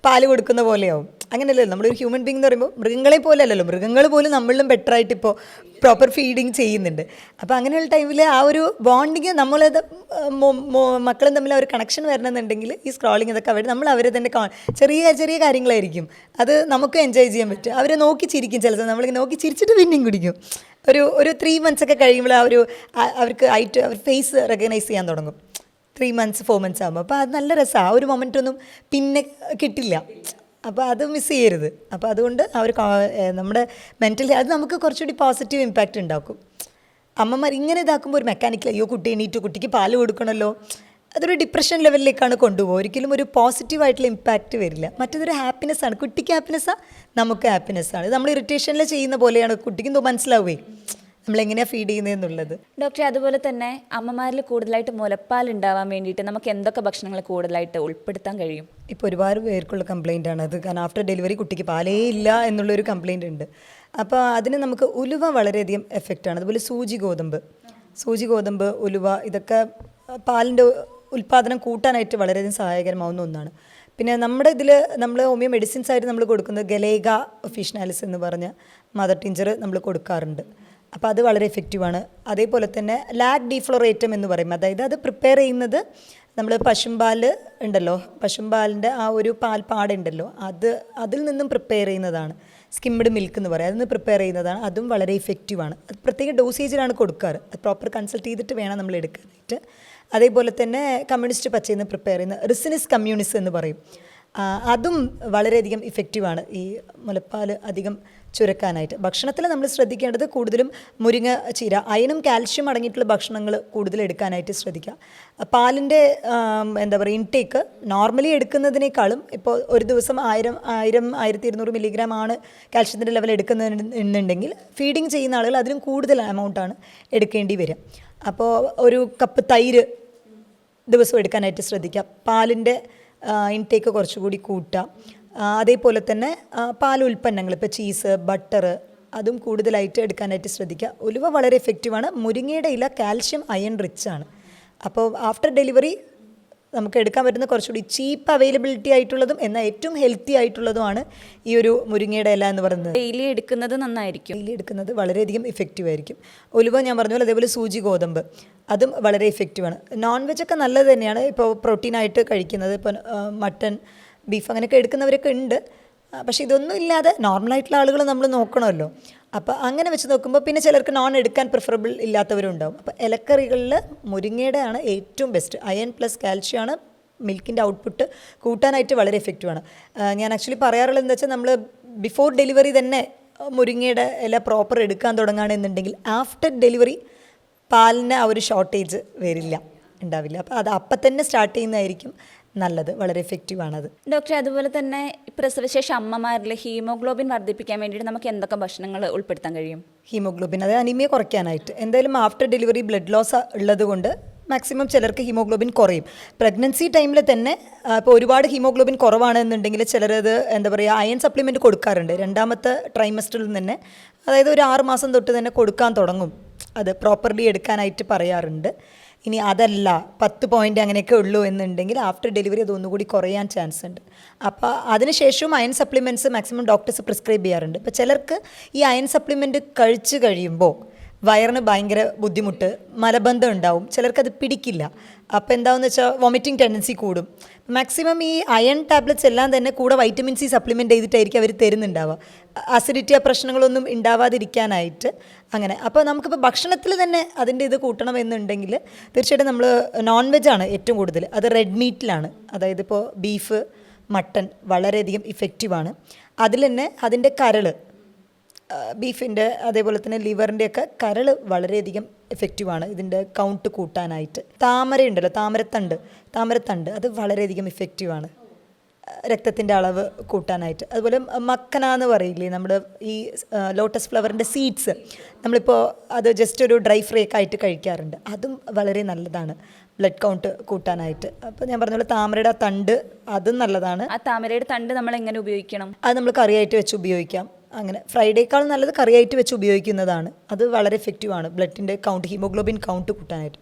[SPEAKER 2] പാല് കൊടുക്കുന്ന പോലെയാവും. അങ്ങനെയല്ലല്ലോ നമ്മളൊരു ഹ്യൂമൻ ബീങ് എന്ന് പറയുമ്പോൾ മൃഗങ്ങളെ പോലെ അല്ലല്ലോ. മൃഗങ്ങൾ പോലും നമ്മളിലും ബെറ്ററായിട്ട് ഇപ്പോൾ പ്രോപ്പർ ഫീഡിങ് ചെയ്യുന്നുണ്ട്. അപ്പോൾ അങ്ങനെയുള്ള ടൈമിൽ ആ ഒരു ബോണ്ടിങ് നമ്മളത് മക്കളും തമ്മിൽ ഒരു കണക്ഷൻ വരണമെന്നുണ്ടെങ്കിൽ ഈ സ്ക്രോളിങ് ഇതൊക്കെ അവർ നമ്മൾ അവരെ തന്നെ ചെറിയ ചെറിയ കാര്യങ്ങളായിരിക്കും. അത് നമുക്ക് എൻജോയ് ചെയ്യാൻ പറ്റും. അവരെ നോക്കി ചിരിക്കും. ചിലപ്പോൾ നമ്മളിങ്ങനെ നോക്കി ചിരിച്ചിട്ട് പിന്നെയും കുടിക്കും. ഒരു 3 months ഒക്കെ കഴിയുമ്പോൾ അവർക്ക് അവർ ഫേസ് റെക്കഗ്നൈസ് ചെയ്യാൻ തുടങ്ങും. 3 months 4 months ആകുമ്പോൾ. അപ്പോൾ അത് നല്ല രസമാണ്. ആ ഒരു മൊമെൻ്റൊന്നും പിന്നെ കിട്ടില്ല. അപ്പോൾ അത് മിസ് ചെയ്യരുത്. അപ്പോൾ അതുകൊണ്ട് നമ്മുടെ മെൻ്റലി അത് നമുക്ക് കുറച്ചുകൂടി പോസിറ്റീവ് ഇമ്പാക്റ്റ് ഉണ്ടാക്കും. അമ്മമാർ ഇങ്ങനെ ഇതാക്കുമ്പോൾ ഒരു മെക്കാനിക്കൽ അയ്യോ കുട്ടി എണീറ്റ് കുട്ടിക്ക് പാല് കൊടുക്കണമല്ലോ, അതൊരു ഡിപ്രഷൻ ലെവലിലേക്കാണ് കൊണ്ടുപോകുക. ഒരിക്കലും ഒരു പോസിറ്റീവായിട്ടുള്ള ഇമ്പാക്റ്റ് വരില്ല. മറ്റേതൊരു ഹാപ്പിനെസ്സാണ്, കുട്ടിക്ക് ഹാപ്പിനെസ്സാണ്, നമുക്ക് ഹാപ്പിനെസ്സാണ്. ഇത് നമ്മൾ ഇറിറ്റേഷനിൽ ചെയ്യുന്ന പോലെയാണ്, കുട്ടിക്കും മനസ്സിലാവുകയെ നമ്മളെങ്ങനെയാണ് ഫീഡ് ചെയ്യുന്നതെന്നുള്ളത്.
[SPEAKER 1] ഡോക്ടറെ, അതുപോലെ തന്നെ അമ്മമാരിൽ കൂടുതലായിട്ട് മുലപ്പാൽ ഉണ്ടാവാൻ വേണ്ടിയിട്ട് നമുക്ക് എന്തൊക്കെ ഭക്ഷണങ്ങൾ കൂടുതലായിട്ട് ഉൾപ്പെടുത്താൻ കഴിയും?
[SPEAKER 2] ഇപ്പോൾ ഒരുപാട് പേർക്കുള്ള കംപ്ലയിൻ്റ് ആണ് അത്. കാരണം ആഫ്റ്റർ ഡെലിവറി കുട്ടിക്ക് പാലേ ഇല്ല എന്നുള്ളൊരു കംപ്ലയിൻ്റ് ഉണ്ട്. അപ്പോൾ അതിന് നമുക്ക് ഉലുവ വളരെയധികം എഫക്റ്റാണ്. അതുപോലെ സൂചി ഗോതമ്പ്, ഉലുവ, ഇതൊക്കെ പാലിൻ്റെ ഉൽപ്പാദനം കൂട്ടാനായിട്ട് വളരെയധികം സഹായകരമാവുന്ന ഒന്നാണ്. പിന്നെ നമ്മുടെ ഇതിൽ നമ്മൾ ഹോമിയോ മെഡിസിൻസ് ആയിട്ട് നമ്മൾ കൊടുക്കുന്നത് ഗലേഗ ഒഫീഷ്യനാലിസ് എന്ന് പറഞ്ഞ മദർ ടിഞ്ചർ നമ്മൾ കൊടുക്കാറുണ്ട്. അപ്പോൾ അത് വളരെ എഫക്റ്റീവാണ്. അതേപോലെ തന്നെ ലാക് ഡീഫ്ലോറേറ്റം എന്ന് പറയും, അതായത് അത് പ്രിപ്പയർ ചെയ്യുന്നത് നമ്മൾ പശുമ്പാൽ ഉണ്ടല്ലോ, പശുമ്പാലിൻ്റെ ആ ഒരു പാടുണ്ടല്ലോ, അതിൽ നിന്നും പ്രിപ്പയർ ചെയ്യുന്നതാണ്. സ്കിംഡ് മിൽക്ക് എന്ന് പറയും, അതിൽ നിന്ന് പ്രിപ്പയർ ചെയ്യുന്നതാണ്. അതും വളരെ ഇഫക്റ്റീവാണ്. അത് പ്രത്യേക ഡോസേജിലാണ് കൊടുക്കാറ്. അത് പ്രോപ്പർ കൺസൾട്ട് ചെയ്തിട്ട് വേണം നമ്മൾ എടുക്കാനായിട്ട്. അതേപോലെ തന്നെ കമ്മ്യൂണിസ്റ്റ് പച്ചയിൽ നിന്ന് പ്രിപ്പയർ ചെയ്യുന്ന റിസിനിസ് കമ്മ്യൂണിസ് എന്ന് പറയും, അതും വളരെയധികം ഇഫക്റ്റീവാണ് ഈ മുലപ്പാൽ അധികം ചുരക്കാനായിട്ട്. ഭക്ഷണത്തിൽ നമ്മൾ ശ്രദ്ധിക്കേണ്ടത് കൂടുതലും മുരിങ്ങ ചീര, അയണും കാൽഷ്യം അടങ്ങിയിട്ടുള്ള ഭക്ഷണങ്ങൾ കൂടുതൽ എടുക്കാനായിട്ട് ശ്രദ്ധിക്കുക. പാലിൻ്റെ ഇൻടേക്ക് നോർമലി എടുക്കുന്നതിനേക്കാളും ഇപ്പോൾ ഒരു ദിവസം 1200 മില്ലിഗ്രാം ആണ് കാൽഷ്യത്തിൻ്റെ ലെവൽ എടുക്കുന്നതെന്നുണ്ടെങ്കിൽ ഫീഡിങ് ചെയ്യുന്ന ആളുകൾ അതിലും കൂടുതൽ എമൗണ്ടാണ് എടുക്കേണ്ടി വരിക. അപ്പോൾ ഒരു കപ്പ് തൈര് ദിവസം എടുക്കാനായിട്ട് ശ്രദ്ധിക്കുക. പാലിൻ്റെ ഇൻടേക്ക് കുറച്ചുകൂടി കൂട്ടുക. അതേപോലെ തന്നെ പാൽ ഉൽപ്പന്നങ്ങൾ, ഇപ്പോൾ ചീസ്, ബട്ടർ, അതും കൂടുതലായിട്ട് എടുക്കാനായിട്ട് ശ്രദ്ധിക്കുക. ഉലുവ വളരെ എഫക്റ്റീവാണ്. മുരിങ്ങയുടെ ഇല കാൽഷ്യം അയൺ റിച്ച് ആണ്. അപ്പോൾ ആഫ്റ്റർ ഡെലിവറി നമുക്ക് എടുക്കാൻ പറ്റുന്ന കുറച്ചുകൂടി ചീപ്പ് അവൈലബിലിറ്റി ആയിട്ടുള്ളതും എന്നാൽ ഏറ്റവും ഹെൽത്തി ആയിട്ടുള്ളതുമാണ് ഈ ഒരു മുരിങ്ങയുടെ ഇല എന്ന് പറയുന്നത്.
[SPEAKER 1] ഡെയിലി എടുക്കുന്നത് നന്നായിരിക്കും.
[SPEAKER 2] ഡെയിലി എടുക്കുന്നത് വളരെയധികം ഇഫക്റ്റീവ് ആയിരിക്കും. ഉലുവ ഞാൻ പറഞ്ഞ പോലെ, അതേപോലെ സൂചി ഗോതമ്പ്, അതും വളരെ ഇഫക്റ്റീവാണ്. നോൺ വെജൊക്കെ നല്ലത് തന്നെയാണ്. ഇപ്പോൾ പ്രോട്ടീനായിട്ട് കഴിക്കുന്നത്, ഇപ്പോൾ മട്ടൺ, ബീഫ് അങ്ങനെയൊക്കെ എടുക്കുന്നവരൊക്കെ ഉണ്ട്. പക്ഷേ ഇതൊന്നും ഇല്ലാതെ നോർമലായിട്ടുള്ള ആളുകൾ നമ്മൾ നോക്കണമല്ലോ. അപ്പോൾ അങ്ങനെ വെച്ച് നോക്കുമ്പോൾ പിന്നെ ചിലർക്ക് നോൺ എടുക്കാൻ പ്രിഫറബിൾ ഇല്ലാത്തവരുണ്ടാവും. അപ്പോൾ ഇലക്കറികളിൽ മുരിങ്ങയുടെ ആണ് ഏറ്റവും ബെസ്റ്റ്. അയൺ പ്ലസ് കാൽഷ്യമാണ് മിൽക്കിൻ്റെ ഔട്ട്പുട്ട് കൂട്ടാനായിട്ട് വളരെ എഫക്റ്റീവാണ്. ഞാൻ ആക്ച്വലി പറയാറുള്ളത് എന്താ വെച്ചാൽ, നമ്മൾ ബിഫോർ ഡെലിവറി തന്നെ മുരിങ്ങയുടെ ഇല പ്രോപ്പർ എടുക്കാൻ തുടങ്ങുകയാണെന്നുണ്ടെങ്കിൽ ആഫ്റ്റർ ഡെലിവറി പാലിന് ആ ഒരു ഷോർട്ടേജ് ഉണ്ടാവില്ല. അപ്പോൾ അത് അപ്പം തന്നെ സ്റ്റാർട്ട് ചെയ്യുന്നതായിരിക്കും നല്ലത്. വളരെ എഫക്റ്റീവാണത്.
[SPEAKER 1] ഡോക്ടറെ, അതുപോലെ തന്നെ പ്രസവശേഷം അമ്മമാരിൽ ഹീമോഗ്ലോബിൻ വർദ്ധിപ്പിക്കാൻ വേണ്ടിയിട്ട് നമുക്ക് എന്തൊക്കെ ഭക്ഷണങ്ങൾ ഉൾപ്പെടുത്താൻ കഴിയും?
[SPEAKER 2] ഹീമോഗ്ലോബിൻ, അത് അനീമിയ കുറയ്ക്കാനായിട്ട് എന്തായാലും ആഫ്റ്റർ ഡെലിവറി ബ്ലഡ് ലോസ് ഉള്ളത് കൊണ്ട് മാക്സിമം ചിലർക്ക് ഹീമോഗ്ലോബിൻ കുറയും. പ്രഗ്നൻസി ടൈമിൽ തന്നെ ഇപ്പോൾ ഒരുപാട് ഹീമോഗ്ലോബിൻ കുറവാണെന്നുണ്ടെങ്കിൽ ചിലരത് അയൺ സപ്ലിമെൻറ്റ് കൊടുക്കാറുണ്ട്. രണ്ടാമത്തെ ട്രൈമസ്റ്ററിൽ തന്നെ, അതായത് ഒരു 6 മാസം തൊട്ട് തന്നെ കൊടുക്കാൻ തുടങ്ങും. അത് പ്രോപ്പർലി എടുക്കാനായിട്ട് പറയാറുണ്ട്. ഇനി അതല്ല 10 പോയിൻ്റ് അങ്ങനെയൊക്കെ ഉള്ളൂ എന്നുണ്ടെങ്കിൽ ആഫ്റ്റർ ഡെലിവറി അത് ഒന്നുകൂടി കുറയാൻ ചാൻസ് ഉണ്ട്. അപ്പോൾ അതിനുശേഷവും iron supplements maximum doctors prescribe ചെയ്യാറുണ്ട്. ഇപ്പോൾ ചിലർക്ക് ഈ അയൺ സപ്ലിമെൻറ്റ് കഴിച്ച് കഴിയുമ്പോൾ വയറിന് ഭയങ്കര ബുദ്ധിമുട്ട്, മലബന്ധം ഉണ്ടാവും, ചിലർക്കത് പിടിക്കില്ല. അപ്പോൾ എന്താണെന്ന് വെച്ചാൽ വോമിറ്റിംഗ് ടെൻഡൻസി കൂടും. മാക്സിമം ഈ അയൺ ടാബ്ലറ്റ്സ് എല്ലാം തന്നെ കൂടെ വൈറ്റമിൻ സി സപ്ലിമെൻ്റ് ചെയ്തിട്ടായിരിക്കും അവർ തരുന്നുണ്ടാവുക, അസിഡിറ്റി പ്രശ്നങ്ങളൊന്നും ഉണ്ടാവാതിരിക്കാനായിട്ട്. അങ്ങനെ അപ്പോൾ നമുക്കിപ്പോൾ ഭക്ഷണത്തിൽ തന്നെ അതിൻ്റെ ഇത് കൂട്ടണമെന്നുണ്ടെങ്കിൽ തീർച്ചയായിട്ടും നമ്മൾ നോൺ വെജാണ് ഏറ്റവും കൂടുതൽ. അത് റെഡ് മീറ്റിലാണ്, അതായത് ഇപ്പോൾ ബീഫ്, മട്ടൺ വളരെയധികം ഇഫക്റ്റീവാണ്. അതിൽ തന്നെ അതിൻ്റെ കരൾ, ബീഫിൻ്റെ അതേപോലെ തന്നെ ലിവറിൻ്റെയൊക്കെ കരൾ വളരെയധികം എഫക്റ്റീവാണ് ഇതിൻ്റെ കൗണ്ട് കൂട്ടാനായിട്ട്. താമരയുണ്ടല്ലോ, താമരത്തണ്ട്, അത് വളരെയധികം ഇഫക്റ്റീവാണ് രക്തത്തിൻ്റെ അളവ് കൂട്ടാനായിട്ട്. അതുപോലെ മക്കന എന്ന് പറയില്ലേ, നമ്മുടെ ഈ ലോട്ടസ് ഫ്ലവറിൻ്റെ സീഡ്സ്, നമ്മളിപ്പോൾ അത് ജസ്റ്റ് ഒരു ഡ്രൈ ഫ്രൈ ആയിട്ട് കഴിക്കാറുണ്ട്. അതും വളരെ നല്ലതാണ് ബ്ലഡ് കൗണ്ട് കൂട്ടാനായിട്ട്. അപ്പോൾ ഞാൻ പറഞ്ഞ പോലെ താമരയുടെ തണ്ട്, അതും നല്ലതാണ്.
[SPEAKER 1] ആ താമരയുടെ തണ്ട് നമ്മൾ എങ്ങനെ ഉപയോഗിക്കണം?
[SPEAKER 2] അത് നമ്മൾ കറിയായിട്ട് വെച്ച് ഉപയോഗിക്കാം. അങ്ങനെ ഫ്രൈഡേക്കാൾ നല്ലത് കറിയായിട്ട് വെച്ച് ഉപയോഗിക്കുന്നതാണ്. അത് വളരെ എഫക്റ്റീവാണ് ബ്ലഡിൻ്റെ കൗണ്ട്, ഹീമോഗ്ലോബിൻ കൗണ്ട് കൂട്ടാനായിട്ട്.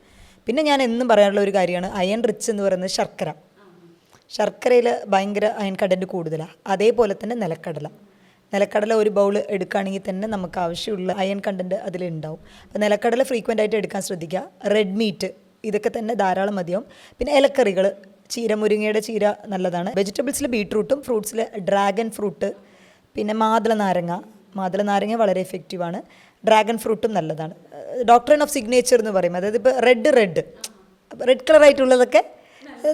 [SPEAKER 2] പിന്നെ ഞാൻ എന്നും പറയാനുള്ള ഒരു കാര്യമാണ് അയൺ റിച്ച് എന്ന് പറയുന്നത് ശർക്കരയിൽ ഭയങ്കര അയൺ കണ്ടൻറ്റ് കൂടുതലാണ്. അതേപോലെ തന്നെ നിലക്കടല ഒരു ബൗൾ എടുക്കുകയാണെങ്കിൽ തന്നെ നമുക്ക് ആവശ്യമുള്ള അയൺ കണ്ടൻറ്റ് അതിലുണ്ടാവും. അപ്പോൾ നിലക്കടല ഫ്രീക്വൻ്റ് ആയിട്ട് എടുക്കാൻ ശ്രദ്ധിക്കുക. റെഡ് മീറ്റ്, ഇതൊക്കെ തന്നെ ധാരാളം മതിയാവും. പിന്നെ ഇലക്കറികൾ, മുരിങ്ങയുടെ ചീര നല്ലതാണ്. വെജിറ്റബിൾസിൽ ബീട്രൂട്ടും, ഫ്രൂട്ട്സിൽ ഡ്രാഗൺ ഫ്രൂട്ട്, പിന്നെ മാതള നാരങ്ങ വളരെ എഫക്റ്റീവാണ്. ഡ്രാഗൺ ഫ്രൂട്ടും നല്ലതാണ്. ഡോക്ട്രിൻ ഓഫ് സിഗ്നേച്ചർ എന്ന് പറയും, അതായത് ഇപ്പോൾ റെഡ് കളറായിട്ടുള്ളതൊക്കെ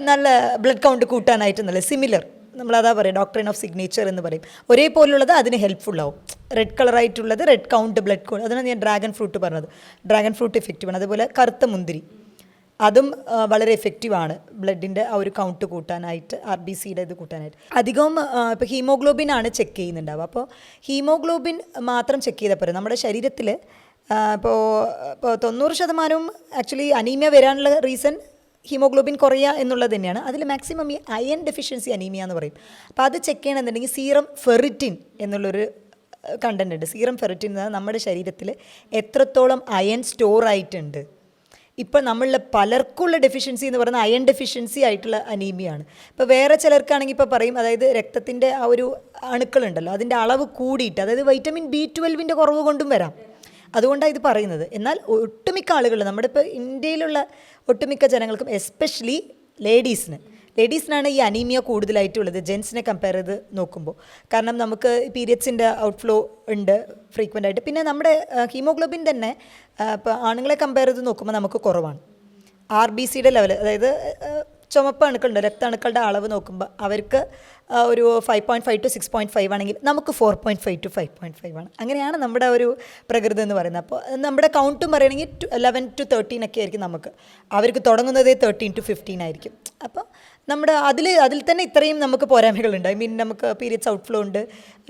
[SPEAKER 2] നല്ല ബ്ലഡ് കൗണ്ട് കൂട്ടാനായിട്ട് നല്ല സിമിലർ നമ്മളതാ പറയും ഡോക്ട്രിൻ ഓഫ് സിഗ്നേച്ചർ എന്ന് പറയും. ഒരേപോലുള്ളത് അതിന് ഹെൽപ്ഫുൾ ആവും. റെഡ് കളറായിട്ടുള്ളത് റെഡ് കൗണ്ട് ബ്ലഡ് കൗണ്ട്, അതിനാണ് ഞാൻ ഡ്രാഗൺ ഫ്രൂട്ട് പറഞ്ഞത്. ഡ്രാഗൺ ഫ്രൂട്ട് എഫക്റ്റീവാണ്. അതുപോലെ കറുത്ത മുന്തിരി അതും വളരെ എഫക്റ്റീവാണ് ബ്ലഡിൻ്റെ ആ ഒരു കൗണ്ട് കൂട്ടാനായിട്ട്, RBCയുടെ ഇത് കൂട്ടാനായിട്ട്. അധികവും ഇപ്പോൾ ഹീമോഗ്ലോബിൻ ആണ് ചെക്ക് ചെയ്യുന്നുണ്ടാവുക. അപ്പോൾ ഹീമോഗ്ലോബിൻ മാത്രം ചെക്ക് ചെയ്താൽ പോരാ. നമ്മുടെ ശരീരത്തിൽ ഇപ്പോൾ 90% ആക്ച്വലി അനീമിയ വരാനുള്ള റീസൺ ഹീമോഗ്ലോബിൻ കുറയുക എന്നുള്ളത് തന്നെയാണ്. അതിൽ മാക്സിമം ഈ അയൺ ഡെഫിഷ്യൻസി അനീമിയ എന്ന് പറയും. അപ്പോൾ അത് ചെക്ക് ചെയ്യണമെന്നുണ്ടെങ്കിൽ സീറം ഫെറിറ്റിൻ എന്നുള്ളൊരു കണ്ടൻ്റ് ഉണ്ട്. സീറം ഫെറിറ്റിൻ എന്ന് പറഞ്ഞാൽ നമ്മുടെ ശരീരത്തിൽ എത്രത്തോളം അയൺ സ്റ്റോർ ആയിട്ടുണ്ട്. ഇപ്പോൾ നമ്മളിൽ പലർക്കുള്ള ഡെഫിഷ്യൻസി എന്ന് പറയുന്നത് അയൺ ഡെഫിഷ്യൻസി ആയിട്ടുള്ള അനീമിയാണ്. ഇപ്പോൾ വേറെ ചിലർക്കാണെങ്കിൽ ഇപ്പോൾ പറയും, അതായത് രക്തത്തിൻ്റെ ആ ഒരു അണുക്കളുണ്ടല്ലോ അതിൻ്റെ അളവ് കൂടിയിട്ട്, അതായത് വൈറ്റമിൻ B12 കുറവ് കൊണ്ടും വരാം. അതുകൊണ്ടാണ് ഇത് പറയുന്നത്. എന്നാൽ ഒട്ടുമിക്ക ആളുകൾ, നമ്മുടെ ഇപ്പോൾ ഇന്ത്യയിലുള്ള ഒട്ടുമിക്ക ജനങ്ങൾക്കും എസ്പെഷ്യലി ലേഡീസിനാണ് ഈ അനീമിയ കൂടുതലായിട്ടുള്ളത് ജെൻസിനെ കമ്പയർ ചെയ്ത് നോക്കുമ്പോൾ. കാരണം നമുക്ക് പീരിയഡ്സിൻ്റെ ഔട്ട്ഫ്ലോ ഉണ്ട് ഫ്രീക്വൻ്റ് ആയിട്ട്. പിന്നെ നമ്മുടെ ഹീമോഗ്ലോബിൻ തന്നെ ഇപ്പോൾ ആണുങ്ങളെ കമ്പയർ ചെയ്ത് നോക്കുമ്പോൾ നമുക്ക് കുറവാണ്. RBCയുടെ ലെവൽ, അതായത് ചുമപ്പ് അണുക്കളുണ്ട്, രക്താണുക്കളുടെ അളവ് നോക്കുമ്പോൾ അവർക്ക് ഒരു 5.5 to 6.5 ആണെങ്കിൽ നമുക്ക് 4.5 to 5.5 ആണ്. അങ്ങനെയാണ് നമ്മുടെ ഒരു പ്രകൃതി എന്ന് പറയുന്നത്. അപ്പോൾ നമ്മുടെ കൗണ്ടും പറയുകയാണെങ്കിൽ 11 to 13 ഒക്കെ ആയിരിക്കും നമുക്ക്. അവർക്ക് തുടങ്ങുന്നതേ 13 to 15 ആയിരിക്കും. അപ്പോൾ നമ്മുടെ അതിൽ തന്നെ ഇത്രയും നമുക്ക് പോരായ്മകളുണ്ട്. ഐ മീൻ നമുക്ക് പീരിയഡ്സ് ഔട്ട്ഫ്ലോ ഉണ്ട്,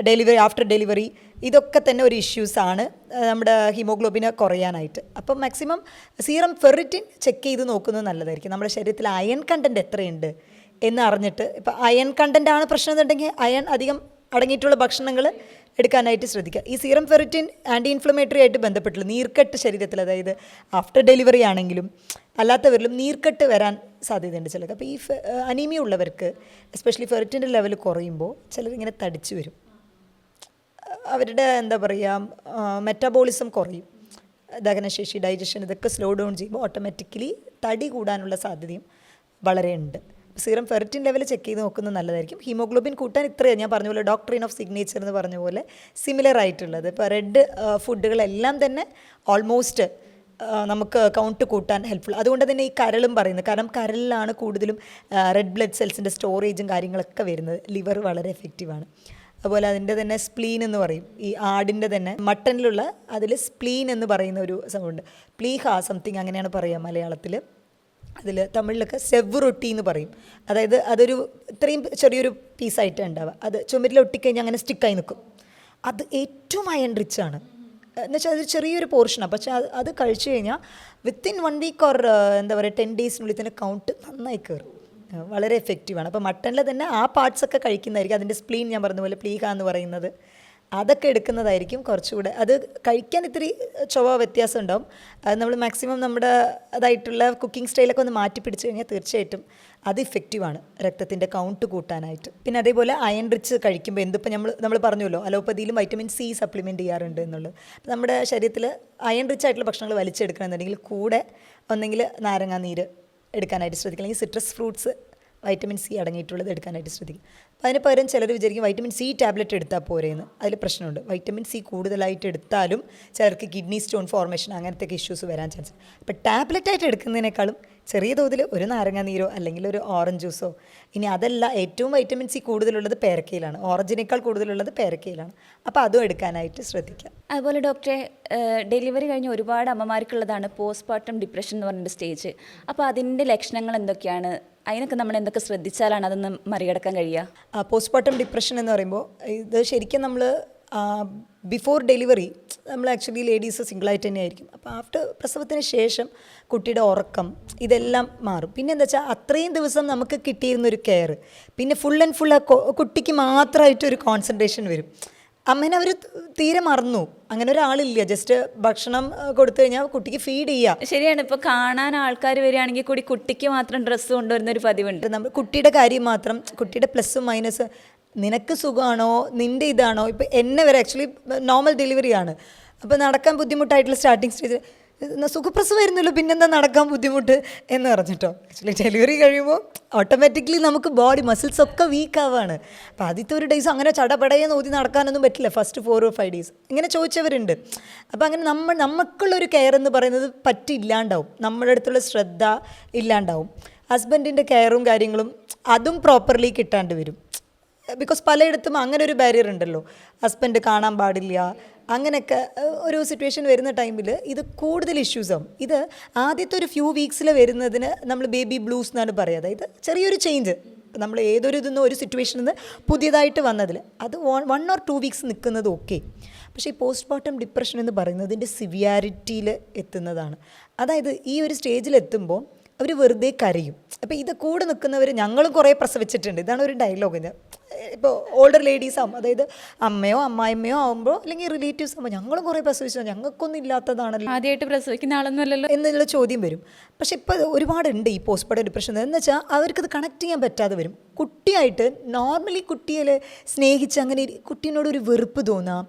[SPEAKER 2] ഡെലിവറി, ആഫ്റ്റർ ഡെലിവറി, ഇതൊക്കെ തന്നെ ഒരു ഇഷ്യൂസാണ് നമ്മുടെ ഹീമോഗ്ലോബിനെ കുറയാനായിട്ട്. അപ്പം മാക്സിമം സീറം ഫെറിറ്റിൻ ചെക്ക് ചെയ്ത് നോക്കുന്നത് നല്ലതായിരിക്കും. നമ്മുടെ ശരീരത്തിൽ അയൺ കണ്ടൻറ്റ് എത്രയുണ്ട് എന്ന് അറിഞ്ഞിട്ട്, ഇപ്പോൾ അയൺ കണ്ടൻ്റാണ് പ്രശ്നം എന്നുണ്ടെങ്കിൽ അയൺ അധികം അടങ്ങിയിട്ടുള്ള ഭക്ഷണങ്ങൾ എടുക്കാനായിട്ട് ശ്രദ്ധിക്കുക. ഈ സീറം ഫെറിറ്റിൻ ആൻറ്റി ഇൻഫ്ലമേറ്ററി ആയിട്ട് ബന്ധപ്പെട്ടുള്ള നീർക്കെട്ട് ശരീരത്തിൽ, അതായത് ആഫ്റ്റർ ഡെലിവറി ആണെങ്കിലും അല്ലാത്തവരിലും നീർക്കെട്ട് വരാൻ സാധ്യതയുണ്ട് ചിലർക്ക്. അപ്പോൾ ഈ അനീമിയ ഉള്ളവർക്ക് എസ്പെഷ്യലി ഫെറിറ്റിൻ്റെ ലെവൽ കുറയുമ്പോൾ ചിലരിങ്ങനെ തടിച്ചു വരും. അവരുടെ എന്താ പറയുക, മെറ്റാബോളിസം കുറയും, ദഹനശേഷി, ഡൈജഷൻ ഇതൊക്കെ സ്ലോ ഡൗൺ ചെയ്യുമ്പോൾ ഓട്ടോമാറ്റിക്കലി തടി കൂടാനുള്ള സാധ്യതയും വളരെ ഉണ്ട്. സീറം ഫെറിറ്റിൻ ലെവൽ ചെക്ക് ചെയ്ത് നോക്കുന്നത് നല്ലതായിരിക്കും. ഹീമോഗ്ലോബിൻ കൂട്ടാൻ ഇത്രയും ഞാൻ പറഞ്ഞ പോലെ ഡോക്ട്രിൻ ഓഫ് സിഗ്നേച്ചർ എന്ന് പറഞ്ഞ പോലെ സിമിലർ ആയിട്ടുള്ളത്. ഇപ്പോൾ റെഡ് ഫുഡുകളെല്ലാം തന്നെ ഓൾമോസ്റ്റ് നമുക്ക് കൗണ്ട് കൂട്ടാൻ ഹെൽപ്ഫുൾ. അതുകൊണ്ട് തന്നെ ഈ കരളും പറയുന്നത്, കാരണം കരളിലാണ് കൂടുതലും റെഡ് ബ്ലഡ് സെൽസിൻ്റെ സ്റ്റോറേജും കാര്യങ്ങളൊക്കെ വരുന്നത്. ലിവർ വളരെ എഫക്റ്റീവാണ്. അതുപോലെ അതിൻ്റെ തന്നെ സ്പ്ലീൻ എന്ന് പറയും. ഈ ആടിൻ്റെ തന്നെ മട്ടനിലുള്ള അതിൽ സ്പ്ലീൻ എന്ന് പറയുന്ന ഒരു സംഭവമുണ്ട്. പ്ലീഹ സംതിങ് അങ്ങനെയാണ് പറയുക മലയാളത്തിൽ. അതിൽ തമിഴിലൊക്കെ സെവ് റൊട്ടി എന്ന് പറയും. അതായത് അതൊരു ഇത്രയും ചെറിയൊരു പീസായിട്ട് ഉണ്ടാവുക, അത് ചുമരിൽ ഒട്ടിക്കഴിഞ്ഞാൽ അങ്ങനെ സ്റ്റിക്കായി നിൽക്കും. അത് ഏറ്റവും അയൺ റിച്ച് ആണ്. എന്നുവെച്ചാൽ അതൊരു ചെറിയൊരു പോർഷനാണ്, പക്ഷേ അത് കഴിച്ചു കഴിഞ്ഞാൽ വിത്തിൻ 1 week ഓർ എന്താ പറയുക 10 days തന്നെ കൗണ്ട് നന്നായി കയറും. വളരെ എഫക്റ്റീവാണ്. അപ്പോൾ മട്ടനിൽ തന്നെ ആ പാർട്സൊക്കെ കഴിക്കുന്നതായിരിക്കും. അതിൻ്റെ സ്പ്ലീൻ ഞാൻ പറഞ്ഞ പോലെ പ്ലീഹ എന്ന് പറയുന്നത് അതൊക്കെ എടുക്കുന്നതായിരിക്കും കുറച്ചുകൂടെ. അത് കഴിക്കാൻ ഇത്തിരി ചൊവ്വ വ്യത്യാസം ഉണ്ടാവും. അത് നമ്മൾ മാക്സിമം നമ്മുടെ അതായിട്ടുള്ള കുക്കിംഗ് സ്റ്റൈലൊക്കെ ഒന്ന് മാറ്റി പിടിച്ചു കഴിഞ്ഞാൽ തീർച്ചയായിട്ടും അത് ഇഫക്റ്റീവാണ് രക്തത്തിൻ്റെ കൗണ്ട് കൂട്ടാനായിട്ട്. പിന്നെ അതേപോലെ അയൺ റിച്ച് കഴിക്കുമ്പോൾ എന്തിപ്പോൾ നമ്മൾ പറഞ്ഞല്ലോ അലോപ്പതിയിലും വൈറ്റമിൻ C സപ്ലിമെൻറ്റ് ചെയ്യാറുണ്ട് എന്നുള്ളത്. അപ്പോൾ നമ്മുടെ ശരീരത്തിൽ അയൺ റിച്ച് ആയിട്ടുള്ള ഭക്ഷണങ്ങൾ വലിച്ചെടുക്കണമെന്നുണ്ടെങ്കിൽ കൂടെ ഒന്നെങ്കിൽ നാരങ്ങാ നീര് എടുക്കാനായിട്ട് ശ്രദ്ധിക്കുക, അല്ലെങ്കിൽ സിട്രസ് ഫ്രൂട്ട്സ് വൈറ്റമിൻ C അടങ്ങിയിട്ടുള്ളത് എടുക്കാനായിട്ട് ശ്രദ്ധിക്കും. അപ്പോൾ അതിന് പകരം ചിലർ വിചാരിക്കും വൈറ്റമിൻ C ടാബ്ലറ്റ് എടുത്താൽ പോരെയെന്ന്. അതിൽ പ്രശ്നമുണ്ട്. വൈറ്റമിൻ C കൂടുതലായിട്ട് എടുത്താലും ചിലർക്ക് കിഡ്നി സ്റ്റോൺ ഫോർമേഷൻ അങ്ങനത്തെ ഇഷ്യൂസ് വരാൻ ചാൻസ്. അപ്പോൾ ടാബ്ലറ്റായിട്ട് എടുക്കുന്നതിനേക്കാളും ചെറിയ തോതിൽ ഒരു നാരങ്ങ നീരോ അല്ലെങ്കിൽ ഒരു ഓറഞ്ച് ജ്യൂസോ, ഇനി അതല്ല ഏറ്റവും വൈറ്റമിൻ C കൂടുതലുള്ളത് പേരക്കയിലാണ്, ഓറഞ്ചിനേക്കാൾ കൂടുതലുള്ളത് പേരക്കയിലാണ്. അപ്പോൾ അതും എടുക്കാനായിട്ട് ശ്രദ്ധിക്കാം.
[SPEAKER 1] അതുപോലെ ഡോക്ടറെ, ഡെലിവറി കഴിഞ്ഞ് ഒരുപാട് അമ്മമാർക്കുള്ളതാണ് പോസ്റ്റ്മോർട്ടം ഡിപ്രഷൻ എന്ന് പറഞ്ഞൊരു സ്റ്റേജ്. അപ്പോൾ അതിൻ്റെ ലക്ഷണങ്ങൾ എന്തൊക്കെയാണ്? അതിനൊക്കെ നമ്മൾ എന്തൊക്കെ ശ്രദ്ധിച്ചാലാണ് അതൊന്ന് മറികടക്കാൻ കഴിയുക?
[SPEAKER 2] പോസ്റ്റ്മോർട്ടം ഡിപ്രഷൻ എന്ന് പറയുമ്പോൾ ഇത് ശരിക്കും നമ്മൾ ബിഫോർ ഡെലിവറി നമ്മൾ ആക്ച്വലി ലേഡീസ് സിംഗിളായിട്ട് തന്നെ ആയിരിക്കും. അപ്പോൾ ആഫ്റ്റർ പ്രസവത്തിന് ശേഷം കുട്ടിയുടെ ഉറക്കം ഇതെല്ലാം മാറും. പിന്നെ എന്താ വെച്ചാൽ അത്രയും ദിവസം നമുക്ക് കിട്ടിയിരുന്നൊരു കെയർ പിന്നെ ഫുൾ ആൻഡ് ഫുൾ കുട്ടിക്ക് മാത്രമായിട്ടൊരു കോൺസെൻട്രേഷൻ വരും. അമ്മേനെ അവർ തീരെ മറന്നു. അങ്ങനെ ഒരാളില്ല, ജസ്റ്റ് ഭക്ഷണം കൊടുത്തു കഴിഞ്ഞാൽ കുട്ടിക്ക് ഫീഡ് ചെയ്യുക.
[SPEAKER 1] ശരിയാണ്. ഇപ്പോൾ കാണാൻ ആൾക്കാർ വരികയാണെങ്കിൽ കൂടി കുട്ടിക്ക് മാത്രം ഡ്രസ്സ് കൊണ്ടുവരുന്ന ഒരു പതിവുണ്ട്.
[SPEAKER 2] നമ്മൾ കുട്ടിയുടെ കാര്യം മാത്രം, കുട്ടിയുടെ പ്ലസ്സും മൈനസ്, നിനക്ക് സുഖമാണോ നിൻ്റെ ഇതാണോ. ഇപ്പോൾ എന്നെ വരെ ആക്ച്വലി നോർമൽ ഡെലിവറിയാണ്. അപ്പോൾ നടക്കാൻ ബുദ്ധിമുട്ടായിട്ടുള്ള സ്റ്റാർട്ടിങ് സ്റ്റേജ് സുഖപ്രസവമായിരുന്നല്ലോ, പിന്നെന്താ നടക്കാൻ ബുദ്ധിമുട്ട് എന്ന് പറഞ്ഞിട്ടോ. ആക്ച്വലി ഡെലിവറി കഴിയുമ്പോൾ ഓട്ടോമാറ്റിക്കലി നമുക്ക് ബോഡി മസിൽസ് ഒക്കെ വീക്ക് ആവുകയാണ്. അപ്പോൾ ആദ്യത്തെ ഒരു ഡേയ്സ് അങ്ങനെ ചടപടയെന്ന് ഊതി നടക്കാനൊന്നും പറ്റില്ല. ഫസ്റ്റ് 4 or 5 days ഇങ്ങനെ ചോദിച്ചവരുണ്ട്. അപ്പോൾ അങ്ങനെ നമുക്കുള്ളൊരു കെയർ എന്ന് പറയുന്നത് പറ്റില്ലാണ്ടാവും, നമ്മുടെ അടുത്തുള്ള ശ്രദ്ധ ഇല്ലാണ്ടാവും. ഹസ്ബൻഡിൻ്റെ കെയറും കാര്യങ്ങളും അതും പ്രോപ്പർലി കിട്ടാണ്ട് വരും. ബിക്കോസ് പലയിടത്തും അങ്ങനെ ഒരു ബാരിയർ ഉണ്ടല്ലോ, ഹസ്ബൻഡ് കാണാൻ പാടില്ല, അങ്ങനെയൊക്കെ ഒരു സിറ്റുവേഷൻ വരുന്ന ടൈമിൽ ഇത് കൂടുതൽ ഇഷ്യൂസ് ആവും. ഇത് ആദ്യത്തെ ഒരു ഫ്യൂ വീക്സിൽ വരുന്നതിന് നമ്മൾ ബേബി ബ്ലൂസ് എന്നാണ് പറയുക. അതായത് ചെറിയൊരു ചേഞ്ച് നമ്മൾ ഏതൊരു ഇതെന്ന് ഒരു സിറ്റുവേഷനിൽ നിന്ന് പുതിയതായിട്ട് വന്നതിൽ അത് 1 or 2 വീക്സ് നിൽക്കുന്നത് ഓക്കെ. പക്ഷേ ഈ പോസ്റ്റ്മോർട്ടം ഡിപ്രഷൻ എന്ന് പറയുന്നത് ഇതിൻ്റെ സിവിയാരിറ്റിയിൽ എത്തുന്നതാണ്. അതായത് ഈ ഒരു സ്റ്റേജിലെത്തുമ്പോൾ അവർ വെറുതെ കരയും. അപ്പോൾ ഇത് കൂടെ നിൽക്കുന്നവർ, ഞങ്ങളും കുറേ പ്രസവിച്ചിട്ടുണ്ട്, ഇതാണ് ഒരു ഡയലോഗ്. ഇത് ഇപ്പോൾ ഓൾഡർ ലേഡീസ് ആകുമ്പോൾ, അതായത് അമ്മയോ അമ്മായിമ്മയോ ആകുമ്പോൾ അല്ലെങ്കിൽ റിലേറ്റീവ്സ് ആകുമ്പോൾ ഞങ്ങളും കുറേ പ്രസവിച്ചു, ഞങ്ങൾക്കൊന്നും ഇല്ലാത്തതാണല്ലോ,
[SPEAKER 1] ആദ്യമായിട്ട് പ്രസവിക്കുന്ന ആളൊന്നുമല്ലല്ലോ
[SPEAKER 2] എന്നുള്ള ചോദ്യം വരും. പക്ഷെ ഇപ്പോൾ ഒരുപാടുണ്ട് ഈ പോസ്റ്റ്മോർട്ടം ഡിപ്രഷൻ എന്ന് വെച്ചാൽ അവർക്കത് കണക്ട് ചെയ്യാൻ പറ്റാതെ വരും. കുട്ടിയായിട്ട് നോർമലി കുട്ടിയെ സ്നേഹിച്ച് അങ്ങനെ കുട്ടീനോട് ഒരു വെറുപ്പ് തോന്നാം,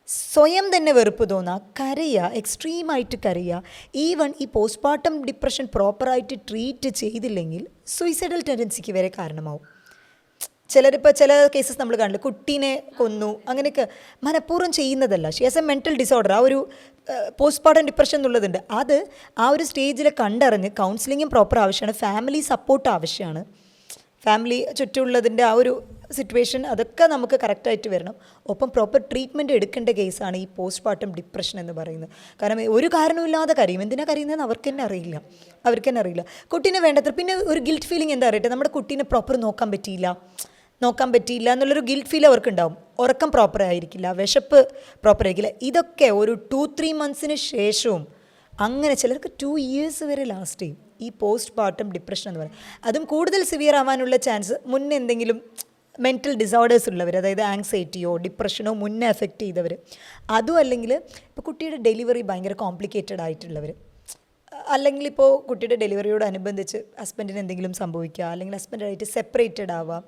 [SPEAKER 2] സ്വയം തന്നെ വെറുപ്പ് തോന്നുക, കരയുക, എക്സ്ട്രീമായിട്ട് കരയുക. ഈവൺ ഈ പോസ്റ്റ്മോർട്ടം ഡിപ്രഷൻ പ്രോപ്പറായിട്ട് ട്രീറ്റ് ചെയ്തില്ലെങ്കിൽ സൂയിസൈഡൽ ടെൻഡൻസിക്ക് വരെ കാരണമാവും. ചിലരിപ്പോൾ ചില കേസസ് നമ്മൾ കാണില്ല, കുട്ടീനെ കൊന്നു, അങ്ങനെയൊക്കെ മനഃപൂർവ്വം ചെയ്യുന്നതല്ല. She has A mental disorder. ആ ഒരു പോസ്റ്റ്മോർട്ടം ഡിപ്രഷൻ എന്നുള്ളതുണ്ട്. അത് ആ ഒരു സ്റ്റേജിൽ കണ്ടറിഞ്ഞ് കൗൺസിലിങ്ങും പ്രോപ്പർ ആവശ്യമാണ്, ഫാമിലി സപ്പോർട്ട് ആവശ്യമാണ്, ഫാമിലി ചുറ്റുമുള്ളതിൻ്റെ ആ ഒരു സിറ്റുവേഷൻ അതൊക്കെ നമുക്ക് കറക്റ്റായിട്ട് വരണം. ഒപ്പം പ്രോപ്പർ ട്രീറ്റ്മെൻറ്റ് എടുക്കേണ്ട കേസാണ് ഈ പോസ്റ്റ്മോർട്ടം ഡിപ്രഷൻ എന്ന് പറയുന്നത്. കാരണം ഒരു കാരണമില്ലാതെ കരയും. എന്തിനാണ് കരയുന്നതെന്ന് അവർക്ക് തന്നെ അറിയില്ല. കുട്ടീനെ വേണ്ടത്ര, പിന്നെ ഒരു ഗിൽറ്റ് ഫീലിംഗ് എന്താ അറിയട്ടെ, നമ്മുടെ കുട്ടീനെ പ്രോപ്പർ നോക്കാൻ പറ്റിയില്ല എന്നുള്ളൊരു ഗിൽറ്റ് ഫീൽ അവർക്കുണ്ടാവും. ഉറക്കം പ്രോപ്പർ ആയിരിക്കില്ല, വിശപ്പ് പ്രോപ്പർ ആയിരിക്കില്ല. ഇതൊക്കെ ഒരു 2-3 മന്ത്സിന് ശേഷവും, അങ്ങനെ ചിലർക്ക് 2 years വരെ ലാസ്റ്റ് ചെയ്യും ഈ പോസ്റ്റ്മോർട്ടം ഡിപ്രഷൻ എന്ന് പറയുന്നത്. അതും കൂടുതൽ സിവിയർ ആവാനുള്ള ചാൻസ് മുന്നേ എന്തെങ്കിലും മെൻ്റൽ ഡിസോർഡേഴ്സ് ഉള്ളവർ, അതായത് ആങ്സൈറ്റിയോ ഡിപ്രഷനോ മുന്നേ എഫക്റ്റ് ചെയ്തവർ, അതും അല്ലെങ്കിൽ ഇപ്പോൾ കുട്ടിയുടെ ഡെലിവറി ഭയങ്കര കോംപ്ലിക്കേറ്റഡ് ആയിട്ടുള്ളവർ, അല്ലെങ്കിൽ ഇപ്പോൾ കുട്ടിയുടെ ഡെലിവറിയോടനുബന്ധിച്ച് ഹസ്ബൻഡിന് എന്തെങ്കിലും സംഭവിക്കുക, അല്ലെങ്കിൽ ഹസ്ബൻഡായിട്ട് സെപ്പറേറ്റഡ് ആവുക,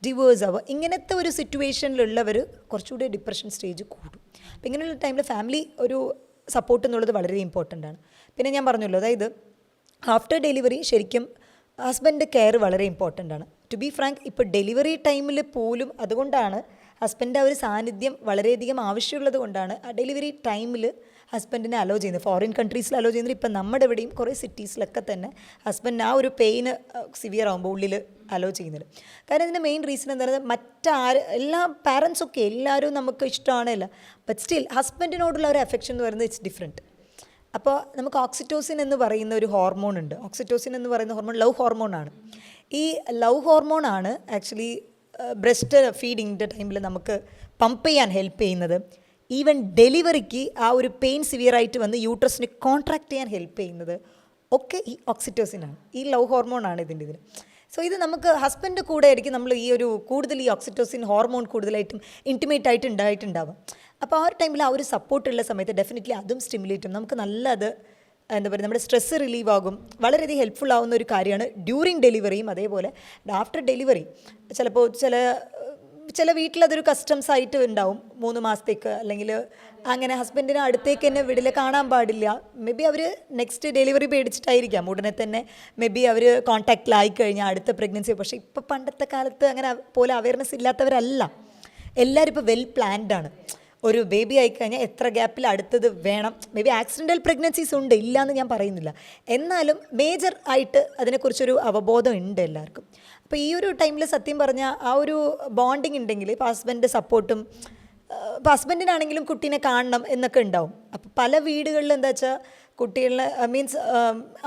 [SPEAKER 2] ഡിവോഴ്സ് ആവുക, ഇങ്ങനത്തെ ഒരു സിറ്റുവേഷനിലുള്ളവർ കുറച്ചുകൂടി ഡിപ്രഷൻ സ്റ്റേജ് കൂടും. അപ്പോൾ ഇങ്ങനെയുള്ള ടൈമിൽ ഫാമിലി ഒരു സപ്പോർട്ട് എന്നുള്ളത് വളരെ ഇമ്പോർട്ടൻ്റ് ആണ്. പിന്നെ ഞാൻ പറഞ്ഞല്ലോ, അതായത് ആഫ്റ്റർ ഡെലിവറി ശരിക്കും ഹസ്ബൻഡ് കെയർ വളരെ ഇമ്പോർട്ടൻ്റ് ആണ്. ടു ബി ഫ്രാങ്ക്, ഇപ്പോൾ ഡെലിവറി ടൈമിൽ പോലും അതുകൊണ്ടാണ് ഹസ്ബൻഡ് ആ ഒരു സാന്നിധ്യം വളരെയധികം ആവശ്യമുള്ളത് കൊണ്ടാണ് ആ ഡെലിവറി ടൈമിൽ ഹസ്ബൻഡിനെ അലോ ചെയ്യുന്നത്. ഫോറിൻ കൺട്രീസിൽ അലോ ചെയ്യുന്നത്, ഇപ്പം നമ്മുടെ ഇവിടെയും കുറേ സിറ്റീസിലൊക്കെ തന്നെ ഹസ്ബൻഡ് ആ ഒരു പെയിന് സിവിയർ ആകുമ്പോൾ ഉള്ളിൽ അലോ ചെയ്യുന്നത്. കാരണം ഇതിൻ്റെ മെയിൻ റീസൺ എന്താ പറയുന്നത്, എല്ലാ പാരൻസൊക്കെ എല്ലാവരും നമുക്ക് ഇഷ്ടമാണല്ല, ബട്ട് സ്റ്റിൽ ഹസ്ബൻഡിനോടുള്ള ഒരു അഫെക്ഷൻ എന്ന് പറയുന്നത് ഇറ്റ്സ് ഡിഫറെൻറ്റ്. അപ്പോൾ നമുക്ക് ഓക്സിറ്റോസിൻ എന്ന് പറയുന്ന ഒരു ഹോർമോൺ ഉണ്ട്. ഓക്സിറ്റോസിൻ എന്ന് പറയുന്ന ഹോർമോൺ ലവ് ഹോർമോണാണ്. ഈ ലവ് ഹോർമോണാണ് ആക്ച്വലി ബ്രസ്റ്റ് ഫീഡിങ്ങിൻ്റെ ടൈമിൽ നമുക്ക് പമ്പ് ചെയ്യാൻ ഹെൽപ്പ് ചെയ്യുന്നത്. ഈവൻ ഡെലിവറിക്ക് ആ ഒരു പെയിൻ സിവിയറായിട്ട് വന്ന് യൂട്രസിന് കോൺട്രാക്ട് ചെയ്യാൻ ഹെൽപ്പ് ചെയ്യുന്നത് ഒക്കെ ഈ ഓക്സിറ്റോസിനാണ്, ഈ ലവ് ഹോർമോണാണ് ഇതിൽ. സോ ഇത് നമുക്ക് ഹസ്ബൻഡ് കൂടെ ആയിരിക്കും നമ്മൾ ഈ ഒരു കൂടുതൽ ഈ ഓക്സിറ്റോസിൻ ഹോർമോൺ കൂടുതലായിട്ടും ഇൻറ്റിമേറ്റ് ആയിട്ട് ഉണ്ടായിട്ടുണ്ടാവും. അപ്പോൾ ആ ഒരു ടൈമിൽ ആ ഒരു സപ്പോർട്ടുള്ള സമയത്ത് ഡെഫിനറ്റ്ലി അതും സ്റ്റിമുലേറ്റ് ചെയ്യും. നമുക്ക് നല്ലത് എന്താ പറയുക, നമ്മുടെ സ്ട്രെസ്സ് റിലീവ് ആകും. വളരെയധികം ഹെൽപ്ഫുൾ ആവുന്ന ഒരു കാര്യമാണ് ഡ്യൂറിങ് ഡെലിവറിയും അതേപോലെ ആഫ്റ്റർ ഡെലിവറി. ചിലപ്പോൾ ചില വീട്ടിലതൊരു കസ്റ്റംസ് ആയിട്ട് ഉണ്ടാവും, 3 മാസത്തേക്ക് അല്ലെങ്കിൽ അങ്ങനെ ഹസ്ബൻഡിനെ അടുത്തേക്ക് തന്നെ വീട്ടിൽ കാണാൻ പാടില്ല. മേ ബി അവർ നെക്സ്റ്റ് ഡെലിവറി പേടിച്ചിട്ടായിരിക്കാം ഉടനെ തന്നെ മേ ബി അവർ കോൺടാക്റ്റിലായി കഴിഞ്ഞാൽ അടുത്ത പ്രഗ്നൻസി. പക്ഷേ ഇപ്പോൾ പണ്ടത്തെ കാലത്ത് അങ്ങനെ പോലെ അവയർനെസ് ഇല്ലാത്തവരല്ല, എല്ലാവരും ഇപ്പോൾ വെൽ പ്ലാൻഡ് ആണ്. ഒരു ബേബി ആയിക്കഴിഞ്ഞാൽ എത്ര ഗ്യാപ്പിൽ അടുത്തത് വേണം. മേ ബി ആക്സിഡൻ്റൽ പ്രഗ്നൻസീസ് ഉണ്ട്, ഇല്ലയെന്ന് ഞാൻ പറയുന്നില്ല, എന്നാലും മേജർ ആയിട്ട് അതിനെക്കുറിച്ചൊരു അവബോധം ഉണ്ട് എല്ലാവർക്കും. അപ്പോൾ ഈ ഒരു ടൈമിൽ സത്യം പറഞ്ഞാൽ ആ ഒരു ബോണ്ടിങ് ഉണ്ടെങ്കിൽ ഇപ്പോൾ ഹസ്ബൻഡ് സപ്പോർട്ടും, ഇപ്പോൾ ഹസ്ബൻഡിനാണെങ്കിലും കുട്ടീനെ കാണണം എന്നൊക്കെ ഉണ്ടാവും. അപ്പോൾ പല വീടുകളിൽ എന്താ വെച്ചാൽ കുട്ടികളെ മീൻസ്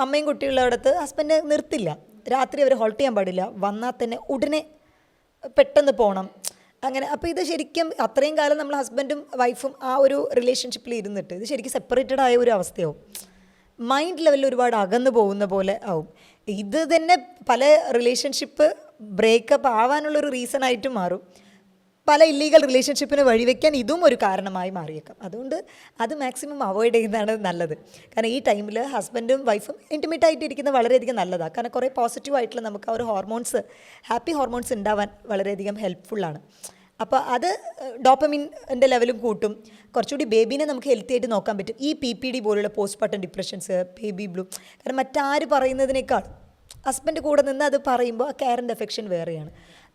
[SPEAKER 2] അമ്മയും കുട്ടികളുടെ ഹസ്ബൻഡ് നിർത്തില്ല, രാത്രി അവർ ഹോൾട്ട് ചെയ്യാൻ പാടില്ല, വന്നാൽ തന്നെ ഉടനെ പെട്ടെന്ന് പോകണം അങ്ങനെ. അപ്പോൾ ഇത് ശരിക്കും അത്രയും കാലം നമ്മൾ ഹസ്ബൻഡും വൈഫും ആ ഒരു റിലേഷൻഷിപ്പിൽ ഇരുന്നിട്ട് ഇത് ശരിക്കും സെപ്പറേറ്റഡ് ആയ ഒരു അവസ്ഥയാവും. മൈൻഡ് ലെവലിൽ ഒരുപാട് അകന്നു പോകുന്ന പോലെ ആവും. ഇത് തന്നെ പല റിലേഷൻഷിപ്പ് ബ്രേക്കപ്പ് ആവാനുള്ളൊരു റീസണായിട്ട് മാറും. പല ഇല്ലീഗൽ റിലേഷൻഷിപ്പിന് വഴിവെക്കാൻ ഇതും ഒരു കാരണമായി മാറിയേക്കാം. അതുകൊണ്ട് അത് മാക്സിമം അവോയ്ഡ് ചെയ്യുന്നതാണ് നല്ലത്. കാരണം ഈ ടൈമിൽ ഹസ്ബൻഡും വൈഫും ഇൻറ്റിമേറ്റ് ആയിട്ടിരിക്കുന്നത് വളരെയധികം നല്ലതാണ്. കാരണം കുറേ പോസിറ്റീവായിട്ടുള്ള നമുക്ക് ആ ഒരു ഹോർമോൺസ്, ഹാപ്പി ഹോർമോൺസ് ഉണ്ടാവാൻ വളരെയധികം ഹെൽപ്ഫുള്ളാണ്. അപ്പോൾ അത് ഡോപ്പമിൻ്റെ ലെവലും കൂട്ടും. കുറച്ചുകൂടി ബേബീനെ നമുക്ക് ഹെൽത്തി ആയിട്ട് നോക്കാൻ പറ്റും. ഈ PPD പോലുള്ള പോസ്റ്റ്മോർട്ടം ഡിപ്രഷൻസ്, ബേബി ബ്ലൂ, കാരണം മറ്റാര് പറയുന്നതിനേക്കാൾ ഹസ്ബൻഡ് കൂടെ നിന്ന് അത് പറയുമ്പോൾ ആ കെയറിൻ്റെ എഫെക്ഷൻ വേറെയാണ്.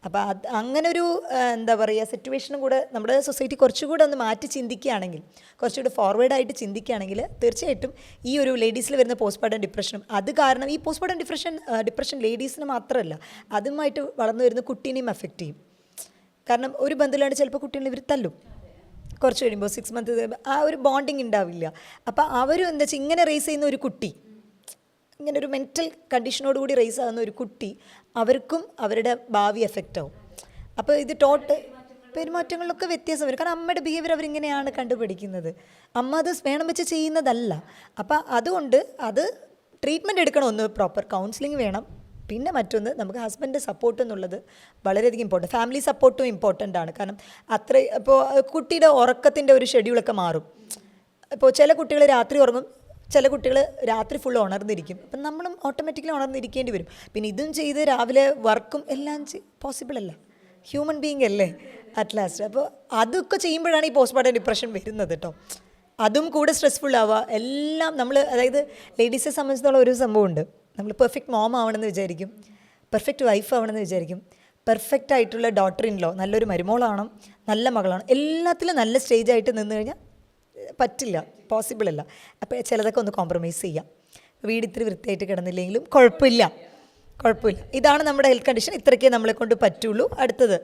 [SPEAKER 2] അപ്പോൾ അങ്ങനെ ഒരു എന്താ പറയുക സിറ്റുവേഷനും കൂടെ നമ്മുടെ സൊസൈറ്റി കുറച്ചുകൂടെ ഒന്ന് മാറ്റി ചിന്തിക്കുകയാണെങ്കിൽ, കുറച്ചുകൂടി ഫോർവേഡായിട്ട് ചിന്തിക്കുകയാണെങ്കിൽ തീർച്ചയായിട്ടും ഈ ഒരു ലേഡീസിൽ വരുന്ന പോസ്റ്റ്മോർട്ടം ഡിപ്രഷനും അത് കാരണം ഈ പോസ്റ്റ്മോർട്ടം ഡിപ്രഷൻ ലേഡീസിന് മാത്രമല്ല, അതുമായിട്ട് വളർന്നു വരുന്ന കുട്ടീനെയും എഫക്റ്റ് ചെയ്യും. കാരണം ഒരു ബന്ധമില്ലാണ്ട് ചിലപ്പോൾ കുട്ടികളെ ഇവർ തല്ലും. കുറച്ച് കഴിയുമ്പോൾ 6 മന്ത് ആ ഒരു ബോണ്ടിങ് ഉണ്ടാവില്ല. അപ്പോൾ അവരും എന്താ വെച്ചാൽ ഇങ്ങനെ റേസ് ചെയ്യുന്ന ഒരു കുട്ടി, ഇങ്ങനെ ഒരു മെൻ്റൽ കണ്ടീഷനോട് കൂടി റേസ് ആകുന്ന ഒരു കുട്ടി, അവർക്കും അവരുടെ ഭാവി എഫക്റ്റ് ആവും. അപ്പോൾ ഇത് പെരുമാറ്റങ്ങളിലൊക്കെ വ്യത്യാസം വരും. കാരണം അമ്മയുടെ ബിഹേവിയർ അവരിങ്ങനെയാണ് കണ്ടുപിടിക്കുന്നത്. അമ്മ അത് വേണം വെച്ച് ചെയ്യുന്നതല്ല. അപ്പോൾ അതുകൊണ്ട് അത് ട്രീറ്റ്മെൻറ്റ് എടുക്കണം. ഒന്ന് പ്രോപ്പർ കൗൺസിലിംഗ് വേണം. പിന്നെ മറ്റൊന്ന് നമുക്ക് ഹസ്ബൻഡ് സപ്പോർട്ട് എന്നുള്ളത് വളരെയധികം ഇമ്പോർട്ടൻറ്റ്. ഫാമിലി സപ്പോർട്ടും ഇമ്പോർട്ടൻ്റ് ആണ്. കാരണം ഇപ്പോൾ കുട്ടിയുടെ ഉറക്കത്തിൻ്റെ ഒരു ഷെഡ്യൂളൊക്കെ മാറും. ഇപ്പോൾ ചില കുട്ടികൾ രാത്രി ഉറങ്ങും, ചില കുട്ടികൾ രാത്രി ഫുൾ ഉണർന്നിരിക്കും. അപ്പം നമ്മളും ഓട്ടോമാറ്റിക്കലി ഉണർന്നിരിക്കേണ്ടി വരും. പിന്നെ ഇതും ചെയ്ത് രാവിലെ വർക്കും എല്ലാം പോസിബിൾ അല്ല. ഹ്യൂമൻ ബീങ് അല്ലേ അറ്റ് ലാസ്റ്റ്. അപ്പോൾ അതൊക്കെ ചെയ്യുമ്പോഴാണ് ഈ പോസ്റ്റ്മോർട്ടം ഡിപ്രഷൻ വരുന്നത് കേട്ടോ. അതും കൂടെ സ്ട്രെസ്ഫുൾ ആവുക എല്ലാം. നമ്മൾ അതായത് ലേഡീസിനെ സംബന്ധിച്ചിടത്തോളം ഒരു സംഭവമുണ്ട്. നമ്മൾ പെർഫെക്റ്റ് മോം ആവണമെന്ന് വിചാരിക്കും, പെർഫെക്റ്റ് വൈഫ് ആവണമെന്ന് വിചാരിക്കും, പെർഫെക്റ്റ് ആയിട്ടുള്ള ഡോട്ടർ ഇൻ ലോ, നല്ലൊരു മരുമോളാവണം, നല്ല മകളാണ്, എല്ലാത്തിലും നല്ല സ്റ്റേജായിട്ട് നിന്ന് കഴിഞ്ഞാൽ പറ്റില്ല, പോസിബിൾ അല്ല. അപ്പോൾ ചിലതൊക്കെ ഒന്ന് കോംപ്രമൈസ് ചെയ്യാം. വീട് ഇത്തിരി വൃത്തിയായിട്ട് കിടന്നില്ലെങ്കിലും കുഴപ്പമില്ല. ഇതാണ് നമ്മുടെ ഹെൽത്ത് കണ്ടീഷൻ, ഇത്രയ്ക്കേ നമ്മളെ കൊണ്ട് പറ്റുള്ളൂ. അടുത്തത്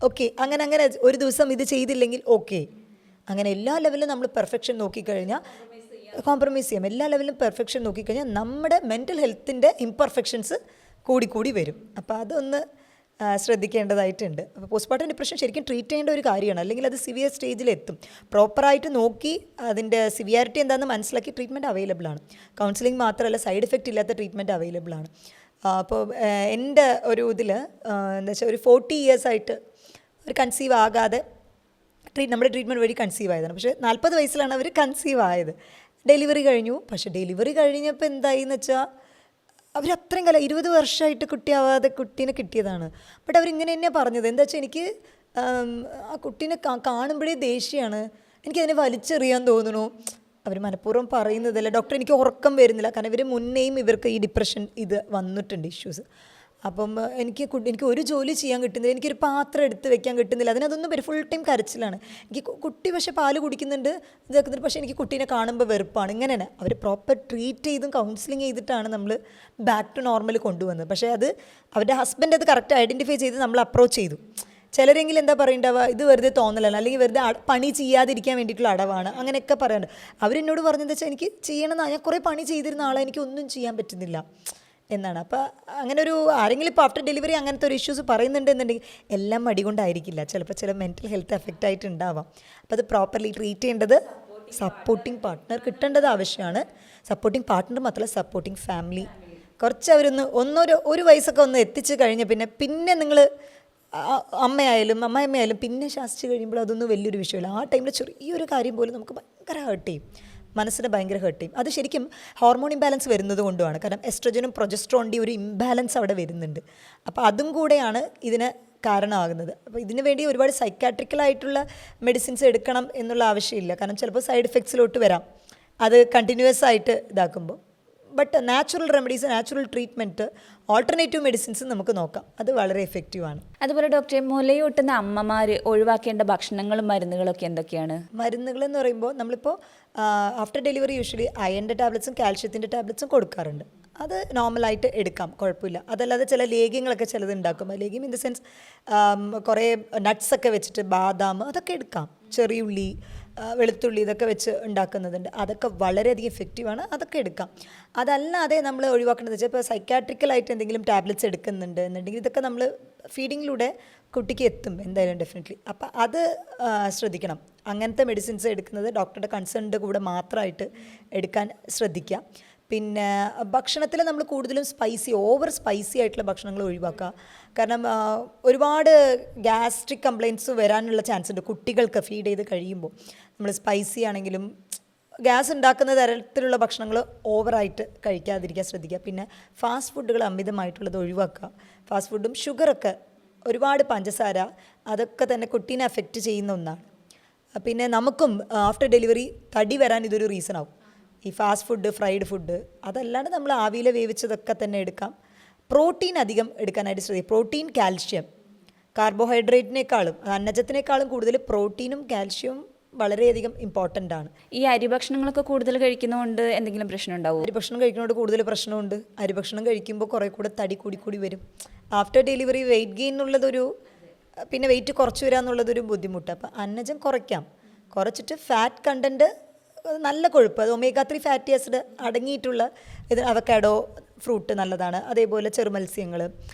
[SPEAKER 2] ഓക്കെ, അങ്ങനെ ഒരു ദിവസം ഇത് ചെയ്തില്ലെങ്കിൽ ഓക്കെ. അങ്ങനെ എല്ലാ ലെവലിലും നമ്മൾ പെർഫെക്ഷൻ നോക്കിക്കഴിഞ്ഞാൽ കോംപ്രമൈസ് ചെയ്യാം. എല്ലാ ലെവലിലും പെർഫെക്ഷൻ നോക്കിക്കഴിഞ്ഞാൽ നമ്മുടെ മെൻ്റൽ ഹെൽത്തിൻ്റെ ഇംപെർഫെക്ഷൻസ് കൂടി വരും. അപ്പോൾ അതൊന്ന് ശ്രദ്ധിക്കേണ്ടതായിട്ടുണ്ട്. അപ്പോൾ പോസ്റ്റ്മോർട്ടം ഡിപ്രഷൻ ശരിക്കും ട്രീറ്റ് ചെയ്യേണ്ട ഒരു കാര്യമാണ്. അല്ലെങ്കിൽ അത് സിവിയർ സ്റ്റേജിലെത്തും. പ്രോപ്പറായിട്ട് നോക്കി അതിൻ്റെ സിവിയാരിറ്റി എന്താണെന്ന് മനസ്സിലാക്കി ട്രീറ്റ്മെൻറ്റ് അവൈലബിൾ ആണ്. കൗൺസിലിംഗ് മാത്രമല്ല, സൈഡ് എഫക്റ്റ് ഇല്ലാത്ത ട്രീറ്റ്മെൻറ്റ് അവൈലബിൾ ആണ്. അപ്പോൾ എൻ്റെ ഒരു ഇതിൽ എന്താ വെച്ചാൽ ഒരു 40 years ആയിട്ട് ഒരു കൺസീവ് ആകാതെ നമ്മുടെ ട്രീറ്റ്മെൻറ്റ് വഴി കൺസീവ് ആയതാണ്. പക്ഷേ 40 വയസ്സിലാണ് അവർ കൺസീവ് ആയത്. ഡെലിവറി കഴിഞ്ഞു. പക്ഷേ ഡെലിവറി കഴിഞ്ഞപ്പോൾ എന്തായിന്ന് വെച്ചാൽ അവരത്രയും കാലം 20 വർഷമായിട്ട് കുട്ടിയാവാതെ കുട്ടീനെ കിട്ടിയതാണ്. ബട്ട് അവരിങ്ങനെ തന്നെയാണ് പറഞ്ഞത്. എന്താ വെച്ചാൽ എനിക്ക് ആ കുട്ടീനെ കാണുമ്പോഴേ ദേഷ്യമാണ്, എനിക്കതിനെ വലിച്ചെറിയാൻ തോന്നുന്നു. അവർ മനഃപൂർവ്വം പറയുന്നതല്ല. ഡോക്ടർ എനിക്ക് ഉറക്കം വരുന്നില്ല. കാരണം ഇവർ മുന്നേയും ഇവർക്ക് ഈ ഡിപ്രഷൻ ഇത് വന്നിട്ടുണ്ട് ഇഷ്യൂസ്. അപ്പം എനിക്ക് ഒരു ജോലി ചെയ്യാൻ കിട്ടുന്നില്ല, എനിക്കൊരു പാത്രം എടുത്ത് വെക്കാൻ കിട്ടുന്നില്ല, അതിനതൊന്നും വരും. ഫുൾ ടൈം കരച്ചിലാണ്. എനിക്ക് കുട്ടി പക്ഷേ പാല് കുടിക്കുന്നുണ്ട്, ഇതാക്കുന്നുണ്ട്, പക്ഷേ എനിക്ക് കുട്ടീനെ കാണുമ്പോൾ വെറുപ്പാണ്. ഇങ്ങനെയാണ് അവർ പ്രോപ്പർ ട്രീറ്റ് ചെയ്തും കൗൺസിലിംഗ് ചെയ്തിട്ടാണ് നമ്മൾ ബാക്ക് ടു നോർമൽ കൊണ്ടുവന്നത്. പക്ഷേ അത് അവരുടെ ഹസ്ബൻഡ് അത് കറക്റ്റ് ഐഡൻറ്റിഫൈ ചെയ്ത് നമ്മൾ അപ്രോച്ച് ചെയ്തു. ചിലരെങ്കിലും എന്താ പറയുണ്ടാവുക, ഇത് വെറുതെ തോന്നലല്ല, അല്ലെങ്കിൽ വെറുതെ പണി ചെയ്യാതിരിക്കാൻ വേണ്ടിയിട്ടുള്ള അടവാണ്, അങ്ങനെയൊക്കെ പറയാനുണ്ട്. അവരെന്നോട് പറഞ്ഞതെന്ന് വെച്ചാൽ എനിക്ക് ചെയ്യണമെന്ന്, ഞാൻ കുറേ പണി ചെയ്തിരുന്ന ആളെ എനിക്കൊന്നും ചെയ്യാൻ പറ്റുന്നില്ല എന്നാണ്. അപ്പോൾ അങ്ങനെ ഒരു ആരെങ്കിലും ഇപ്പോൾ ആഫ്റ്റർ ഡെലിവറി അങ്ങനത്തെ ഒരു ഇഷ്യൂസ് പറയുന്നുണ്ട് എന്നുണ്ടെങ്കിൽ എല്ലാം മടി കൊണ്ടായിരിക്കില്ല, ചിലപ്പോൾ ചില മെൻ്റൽ ഹെൽത്ത് എഫക്റ്റ് ആയിട്ട് ഉണ്ടാവാം. അപ്പോൾ അത് പ്രോപ്പർലി ട്രീറ്റ് ചെയ്യേണ്ടത് സപ്പോർട്ടിങ് പാർട്ട്ണർ കിട്ടേണ്ടത് ആവശ്യമാണ്. സപ്പോർട്ടിങ് പാർട്ട്ണർ മാത്രമല്ല, സപ്പോർട്ടിങ് ഫാമിലി. കുറച്ച് അവരൊന്ന് ഒരു വയസ്സൊക്കെ ഒന്ന് എത്തിച്ച് കഴിഞ്ഞാൽ പിന്നെ നിങ്ങൾ അമ്മയമ്മയായാലും പിന്നെ ശാസിച്ച് കഴിയുമ്പോൾ അതൊന്നും വലിയൊരു വിഷയമില്ല. ആ ടൈമിൽ ചെറിയൊരു കാര്യം പോലും നമുക്ക് ഭയങ്കര ഹേർട്ട് ചെയ്യും, മനസ്സിനെ ഭയങ്കര ഹേർട്ട് ചെയ്യും. അത് ശരിക്കും ഹോർമോൺ ഇംബാലൻസ് വരുന്നത് കൊണ്ടുമാണ്. കാരണം എസ്ട്രോജനും പ്രൊജസ്ട്രോണിൻ്റെ ഒരു ഇംബാലൻസ് അവിടെ വരുന്നുണ്ട്. അപ്പോൾ അതും കൂടെയാണ് ഇതിന് കാരണമാകുന്നത്. അപ്പോൾ ഇതിനു വേണ്ടി ഒരുപാട് സൈക്കാട്രിക്കലായിട്ടുള്ള മെഡിസിൻസ് എടുക്കണം എന്നുള്ള ആവശ്യമില്ല. കാരണം ചിലപ്പോൾ സൈഡ് എഫക്ട്സിലോട്ട് വരാം അത് കണ്ടിന്യൂസ് ആയിട്ട് ഇതാക്കുമ്പോൾ. But natural remedies, natural treatment, alternative medicines നമുക്ക് നോക്കാം. അത് വളരെ എഫക്റ്റീവാണ്.
[SPEAKER 1] അതുപോലെ ഡോക്ടറെ, മുലയൂട്ടുന്ന അമ്മമാർ ഒഴിവാക്കേണ്ട ഭക്ഷണങ്ങളും മരുന്നുകളൊക്കെ എന്തൊക്കെയാണ്?
[SPEAKER 2] മരുന്നുകളെന്ന് പറയുമ്പോൾ നമ്മളിപ്പോൾ ആഫ്റ്റർ ഡെലിവറി യൂഷ്വലി അയണിൻ്റെ ടാബ്ലറ്റ്സും കാൽഷ്യത്തിൻ്റെ ടാബ്ലറ്റ്സും കൊടുക്കാറുണ്ട്. അത് നോർമലായിട്ട് എടുക്കാം, കുഴപ്പമില്ല. അതല്ലാതെ ചില ലേഗ്യങ്ങളൊക്കെ ചിലത് ഉണ്ടാക്കും. ലേഗ്യം ഇൻ ദ സെൻസ് കുറേ നട്ട്സൊക്കെ വെച്ചിട്ട് ബാദാം അതൊക്കെ എടുക്കാം, ചെറിയുള്ളി, വെളുത്തുള്ളി ഇതൊക്കെ വെച്ച് ഉണ്ടാക്കുന്നതുണ്ട്. അതൊക്കെ വളരെയധികം എഫക്റ്റീവാണ്, അതൊക്കെ എടുക്കാം. അതല്ലാതെ നമ്മൾ ഒഴിവാക്കേണ്ടത് വെച്ചാൽ ഇപ്പോൾ സൈക്കാട്രിക്കലായിട്ട് എന്തെങ്കിലും ടാബ്ലറ്റ്സ് എടുക്കുന്നുണ്ട് എന്നുണ്ടെങ്കിൽ ഇതൊക്കെ നമ്മൾ ഫീഡിങ്ങിലൂടെ കുട്ടിക്ക് എത്തും എന്തായാലും ഡെഫിനറ്റ്ലി. അപ്പോൾ അത് ശ്രദ്ധിക്കണം. അങ്ങനത്തെ മെഡിസിൻസ് എടുക്കുന്നത് ഡോക്ടറുടെ കൺസേണിൻ്റെ കൂടെ മാത്രമായിട്ട് എടുക്കാൻ ശ്രദ്ധിക്കുക. പിന്നെ ഭക്ഷണത്തിൽ നമ്മൾ കൂടുതലും ഓവർ സ്പൈസി ആയിട്ടുള്ള ഭക്ഷണങ്ങൾ ഒഴിവാക്കുക. കാരണം ഒരുപാട് ഗ്യാസ്ട്രിക് കംപ്ലയിൻറ്റ്സ് വരാനുള്ള ചാൻസ് ഉണ്ട് കുട്ടികൾക്ക് ഫീഡ് ചെയ്ത് കഴിയുമ്പോൾ. നമ്മൾ സ്പൈസി ആണെങ്കിലും ഗ്യാസ് ഉണ്ടാക്കുന്ന തരത്തിലുള്ള ഭക്ഷണങ്ങൾ ഓവറായിട്ട് കഴിക്കാതിരിക്കാൻ ശ്രദ്ധിക്കുക. പിന്നെ ഫാസ്റ്റ് ഫുഡുകൾ അമിതമായിട്ടുള്ളത് ഒഴിവാക്കുക. ഫാസ്റ്റ് ഫുഡും ഷുഗറൊക്കെ, ഒരുപാട് പഞ്ചസാര, അതൊക്കെ തന്നെ കുട്ടീനെ അഫക്റ്റ് ചെയ്യുന്ന ഒന്നാണ്. പിന്നെ നമുക്കും ആഫ്റ്റർ ഡെലിവറി തടി വരാൻ ഇതൊരു റീസൺ ആവും. ഈ ഫാസ്റ്റ് ഫുഡ്, ഫ്രൈഡ് ഫുഡ്, അതല്ലാണ്ട് നമ്മൾ ആവിയിൽ വേവിച്ചതൊക്കെ തന്നെ എടുക്കാം. പ്രോട്ടീൻ അധികം എടുക്കാനായിട്ട് ശ്രദ്ധിക്കുക. പ്രോട്ടീൻ, കാൽഷ്യം, കാർബോഹൈഡ്രേറ്റിനേക്കാളും അന്നജത്തിനേക്കാളും കൂടുതൽ പ്രോട്ടീനും കാൽഷ്യവും വളരെയധികം ഇമ്പോർട്ടൻ്റ് ആണ്.
[SPEAKER 1] ഈ അരിഭക്ഷണങ്ങളൊക്കെ കൂടുതൽ കഴിക്കുന്നതുകൊണ്ട് എന്തെങ്കിലും പ്രശ്നം ഉണ്ടാവും?
[SPEAKER 2] അരിഭക്ഷണം കഴിക്കുന്നതുകൊണ്ട് കൂടുതൽ പ്രശ്നമുണ്ട്. അരിഭക്ഷണം കഴിക്കുമ്പോൾ കുറേ കൂടെ തടി കൂടി വരും. ആഫ്റ്റർ ഡെലിവറി വെയിറ്റ് ഗെയിൻ എന്നുള്ളതൊരു പിന്നെ വെയിറ്റ് കുറച്ച് വരിക എന്നുള്ളതൊരു ബുദ്ധിമുട്ട്. അപ്പോൾ അന്നജം കുറച്ചിട്ട് ഫാറ്റ് കണ്ടൻറ്റ് നല്ല കൊഴുപ്പ്, അത് ഒമേഗ 3 ഫാറ്റി ആസിഡ് അടങ്ങിയിട്ടുള്ള ഇത് അവക്കാഡോ ഫ്രൂട്ട് നല്ലതാണ്, അതേപോലെ ചെറുമത്സ്യങ്ങൾ,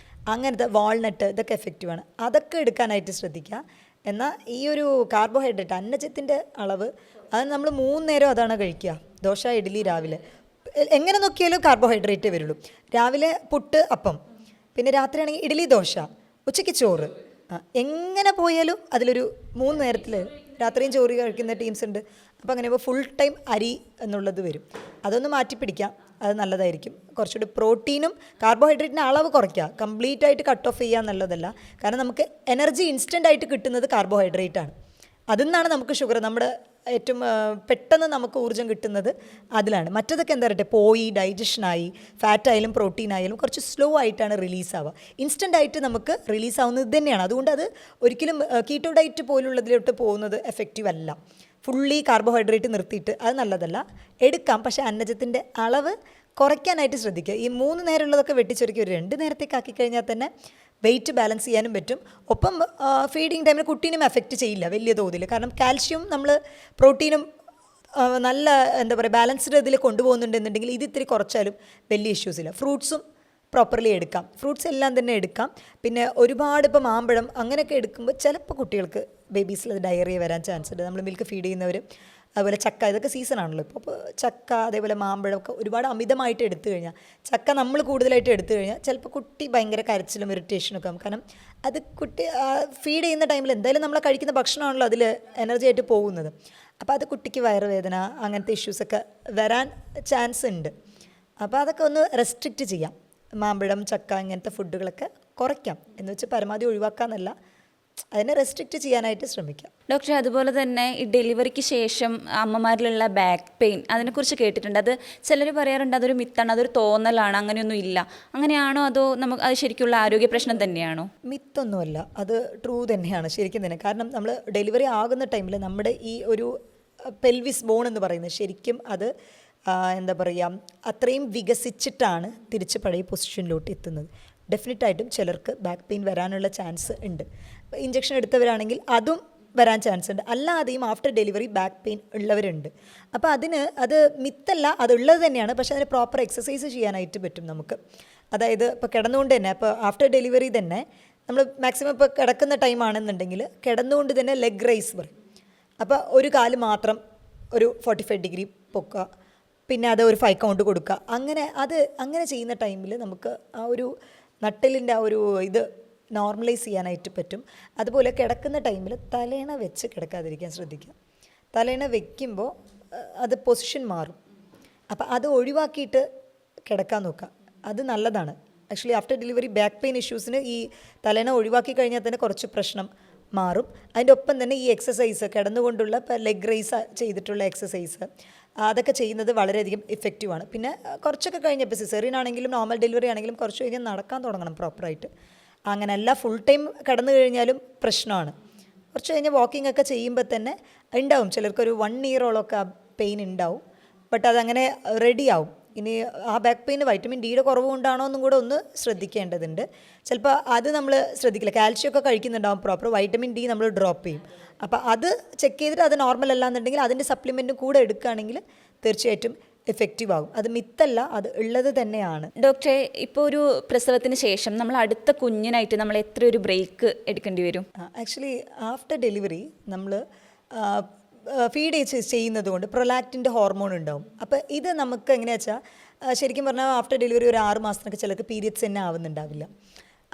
[SPEAKER 2] അങ്ങനത്തെ വാൾനട്ട്, ഇതൊക്കെ എഫക്റ്റീവാണ്. അതൊക്കെ എടുക്കാനായിട്ട് ശ്രദ്ധിക്കുക. എന്നാൽ ഈ ഒരു കാർബോഹൈഡ്രേറ്റ് അന്നജത്തിൻ്റെ അളവ് അത് നമ്മൾ 3 നേരം അതാണ് കഴിക്കുക. ദോശ, ഇഡ്ഡലി രാവിലെ എങ്ങനെ നോക്കിയാലും കാർബോഹൈഡ്രേറ്റേ വരുള്ളൂ. രാവിലെ പുട്ട്, അപ്പം, പിന്നെ രാത്രിയാണെങ്കിൽ ഇഡ്ഡലി, ദോശ, ഉച്ചയ്ക്ക് ചോറ്. എങ്ങനെ പോയാലും അതിലൊരു 3 നേരത്തിൽ രാത്രിയും ചോറ് കഴിക്കുന്ന ടീംസ് ഉണ്ട്. അപ്പോൾ അങ്ങനെ ഫുൾ ടൈം അരി എന്നുള്ളത് വരും. അതൊന്ന് മാറ്റിപ്പിടിക്കാം, അത് നല്ലതായിരിക്കും. കുറച്ചുകൂടി പ്രോട്ടീനും കാർബോഹൈഡ്രേറ്റിൻ്റെ അളവ് കുറയ്ക്കുക, കംപ്ലീറ്റ് ആയിട്ട് കട്ട് ഓഫ് ചെയ്യുക എന്നുള്ളതല്ല. കാരണം നമുക്ക് എനർജി ഇൻസ്റ്റൻ്റ് ആയിട്ട് കിട്ടുന്നത് കാർബോഹൈഡ്രേറ്റ് ആണ്. അതിൽ നിന്നാണ് നമുക്ക് ഷുഗർ, നമ്മുടെ ഏറ്റവും പെട്ടെന്ന് നമുക്ക് ഊർജ്ജം കിട്ടുന്നത് അതിലാണ്. മറ്റതൊക്കെ എന്താ പറയട്ടെ, പോയി ഡൈജഷനായി, ഫാറ്റായാലും പ്രോട്ടീനായാലും കുറച്ച് സ്ലോ ആയിട്ടാണ് റിലീസ് ആവുക. ഇൻസ്റ്റൻ്റ് ആയിട്ട് നമുക്ക് റിലീസ് ആവുന്നത് ഇത് തന്നെയാണ്. അതുകൊണ്ട് അത് ഒരിക്കലും കീറ്റോ ഡയറ്റ് പോലുള്ളതിലോട്ട് പോകുന്നത് എഫക്റ്റീവ് അല്ല. ഫുള്ളി കാർബോഹൈഡ്രേറ്റ് നിർത്തിയിട്ട് അത് നല്ലതല്ല. എടുക്കാം, പക്ഷേ അന്നജത്തിൻ്റെ അളവ് കുറയ്ക്കാനായിട്ട് ശ്രദ്ധിക്കുക. ഈ 3 നേരമുള്ളതൊക്കെ വെട്ടിച്ചുരുക്കി ഒരു 2 നേരത്തേക്ക് ആക്കി കഴിഞ്ഞാൽ തന്നെ വെയിറ്റ് ബാലൻസ് ചെയ്യാനും പറ്റും. ഒപ്പം ഫീഡിങ് ടൈമിൽ കുട്ടീനും എഫക്റ്റ് ചെയ്യില്ല വലിയ തോതിൽ. കാരണം കാൽഷ്യം നമ്മൾ പ്രോട്ടീനും നല്ല എന്താ പറയുക ബാലൻസ്ഡ് ഇതിൽ കൊണ്ടുപോകുന്നുണ്ടെന്നുണ്ടെങ്കിൽ ഇത് ഇത്തിരി കുറച്ചാലും വലിയ ഇഷ്യൂസ് ഇല്ല. ഫ്രൂട്ട്സും പ്രോപ്പർലി എടുക്കാം, ഫ്രൂട്ട്സ് എല്ലാം തന്നെ എടുക്കാം. പിന്നെ ഒരുപാട് ഇപ്പോൾ മാമ്പഴം അങ്ങനെയൊക്കെ എടുക്കുമ്പോൾ ചിലപ്പോൾ കുട്ടികൾക്ക് ബേബീസിൽ അത് ഡയറിയ വരാൻ ചാൻസ് ഉണ്ട്. നമ്മൾ മിൽക്ക് ഫീഡ് ചെയ്യുന്നവർ, അതുപോലെ ചക്ക, ഇതൊക്കെ സീസണാണല്ലോ ഇപ്പോൾ. അപ്പോൾ ചക്ക, അതേപോലെ മാമ്പഴമൊക്കെ ഒരുപാട് അമിതമായിട്ട് എടുത്തു കഴിഞ്ഞാൽ, ചക്ക നമ്മൾ കൂടുതലായിട്ട് എടുത്തു കഴിഞ്ഞാൽ ചിലപ്പോൾ കുട്ടി ഭയങ്കര കരച്ചിലും ഇറിറ്റേഷനൊക്കെ ആകും. കാരണം അത് കുട്ടി ഫീഡ് ചെയ്യുന്ന ടൈമിൽ എന്തായാലും നമ്മൾ കഴിക്കുന്ന ഭക്ഷണമാണല്ലോ അതിൽ എനർജി ആയിട്ട് പോകുന്നത്. അപ്പോൾ അത് കുട്ടിക്ക് വയറുവേദന അങ്ങനത്തെ ഇഷ്യൂസൊക്കെ വരാൻ ചാൻസ് ഉണ്ട്. അപ്പോൾ അതൊക്കെ ഒന്ന് റെസ്ട്രിക്റ്റ് ചെയ്യാം. മാമ്പഴം, ചക്ക ഇങ്ങനത്തെ ഫുഡുകളൊക്കെ കുറയ്ക്കാം. എന്ന് വെച്ചാൽ പരമാവധി ഒഴിവാക്കാമെന്നല്ല, അതിനെ റെസ്ട്രിക്റ്റ് ചെയ്യാനായിട്ട് ശ്രമിക്കാം.
[SPEAKER 1] ഡോക്ടറെ, അതുപോലെ തന്നെ ഈ ഡെലിവറിക്ക് ശേഷം അമ്മമാരിലുള്ള ബാക്ക് പെയിൻ, അതിനെക്കുറിച്ച് കേട്ടിട്ടുണ്ട്. അത് ചിലർ പറയാറുണ്ട് അതൊരു മിത്താണ്, അതൊരു തോന്നലാണ്, അങ്ങനെയൊന്നും ഇല്ല. അങ്ങനെയാണോ, അതോ നമുക്ക് അത് ശരിക്കുള്ള ആരോഗ്യ പ്രശ്നം തന്നെയാണോ?
[SPEAKER 2] മിത്തൊന്നുമല്ല, അത് ട്രൂ തന്നെയാണ്, ശരിക്കും തന്നെ. കാരണം നമ്മൾ ഡെലിവറി ആകുന്ന ടൈമിൽ നമ്മുടെ ഈ ഒരു പെൽവിസ് ബോൺ എന്ന് പറയുന്നത് ശരിക്കും അത് എന്താ പറയുക അത്രയും വികസിച്ചിട്ടാണ് തിരിച്ച് പഴയ പൊസിഷനിലോട്ട് എത്തുന്നത്. ഡെഫിനറ്റായിട്ടും ചിലർക്ക് ബാക്ക് പെയിൻ വരാനുള്ള ചാൻസ് ഉണ്ട്. ഇഞ്ചക്ഷൻ എടുത്തവരാണെങ്കിൽ അതും വരാൻ ചാൻസ് ഉണ്ട്. അല്ലാതെയും ആഫ്റ്റർ ഡെലിവറി ബാക്ക് പെയിൻ ഉള്ളവരുണ്ട്. അപ്പോൾ അത് മിത്തല്ല, അതുള്ളത് തന്നെയാണ്. പക്ഷേ അതിന് പ്രോപ്പർ എക്സസൈസ് ചെയ്യാനായിട്ട് പറ്റും നമുക്ക്. അതായത് ഇപ്പോൾ കിടന്നുകൊണ്ട് തന്നെ, ഇപ്പോൾ ആഫ്റ്റർ ഡെലിവറി തന്നെ നമ്മൾ മാക്സിമം ഇപ്പോൾ കിടക്കുന്ന ടൈമാണെന്നുണ്ടെങ്കിൽ കിടന്നുകൊണ്ട് തന്നെ ലെഗ് റൈസ് പറയും. അപ്പോൾ ഒരു കാല് മാത്രം ഒരു 45 ഡിഗ്രി പൊക്കുക, പിന്നെ അത് ഒരു 5 കൗണ്ട് കൊടുക്കുക. അങ്ങനെ ചെയ്യുന്ന ടൈമിൽ നമുക്ക് ആ ഒരു നട്ടലിൻ്റെ ആ ഒരു ഇത് നോർമലൈസ് ചെയ്യാനായിട്ട് പറ്റും. അതുപോലെ കിടക്കുന്ന ടൈമിൽ തലേണ വെച്ച് കിടക്കാതിരിക്കാൻ ശ്രദ്ധിക്കുക. തലേണ വെക്കുമ്പോൾ അത് പൊസിഷൻ മാറും. അപ്പോൾ അത് ഒഴിവാക്കിയിട്ട് കിടക്കാൻ നോക്കുക, അത് നല്ലതാണ്. Actually after delivery back pain ഇഷ്യൂസിന് ഈ തലേണ ഒഴിവാക്കി കഴിഞ്ഞാൽ തന്നെ കുറച്ച് പ്രശ്നം മാറും. അതിൻ്റെ ഒപ്പം തന്നെ ഈ എക്സസൈസ്, കിടന്നുകൊണ്ടുള്ള ഇപ്പോൾ ലെഗ് റൈസ് ചെയ്തിട്ടുള്ള എക്സസൈസ്, അതൊക്കെ ചെയ്യുന്നത് വളരെയധികം ഇഫക്റ്റീവാണ്. പിന്നെ കുറച്ചൊക്കെ കഴിഞ്ഞപ്പോൾ സിസേറിയൻ ആണെങ്കിലും നോർമൽ ഡെലിവറി ആണെങ്കിലും കുറച്ച് കഴിഞ്ഞാൽ നടക്കാൻ തുടങ്ങണം പ്രോപ്പറായിട്ട്. അങ്ങനെയല്ല ഫുൾ ടൈം കിടന്നു കഴിഞ്ഞാലും പ്രശ്നമാണ്. കുറച്ച് കഴിഞ്ഞ് വാക്കിംഗ് ഒക്കെ ചെയ്യുമ്പോൾ തന്നെ ഉണ്ടാവും ചിലർക്കൊരു 1 ഇയറോളമൊക്കെ പെയിൻ ഉണ്ടാവും. ബട്ട് അതങ്ങനെ റെഡിയാവും. ഇനി ആ ബാക്ക് പെയിന് വൈറ്റമിൻ ഡിയുടെ കുറവ് കൊണ്ടാണോ എന്നും കൂടെ ഒന്ന് ശ്രദ്ധിക്കേണ്ടതുണ്ട്. ചിലപ്പോൾ അത് നമ്മൾ ശ്രദ്ധിക്കില്ല, കാൽഷ്യം ഒക്കെ കഴിക്കുന്നുണ്ടാവും പ്രോപ്പർ, വൈറ്റമിൻ ഡി നമ്മൾ ഡ്രോപ്പ് ചെയ്യും. അപ്പോൾ അത് ചെക്ക് ചെയ്തിട്ട് അത് നോർമൽ അല്ല എന്നുണ്ടെങ്കിൽ അതിൻ്റെ സപ്ലിമെൻറ്റും കൂടെ എടുക്കുകയാണെങ്കിൽ തീർച്ചയായിട്ടും എഫക്റ്റീവ് ആകും. അത് മിത്തല്ല, അത് ഉള്ളത് തന്നെയാണ്.
[SPEAKER 1] ഡോക്ടറെ, ഇപ്പോൾ ഒരു പ്രസവത്തിന് ശേഷം നമ്മൾ അടുത്ത കുഞ്ഞിനായിട്ട് നമ്മൾ എത്ര ഒരു ബ്രേക്ക് എടുക്കേണ്ടി വരും?
[SPEAKER 2] ആക്ച്വലി ആഫ്റ്റർ ഡെലിവറി നമ്മൾ ഫീഡ് ചെയ്യുന്നത് കൊണ്ട് പ്രൊലാക്റ്റിൻ്റെ ഹോർമോൺ ഉണ്ടാവും. അപ്പോൾ ഇത് നമുക്ക് എങ്ങനെയാ വെച്ചാൽ ശരിക്കും പറഞ്ഞാൽ ആഫ്റ്റർ ഡെലിവറി ഒരു 6 മാസത്തിനൊക്കെ ചിലർക്ക് പീരിയഡ്സ് തന്നെ ആവുന്നുണ്ടാവില്ല.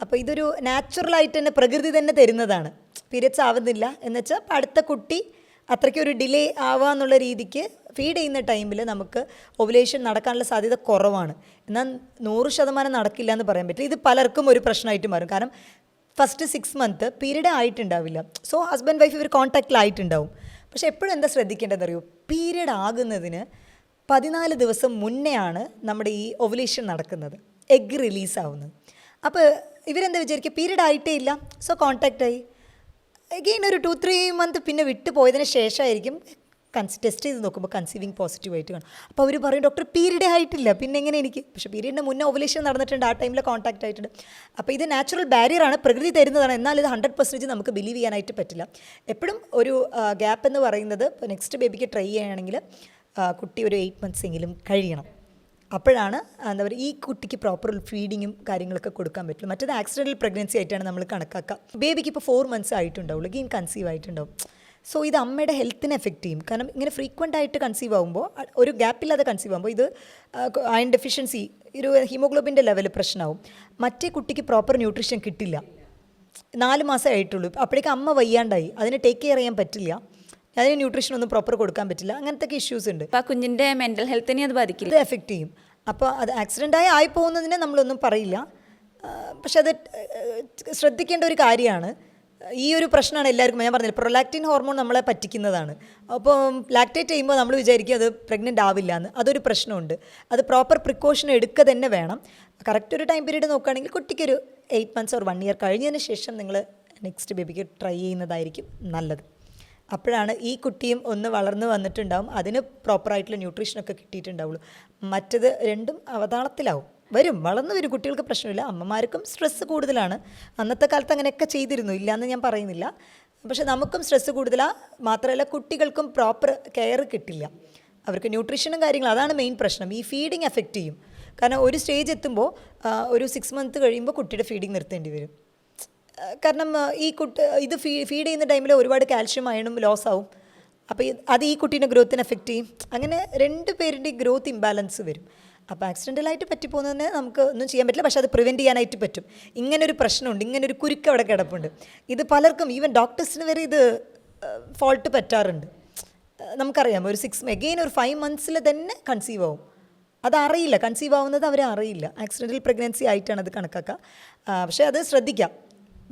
[SPEAKER 2] അപ്പോൾ ഇതൊരു നാച്ചുറലായിട്ട് തന്നെ പ്രകൃതി തന്നെ തരുന്നതാണ്. പീരിയഡ്സ് ആവുന്നില്ല എന്ന് വെച്ചാൽ അടുത്ത കുട്ടി അത്രയ്ക്കൊരു ഡിലേ ആവുക എന്നുള്ള രീതിക്ക് ഫീഡ് ചെയ്യുന്ന ടൈമിൽ നമുക്ക് ഓവുലേഷൻ നടക്കാനുള്ള സാധ്യത കുറവാണ്. എന്നാൽ 100% നടക്കില്ല എന്ന് പറയാൻ പറ്റില്ല. ഇത് പലർക്കും ഒരു പ്രശ്നമായിട്ട് മാറും. കാരണം ഫസ്റ്റ് 6 മന്ത് പീരീഡ് ആയിട്ടുണ്ടാവില്ല. സോ ഹസ്ബൻഡ് വൈഫ് ഇവർ കോൺടാക്റ്റിലായിട്ടുണ്ടാവും. പക്ഷേ എപ്പോഴും എന്താ ശ്രദ്ധിക്കേണ്ടതെന്നറിയോ, പീരീഡ് ആകുന്നതിന് 14 ദിവസം മുന്നെയാണ് നമ്മുടെ ഈ ഓവുലേഷൻ നടക്കുന്നത്, എഗ് റിലീസ് ആവുന്നത്. അപ്പോൾ ഇവരെന്താ വിചാരിക്കുക, പീരീഡ് ആയിട്ടേ ഇല്ല, സോ കോൺടാക്റ്റായി. എഗെയിൻ ഒരു 2-3 മന്ത് പിന്നെ വിട്ടു പോയതിന് ശേഷമായിരിക്കും ടെസ്റ്റ് ചെയ്ത് നോക്കുമ്പോൾ കൺസീവിങ് പോസിറ്റീവായിട്ട് കാണും. അപ്പോൾ അവർ പറയും ഡോക്ടർ പീരീഡേ ആയിട്ടില്ല, പിന്നെ എങ്ങനെ എനിക്ക്, പക്ഷേ പീരീഡിൻ്റെ മുന്നേ ഓവുലേഷൻ നടന്നിട്ടുണ്ട്, ആ ടൈമിൽ കോൺടാക്റ്റ് ആയിട്ടുണ്ട്. അപ്പോൾ ഇത് നാച്ചുറൽ ബാരിയറാണ്, പ്രകൃതി തരുന്നതാണ്. എന്നാൽ ഇത് 100% നമുക്ക് ബിലീവ് ചെയ്യാനായിട്ട് പറ്റില്ല. എപ്പോഴും ഒരു ഗ്യാപ്പ് എന്ന് പറയുന്നത് ഇപ്പോൾ നെക്സ്റ്റ് ബേബിക്ക് ട്രൈ ചെയ്യുകയാണെങ്കിൽ കുട്ടി ഒരു 8 months എങ്കിലും കഴിയണം. അപ്പോഴാണ് എന്താ പറയുക ഈ കുട്ടിക്ക് പ്രോപ്പർ ഫീഡിങ്ങും കാര്യങ്ങളൊക്കെ കൊടുക്കാൻ പറ്റുള്ളൂ. മറ്റേത് ആക്സിഡൻ്റൽ പ്രഗ്നൻസി ആയിട്ടാണ് നമ്മൾ കണക്കാക്കുക. ബേബിക്ക് ഇപ്പോൾ 4 months ആയിട്ടുണ്ടാവുള്ളൂ, ഗെയിൻ കൺസീവ് ആയിട്ടുണ്ടാവും. സോ ഇത് അമ്മയുടെ ഹെൽത്തിനെ എഫക്റ്റ് ചെയ്യും. കാരണം ഇങ്ങനെ ഫ്രീക്വൻ്റ് ആയിട്ട് കൺസീവ് ആകുമ്പോൾ, ഒരു ഗ്യാപ്പില്ലാതെ കൺസീവ് ആകുമ്പോൾ ഇത് അയൺ ഡെഫിഷ്യൻസി, ഒരു ഹീമോഗ്ലോബിൻ്റെ ലെവൽ പ്രശ്നമാവും. മറ്റേ കുട്ടിക്ക് പ്രോപ്പർ ന്യൂട്രീഷൻ കിട്ടില്ല. 4 മാസമേ ആയിട്ടുള്ളൂ, അപ്പോഴേക്കും അമ്മ വയ്യാണ്ടായി, അതിനെ ടേക്ക് കെയർ ചെയ്യാൻ പറ്റില്ല, അതിന് ന്യൂട്രീഷൻ ഒന്നും പ്രോപ്പർ കൊടുക്കാൻ പറ്റില്ല. അങ്ങനത്തെ ഇഷ്യൂസ് ഉണ്ട്.
[SPEAKER 1] അപ്പോൾ ആ കുഞ്ഞിൻ്റെ മെൻ്റൽ ഹെൽത്തിനെ അത് ബാധിക്കില്ല,
[SPEAKER 2] ഇത് എഫക്റ്റ് ചെയ്യും. അപ്പോൾ അത് ആക്സിഡൻ്റായി ആയി പോകുന്നതിനെ നമ്മളൊന്നും പറയില്ല, പക്ഷെ അത് ശ്രദ്ധിക്കേണ്ട ഒരു കാര്യമാണ്. ഈ ഒരു പ്രശ്നമാണ് എല്ലാവർക്കും. ഞാൻ പറഞ്ഞില്ല, പ്രൊലാക്റ്റിൻ ഹോർമോൺ നമ്മളെ പറ്റിക്കുന്നതാണ്. അപ്പോൾ ലാക്ടേറ്റ് ചെയ്യുമ്പോൾ നമ്മൾ വിചാരിക്കും അത് പ്രഗ്നൻ്റ് ആവില്ല എന്ന്. അതൊരു പ്രശ്നമുണ്ട്. അത് പ്രോപ്പർ പ്രിക്കോഷൻ എടുക്കുക തന്നെ വേണം. കറക്റ്റ് ഒരു ടൈം പീരീഡ് നോക്കുകയാണെങ്കിൽ കുട്ടിക്കൊരു 8 months or 1 year കഴിഞ്ഞതിന് ശേഷം നിങ്ങൾ നെക്സ്റ്റ് ബേബിക്ക് ട്രൈ ചെയ്യുന്നതായിരിക്കും നല്ലത്. അപ്പോഴാണ് ഈ കുട്ടിയും ഒന്ന് വളർന്നു വന്നിട്ടുണ്ടാവും, അതിന് പ്രോപ്പറായിട്ടുള്ള ന്യൂട്രീഷനൊക്കെ കിട്ടിയിട്ടുണ്ടാവുള്ളൂ. മറ്റത് രണ്ടും അവതാളത്തിലാവും. വളർന്നു വരും, കുട്ടികൾക്ക് പ്രശ്നമില്ല, അമ്മമാർക്കും സ്ട്രെസ്സ് കൂടുതലാണ്. അന്നത്തെ കാലത്ത് അങ്ങനെയൊക്കെ ചെയ്തിരുന്നു, ഇല്ലയെന്ന് ഞാൻ പറയുന്നില്ല. പക്ഷെ നമുക്കും സ്ട്രെസ്സ് കൂടുതലാണ്. മാത്രമല്ല കുട്ടികൾക്കും പ്രോപ്പർ കെയർ കിട്ടില്ല, അവർക്ക് ന്യൂട്രീഷനും കാര്യങ്ങളും. അതാണ് മെയിൻ പ്രശ്നം. ഈ ഫീഡിങ് എഫക്റ്റ് ചെയ്യും. കാരണം ഒരു സ്റ്റേജ് എത്തുമ്പോൾ, ഒരു 6 months കഴിയുമ്പോൾ കുട്ടിയുടെ ഫീഡിങ് നിർത്തേണ്ടി വരും. കാരണം ഇത് ഫീഡ് ചെയ്യുന്ന ടൈമിൽ ഒരുപാട് കാൽഷ്യം അയണും ലോസ് ആവും. അപ്പോൾ അത് ഈ കുട്ടീൻ്റെ ഗ്രോത്തിനെ എഫക്റ്റ് ചെയ്യും. അങ്ങനെ 2 പേരുടെയും ഗ്രോത്ത് ഇംബാലൻസ് വരും. അപ്പോൾ ആക്സിഡൻ്റലായിട്ട് പറ്റിപ്പോകുന്നതിന് നമുക്ക് ഒന്നും ചെയ്യാൻ പറ്റില്ല, പക്ഷേ അത് പ്രിവെൻറ്റ് ചെയ്യാനായിട്ട് പറ്റും. ഇങ്ങനൊരു പ്രശ്നമുണ്ട്, ഇങ്ങനൊരു കുരുക്ക് അവിടെ കിടപ്പുണ്ട്. ഇത് പലർക്കും, ഈവൻ ഡോക്ടേഴ്സിന് വരെ ഇത് ഫോൾട്ട് പറ്റാറുണ്ട്. നമുക്കറിയാം, ഒരു 5 months തന്നെ കൺസീവ് ആവും. അതറിയില്ല, കൺസീവ് ആവുന്നത് അവരെ അറിയില്ല. ആക്സിഡൻ്റൽ പ്രഗ്നൻസി ആയിട്ടാണ് അത് കണക്കാക്കുക. പക്ഷേ അത് ശ്രദ്ധിക്കാം.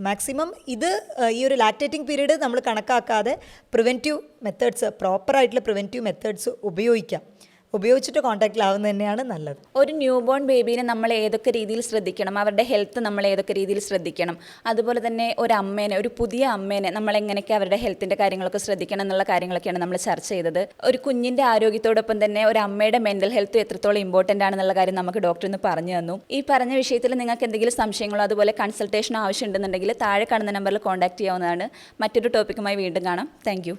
[SPEAKER 2] മാക്സിമം ഇത് ഈ ഒരു ലാക്ടേറ്റിംഗ് പീരീഡ് നമ്മൾ കണക്കാക്കാതെ പ്രിവെൻറ്റീവ് മെത്തേഡ്സ്, പ്രോപ്പറായിട്ടുള്ള പ്രിവെൻറ്റീവ് മെത്തേഡ്സ് ഉപയോഗിച്ചിട്ട് കോൺടാക്റ്റിലാവുന്നത് തന്നെയാണ് നല്ലത്.
[SPEAKER 1] ഒരു ന്യൂ ബോൺ ബേബീനെ നമ്മൾ ഏതൊക്കെ രീതിയിൽ ശ്രദ്ധിക്കണം, അവരുടെ ഹെൽത്ത് നമ്മൾ ഏതൊക്കെ രീതിയിൽ ശ്രദ്ധിക്കണം, അതുപോലെ തന്നെ ഒരു പുതിയ അമ്മേനെ നമ്മൾ എങ്ങനെയൊക്കെ അവരുടെ ഹെൽത്തിൻ്റെ കാര്യങ്ങളൊക്കെ ശ്രദ്ധിക്കണം എന്നുള്ള കാര്യങ്ങളൊക്കെയാണ് നമ്മൾ ചർച്ച ചെയ്തത്. ഒരു കുഞ്ഞിൻ്റെ ആരോഗ്യത്തോടൊപ്പം തന്നെ ഒരു അമ്മയുടെ മെൻ്റൽ ഹെൽത്ത് എത്രത്തോളം ഇമ്പോർട്ടൻ്റ് ആണെന്നുള്ള കാര്യം നമുക്ക് ഡോക്ടർ ഇന്ന് പറഞ്ഞു തന്നു. ഈ പറഞ്ഞ വിഷയത്തിൽ നിങ്ങൾക്ക് എന്തെങ്കിലും സംശയങ്ങളോ അതുപോലെ കൺസൾട്ടേഷനോ ആവശ്യമുണ്ടെന്നുണ്ടെങ്കിൽ താഴെ കാണുന്ന നമ്പറിൽ കോൺടാക്ട് ചെയ്യാവുന്നതാണ്. മറ്റൊരു ടോപ്പിക്കുമായി വീണ്ടും കാണാം. താങ്ക്